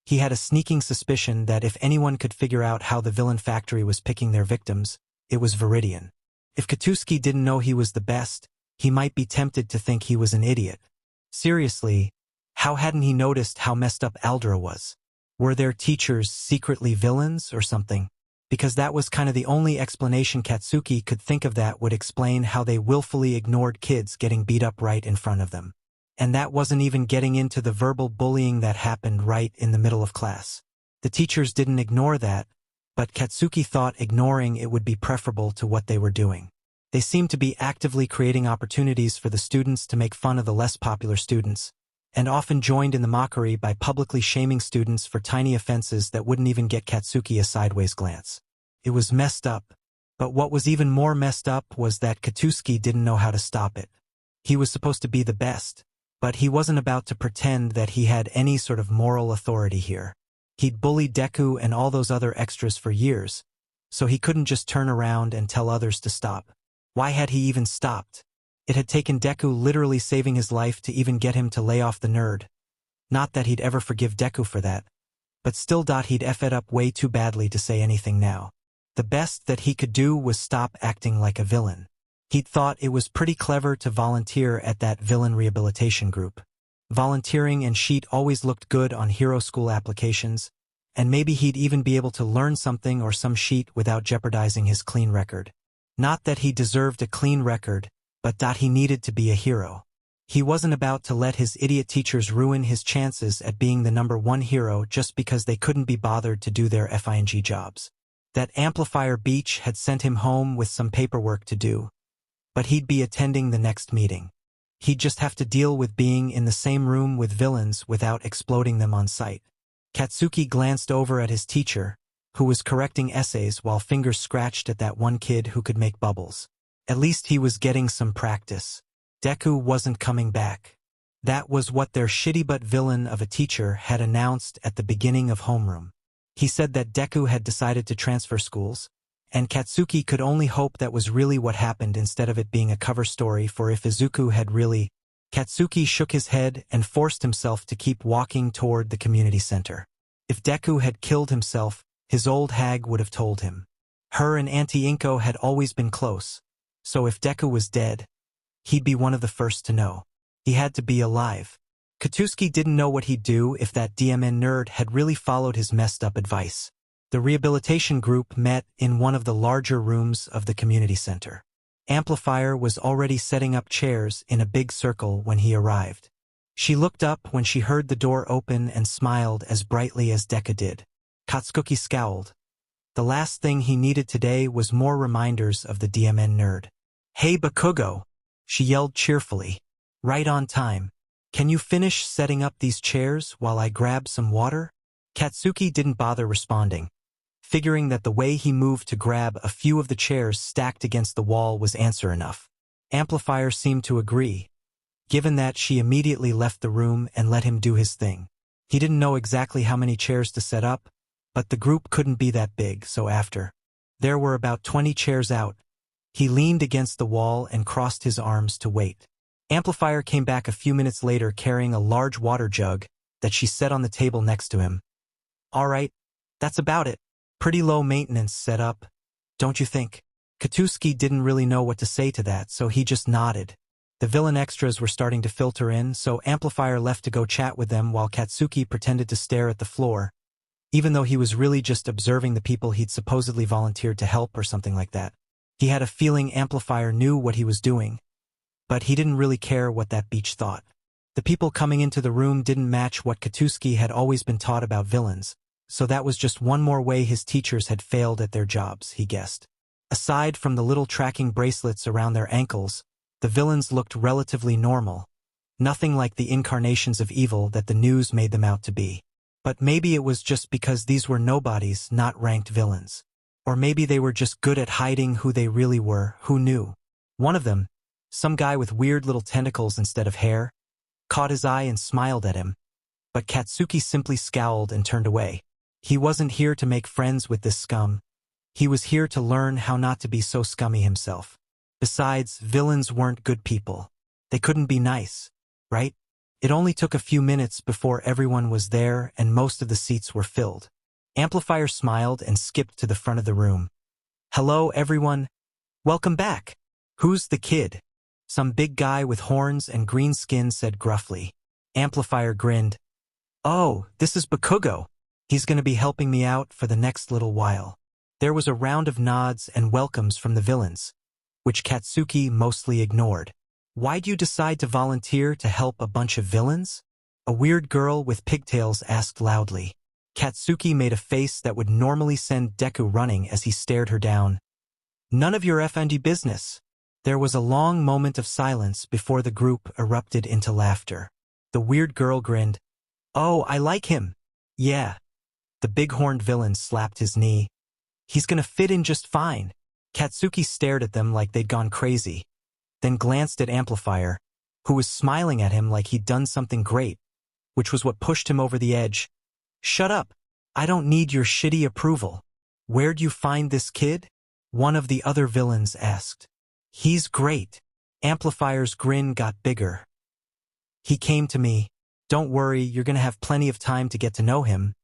he had a sneaking suspicion that if anyone could figure out how the villain factory was picking their victims, it was Viridian. If Katsuki didn't know he was the best, he might be tempted to think he was an idiot. Seriously, how hadn't he noticed how messed up Aldra was? Were their teachers secretly villains or something? Because that was kind of the only explanation Katsuki could think of that would explain how they willfully ignored kids getting beat up right in front of them. And that wasn't even getting into the verbal bullying that happened right in the middle of class. The teachers didn't ignore that, but Katsuki thought ignoring it would be preferable to what they were doing. They seemed to be actively creating opportunities for the students to make fun of the less popular students, and often joined in the mockery by publicly shaming students for tiny offenses that wouldn't even get Katsuki a sideways glance. It was messed up, but what was even more messed up was that Katsuki didn't know how to stop it. He was supposed to be the best, but he wasn't about to pretend that he had any sort of moral authority here. He'd bullied Deku and all those other extras for years, so he couldn't just turn around and tell others to stop. Why had he even stopped? It had taken Deku literally saving his life to even get him to lay off the nerd. Not that he'd ever forgive Deku for that, but still he'd F it up way too badly to say anything now. The best that he could do was stop acting like a villain. He'd thought it was pretty clever to volunteer at that villain rehabilitation group. Volunteering and sheet always looked good on hero school applications, and maybe he'd even be able to learn something or some sheet without jeopardizing his clean record. Not that he deserved a clean record, but that he needed to be a hero. He wasn't about to let his idiot teachers ruin his chances at being the #1 hero just because they couldn't be bothered to do their FING jobs. That Amplifier Beach had sent him home with some paperwork to do, but he'd be attending the next meeting. He'd just have to deal with being in the same room with villains without exploding them on sight. Katsuki glanced over at his teacher, who was correcting essays while fingers scratched at that one kid who could make bubbles. At least he was getting some practice. Deku wasn't coming back. That was what their shitty but villain of a teacher had announced at the beginning of homeroom. He said that Deku had decided to transfer schools, and Katsuki could only hope that was really what happened instead of it being a cover story for if Izuku had really. Katsuki shook his head and forced himself to keep walking toward the community center. If Deku had killed himself, his old hag would have told him. Her and Auntie Inko had always been close, so if Deku was dead, he'd be one of the first to know. He had to be alive. Katsuki didn't know what he'd do if that DMN nerd had really followed his messed up advice. The rehabilitation group met in one of the larger rooms of the community center. Amplifier was already setting up chairs in a big circle when he arrived. She looked up when she heard the door open and smiled as brightly as Deku did. Katsuki scowled. The last thing he needed today was more reminders of the DMN nerd. "Hey Bakugo!" she yelled cheerfully. "Right on time. Can you finish setting up these chairs while I grab some water?" Katsuki didn't bother responding, figuring that the way he moved to grab a few of the chairs stacked against the wall was answer enough. Amplifier seemed to agree, given that she immediately left the room and let him do his thing. He didn't know exactly how many chairs to set up, but the group couldn't be that big, so after there were about 20 chairs out, he leaned against the wall and crossed his arms to wait. Amplifier came back a few minutes later carrying a large water jug that she set on the table next to him. "All right, that's about it. Pretty low maintenance setup, don't you think?" Katsuki didn't really know what to say to that, so he just nodded. The villain extras were starting to filter in, so Amplifier left to go chat with them while Katsuki pretended to stare at the floor, even though he was really just observing the people he'd supposedly volunteered to help or something like that. He had a feeling Amplifier knew what he was doing, but he didn't really care what that beach thought. The people coming into the room didn't match what Katsuki had always been taught about villains, so that was just one more way his teachers had failed at their jobs, he guessed. Aside from the little tracking bracelets around their ankles, the villains looked relatively normal. Nothing like the incarnations of evil that the news made them out to be. But maybe it was just because these were nobodies, not ranked villains. Or maybe they were just good at hiding who they really were, who knew. One of them, some guy with weird little tentacles instead of hair, caught his eye and smiled at him. But Katsuki simply scowled and turned away. He wasn't here to make friends with this scum. He was here to learn how not to be so scummy himself. Besides, villains weren't good people. They couldn't be nice, right? It only took a few minutes before everyone was there and most of the seats were filled. Amplifier smiled and skipped to the front of the room. "Hello, everyone. Welcome back. Who's the kid?" Some big guy with horns and green skin said gruffly. Amplifier grinned. "Oh, this is Bakugo. He's going to be helping me out for the next little while." There was a round of nods and welcomes from the villains, which Katsuki mostly ignored. "Why'd you decide to volunteer to help a bunch of villains?" A weird girl with pigtails asked loudly. Katsuki made a face that would normally send Deku running as he stared her down. "None of your FND business." There was a long moment of silence before the group erupted into laughter. The weird girl grinned. "Oh, I like him." "Yeah." The big-horned villain slapped his knee. "He's gonna fit in just fine." Katsuki stared at them like they'd gone crazy, then glanced at Amplifier, who was smiling at him like he'd done something great, which was what pushed him over the edge. "Shut up. I don't need your shitty approval." "Where'd you find this kid?" one of the other villains asked. "He's great." Amplifier's grin got bigger. "He came to me. Don't worry, you're gonna have plenty of time to get to know him.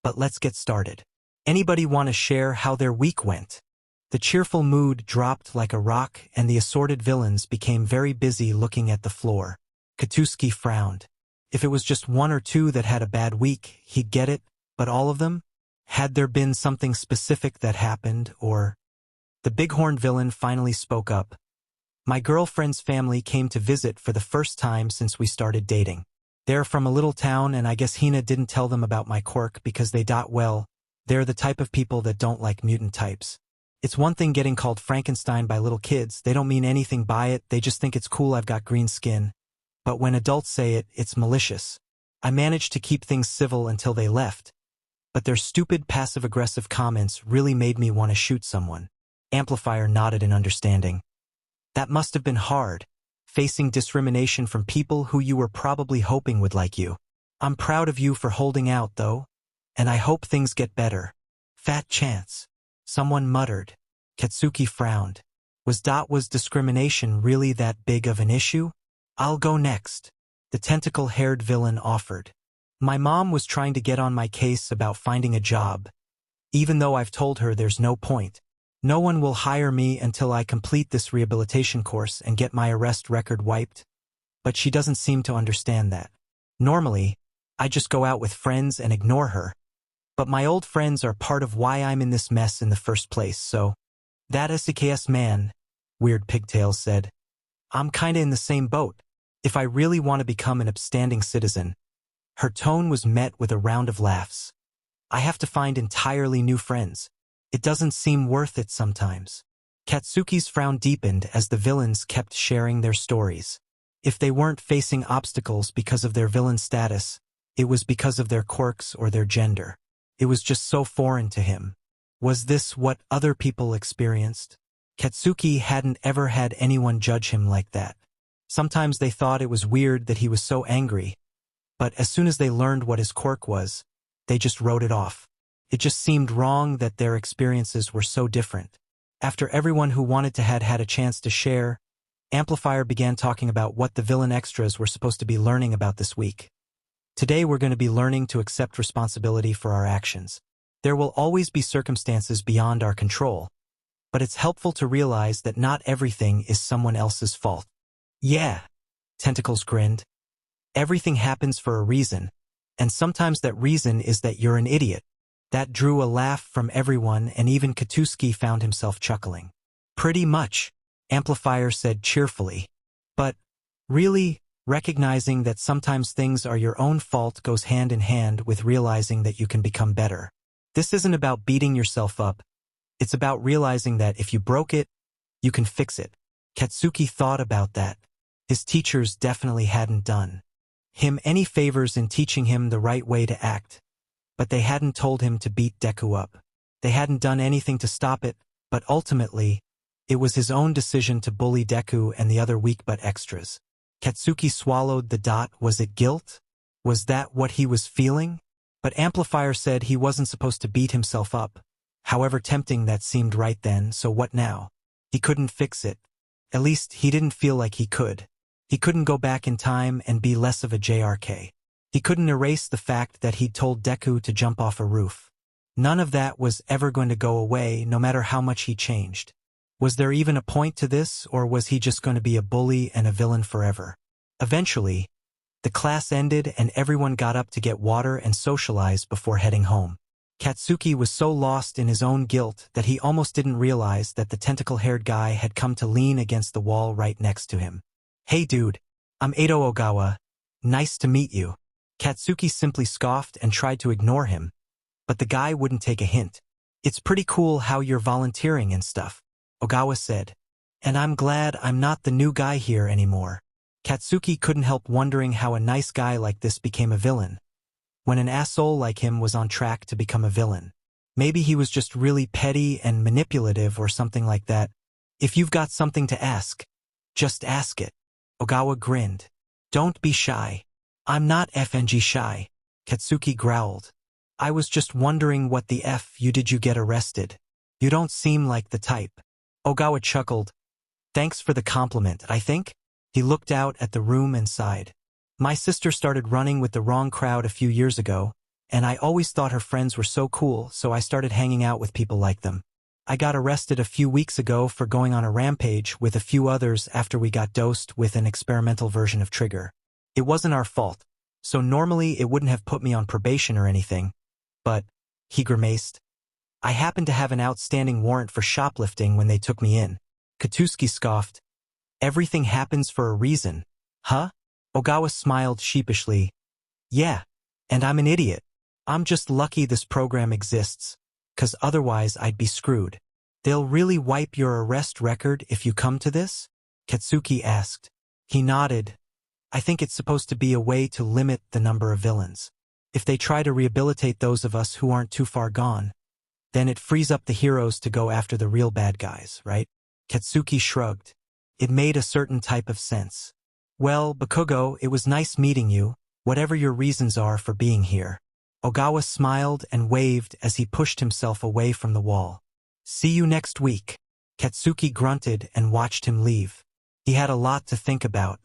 But let's get started. Anybody want to share how their week went?" The cheerful mood dropped like a rock and the assorted villains became very busy looking at the floor. Katsuki frowned. If it was just one or two that had a bad week, he'd get it, but all of them? Had there been something specific that happened, or... The big-horned villain finally spoke up. "My girlfriend's family came to visit for the first time since we started dating. They're from a little town and I guess Hina didn't tell them about my quirk because they're the type of people that don't like mutant types. It's one thing getting called Frankenstein by little kids, they don't mean anything by it, they just think it's cool I've got green skin. But when adults say it, it's malicious. I managed to keep things civil until they left. But their stupid passive-aggressive comments really made me want to shoot someone." Amplifier nodded in understanding. "That must have been hard, facing discrimination from people who you were probably hoping would like you. I'm proud of you for holding out, though, and I hope things get better." "Fat chance," someone muttered. Katsuki frowned. Was discrimination really that big of an issue? "I'll go next," the tentacle-haired villain offered. "My mom was trying to get on my case about finding a job, even though I've told her there's no point. No one will hire me until I complete this rehabilitation course and get my arrest record wiped. But she doesn't seem to understand that. Normally, I just go out with friends and ignore her. But my old friends are part of why I'm in this mess in the first place, so..." "That SKS man," Weird Pigtails said. "I'm kinda in the same boat. If I really want to become an upstanding citizen..." Her tone was met with a round of laughs. "I have to find entirely new friends. It doesn't seem worth it sometimes." Katsuki's frown deepened as the villains kept sharing their stories. If they weren't facing obstacles because of their villain status, it was because of their quirks or their gender. It was just so foreign to him. Was this what other people experienced? Katsuki hadn't ever had anyone judge him like that. Sometimes they thought it was weird that he was so angry, but as soon as they learned what his quirk was, they just wrote it off. It just seemed wrong that their experiences were so different. After everyone who wanted to had a chance to share, Amplifier began talking about what the villain extras were supposed to be learning about this week. "Today we're going to be learning to accept responsibility for our actions. There will always be circumstances beyond our control, but it's helpful to realize that not everything is someone else's fault." "Yeah," Tentacles grinned. "Everything happens for a reason, and sometimes that reason is that you're an idiot." That drew a laugh from everyone, and even Katsuki found himself chuckling. "Pretty much," Amplifier said cheerfully. "But, really, recognizing that sometimes things are your own fault goes hand in hand with realizing that you can become better. This isn't about beating yourself up. It's about realizing that if you broke it, you can fix it. Katsuki thought about that. His teachers definitely hadn't done him any favors in teaching him the right way to act, but they hadn't told him to beat Deku up. They hadn't done anything to stop it, but ultimately, it was his own decision to bully Deku and the other weak butt extras. Katsuki swallowed the dot. Was it guilt? Was that what he was feeling? But Amplifier said he wasn't supposed to beat himself up. However tempting that seemed right then, so what now? He couldn't fix it. At least, he didn't feel like he could. He couldn't go back in time and be less of a JRK. He couldn't erase the fact that he'd told Deku to jump off a roof. None of that was ever going to go away, no matter how much he changed. Was there even a point to this, or was he just going to be a bully and a villain forever? Eventually, the class ended and everyone got up to get water and socialize before heading home. Katsuki was so lost in his own guilt that he almost didn't realize that the tentacle-haired guy had come to lean against the wall right next to him. "Hey dude, I'm Edo Ogawa. Nice to meet you." Katsuki simply scoffed and tried to ignore him, but the guy wouldn't take a hint. "It's pretty cool how you're volunteering and stuff," Ogawa said. "And I'm glad I'm not the new guy here anymore." Katsuki couldn't help wondering how a nice guy like this became a villain, when an asshole like him was on track to become a villain. Maybe he was just really petty and manipulative or something like that. "If you've got something to ask, just ask it." Ogawa grinned. "Don't be shy." "I'm not FNG shy," Katsuki growled. "I was just wondering what the F you did you get arrested? You don't seem like the type." Ogawa chuckled. "Thanks for the compliment, I think." He looked out at the room and sighed. "My sister started running with the wrong crowd a few years ago, and I always thought her friends were so cool, so I started hanging out with people like them. I got arrested a few weeks ago for going on a rampage with a few others after we got dosed with an experimental version of Trigger. It wasn't our fault, so normally it wouldn't have put me on probation or anything, but," he grimaced, "I happened to have an outstanding warrant for shoplifting when they took me in." Katsuki scoffed. "Everything happens for a reason, huh?" Ogawa smiled sheepishly. "Yeah, and I'm an idiot. I'm just lucky this program exists, 'cause otherwise I'd be screwed." "They'll really wipe your arrest record if you come to this?" Katsuki asked. He nodded. "I think it's supposed to be a way to limit the number of villains. If they try to rehabilitate those of us who aren't too far gone, then it frees up the heroes to go after the real bad guys, right?" Katsuki shrugged. It made a certain type of sense. "Well, Bakugo, it was nice meeting you, whatever your reasons are for being here." Ogawa smiled and waved as he pushed himself away from the wall. "See you next week." Katsuki grunted and watched him leave. He had a lot to think about.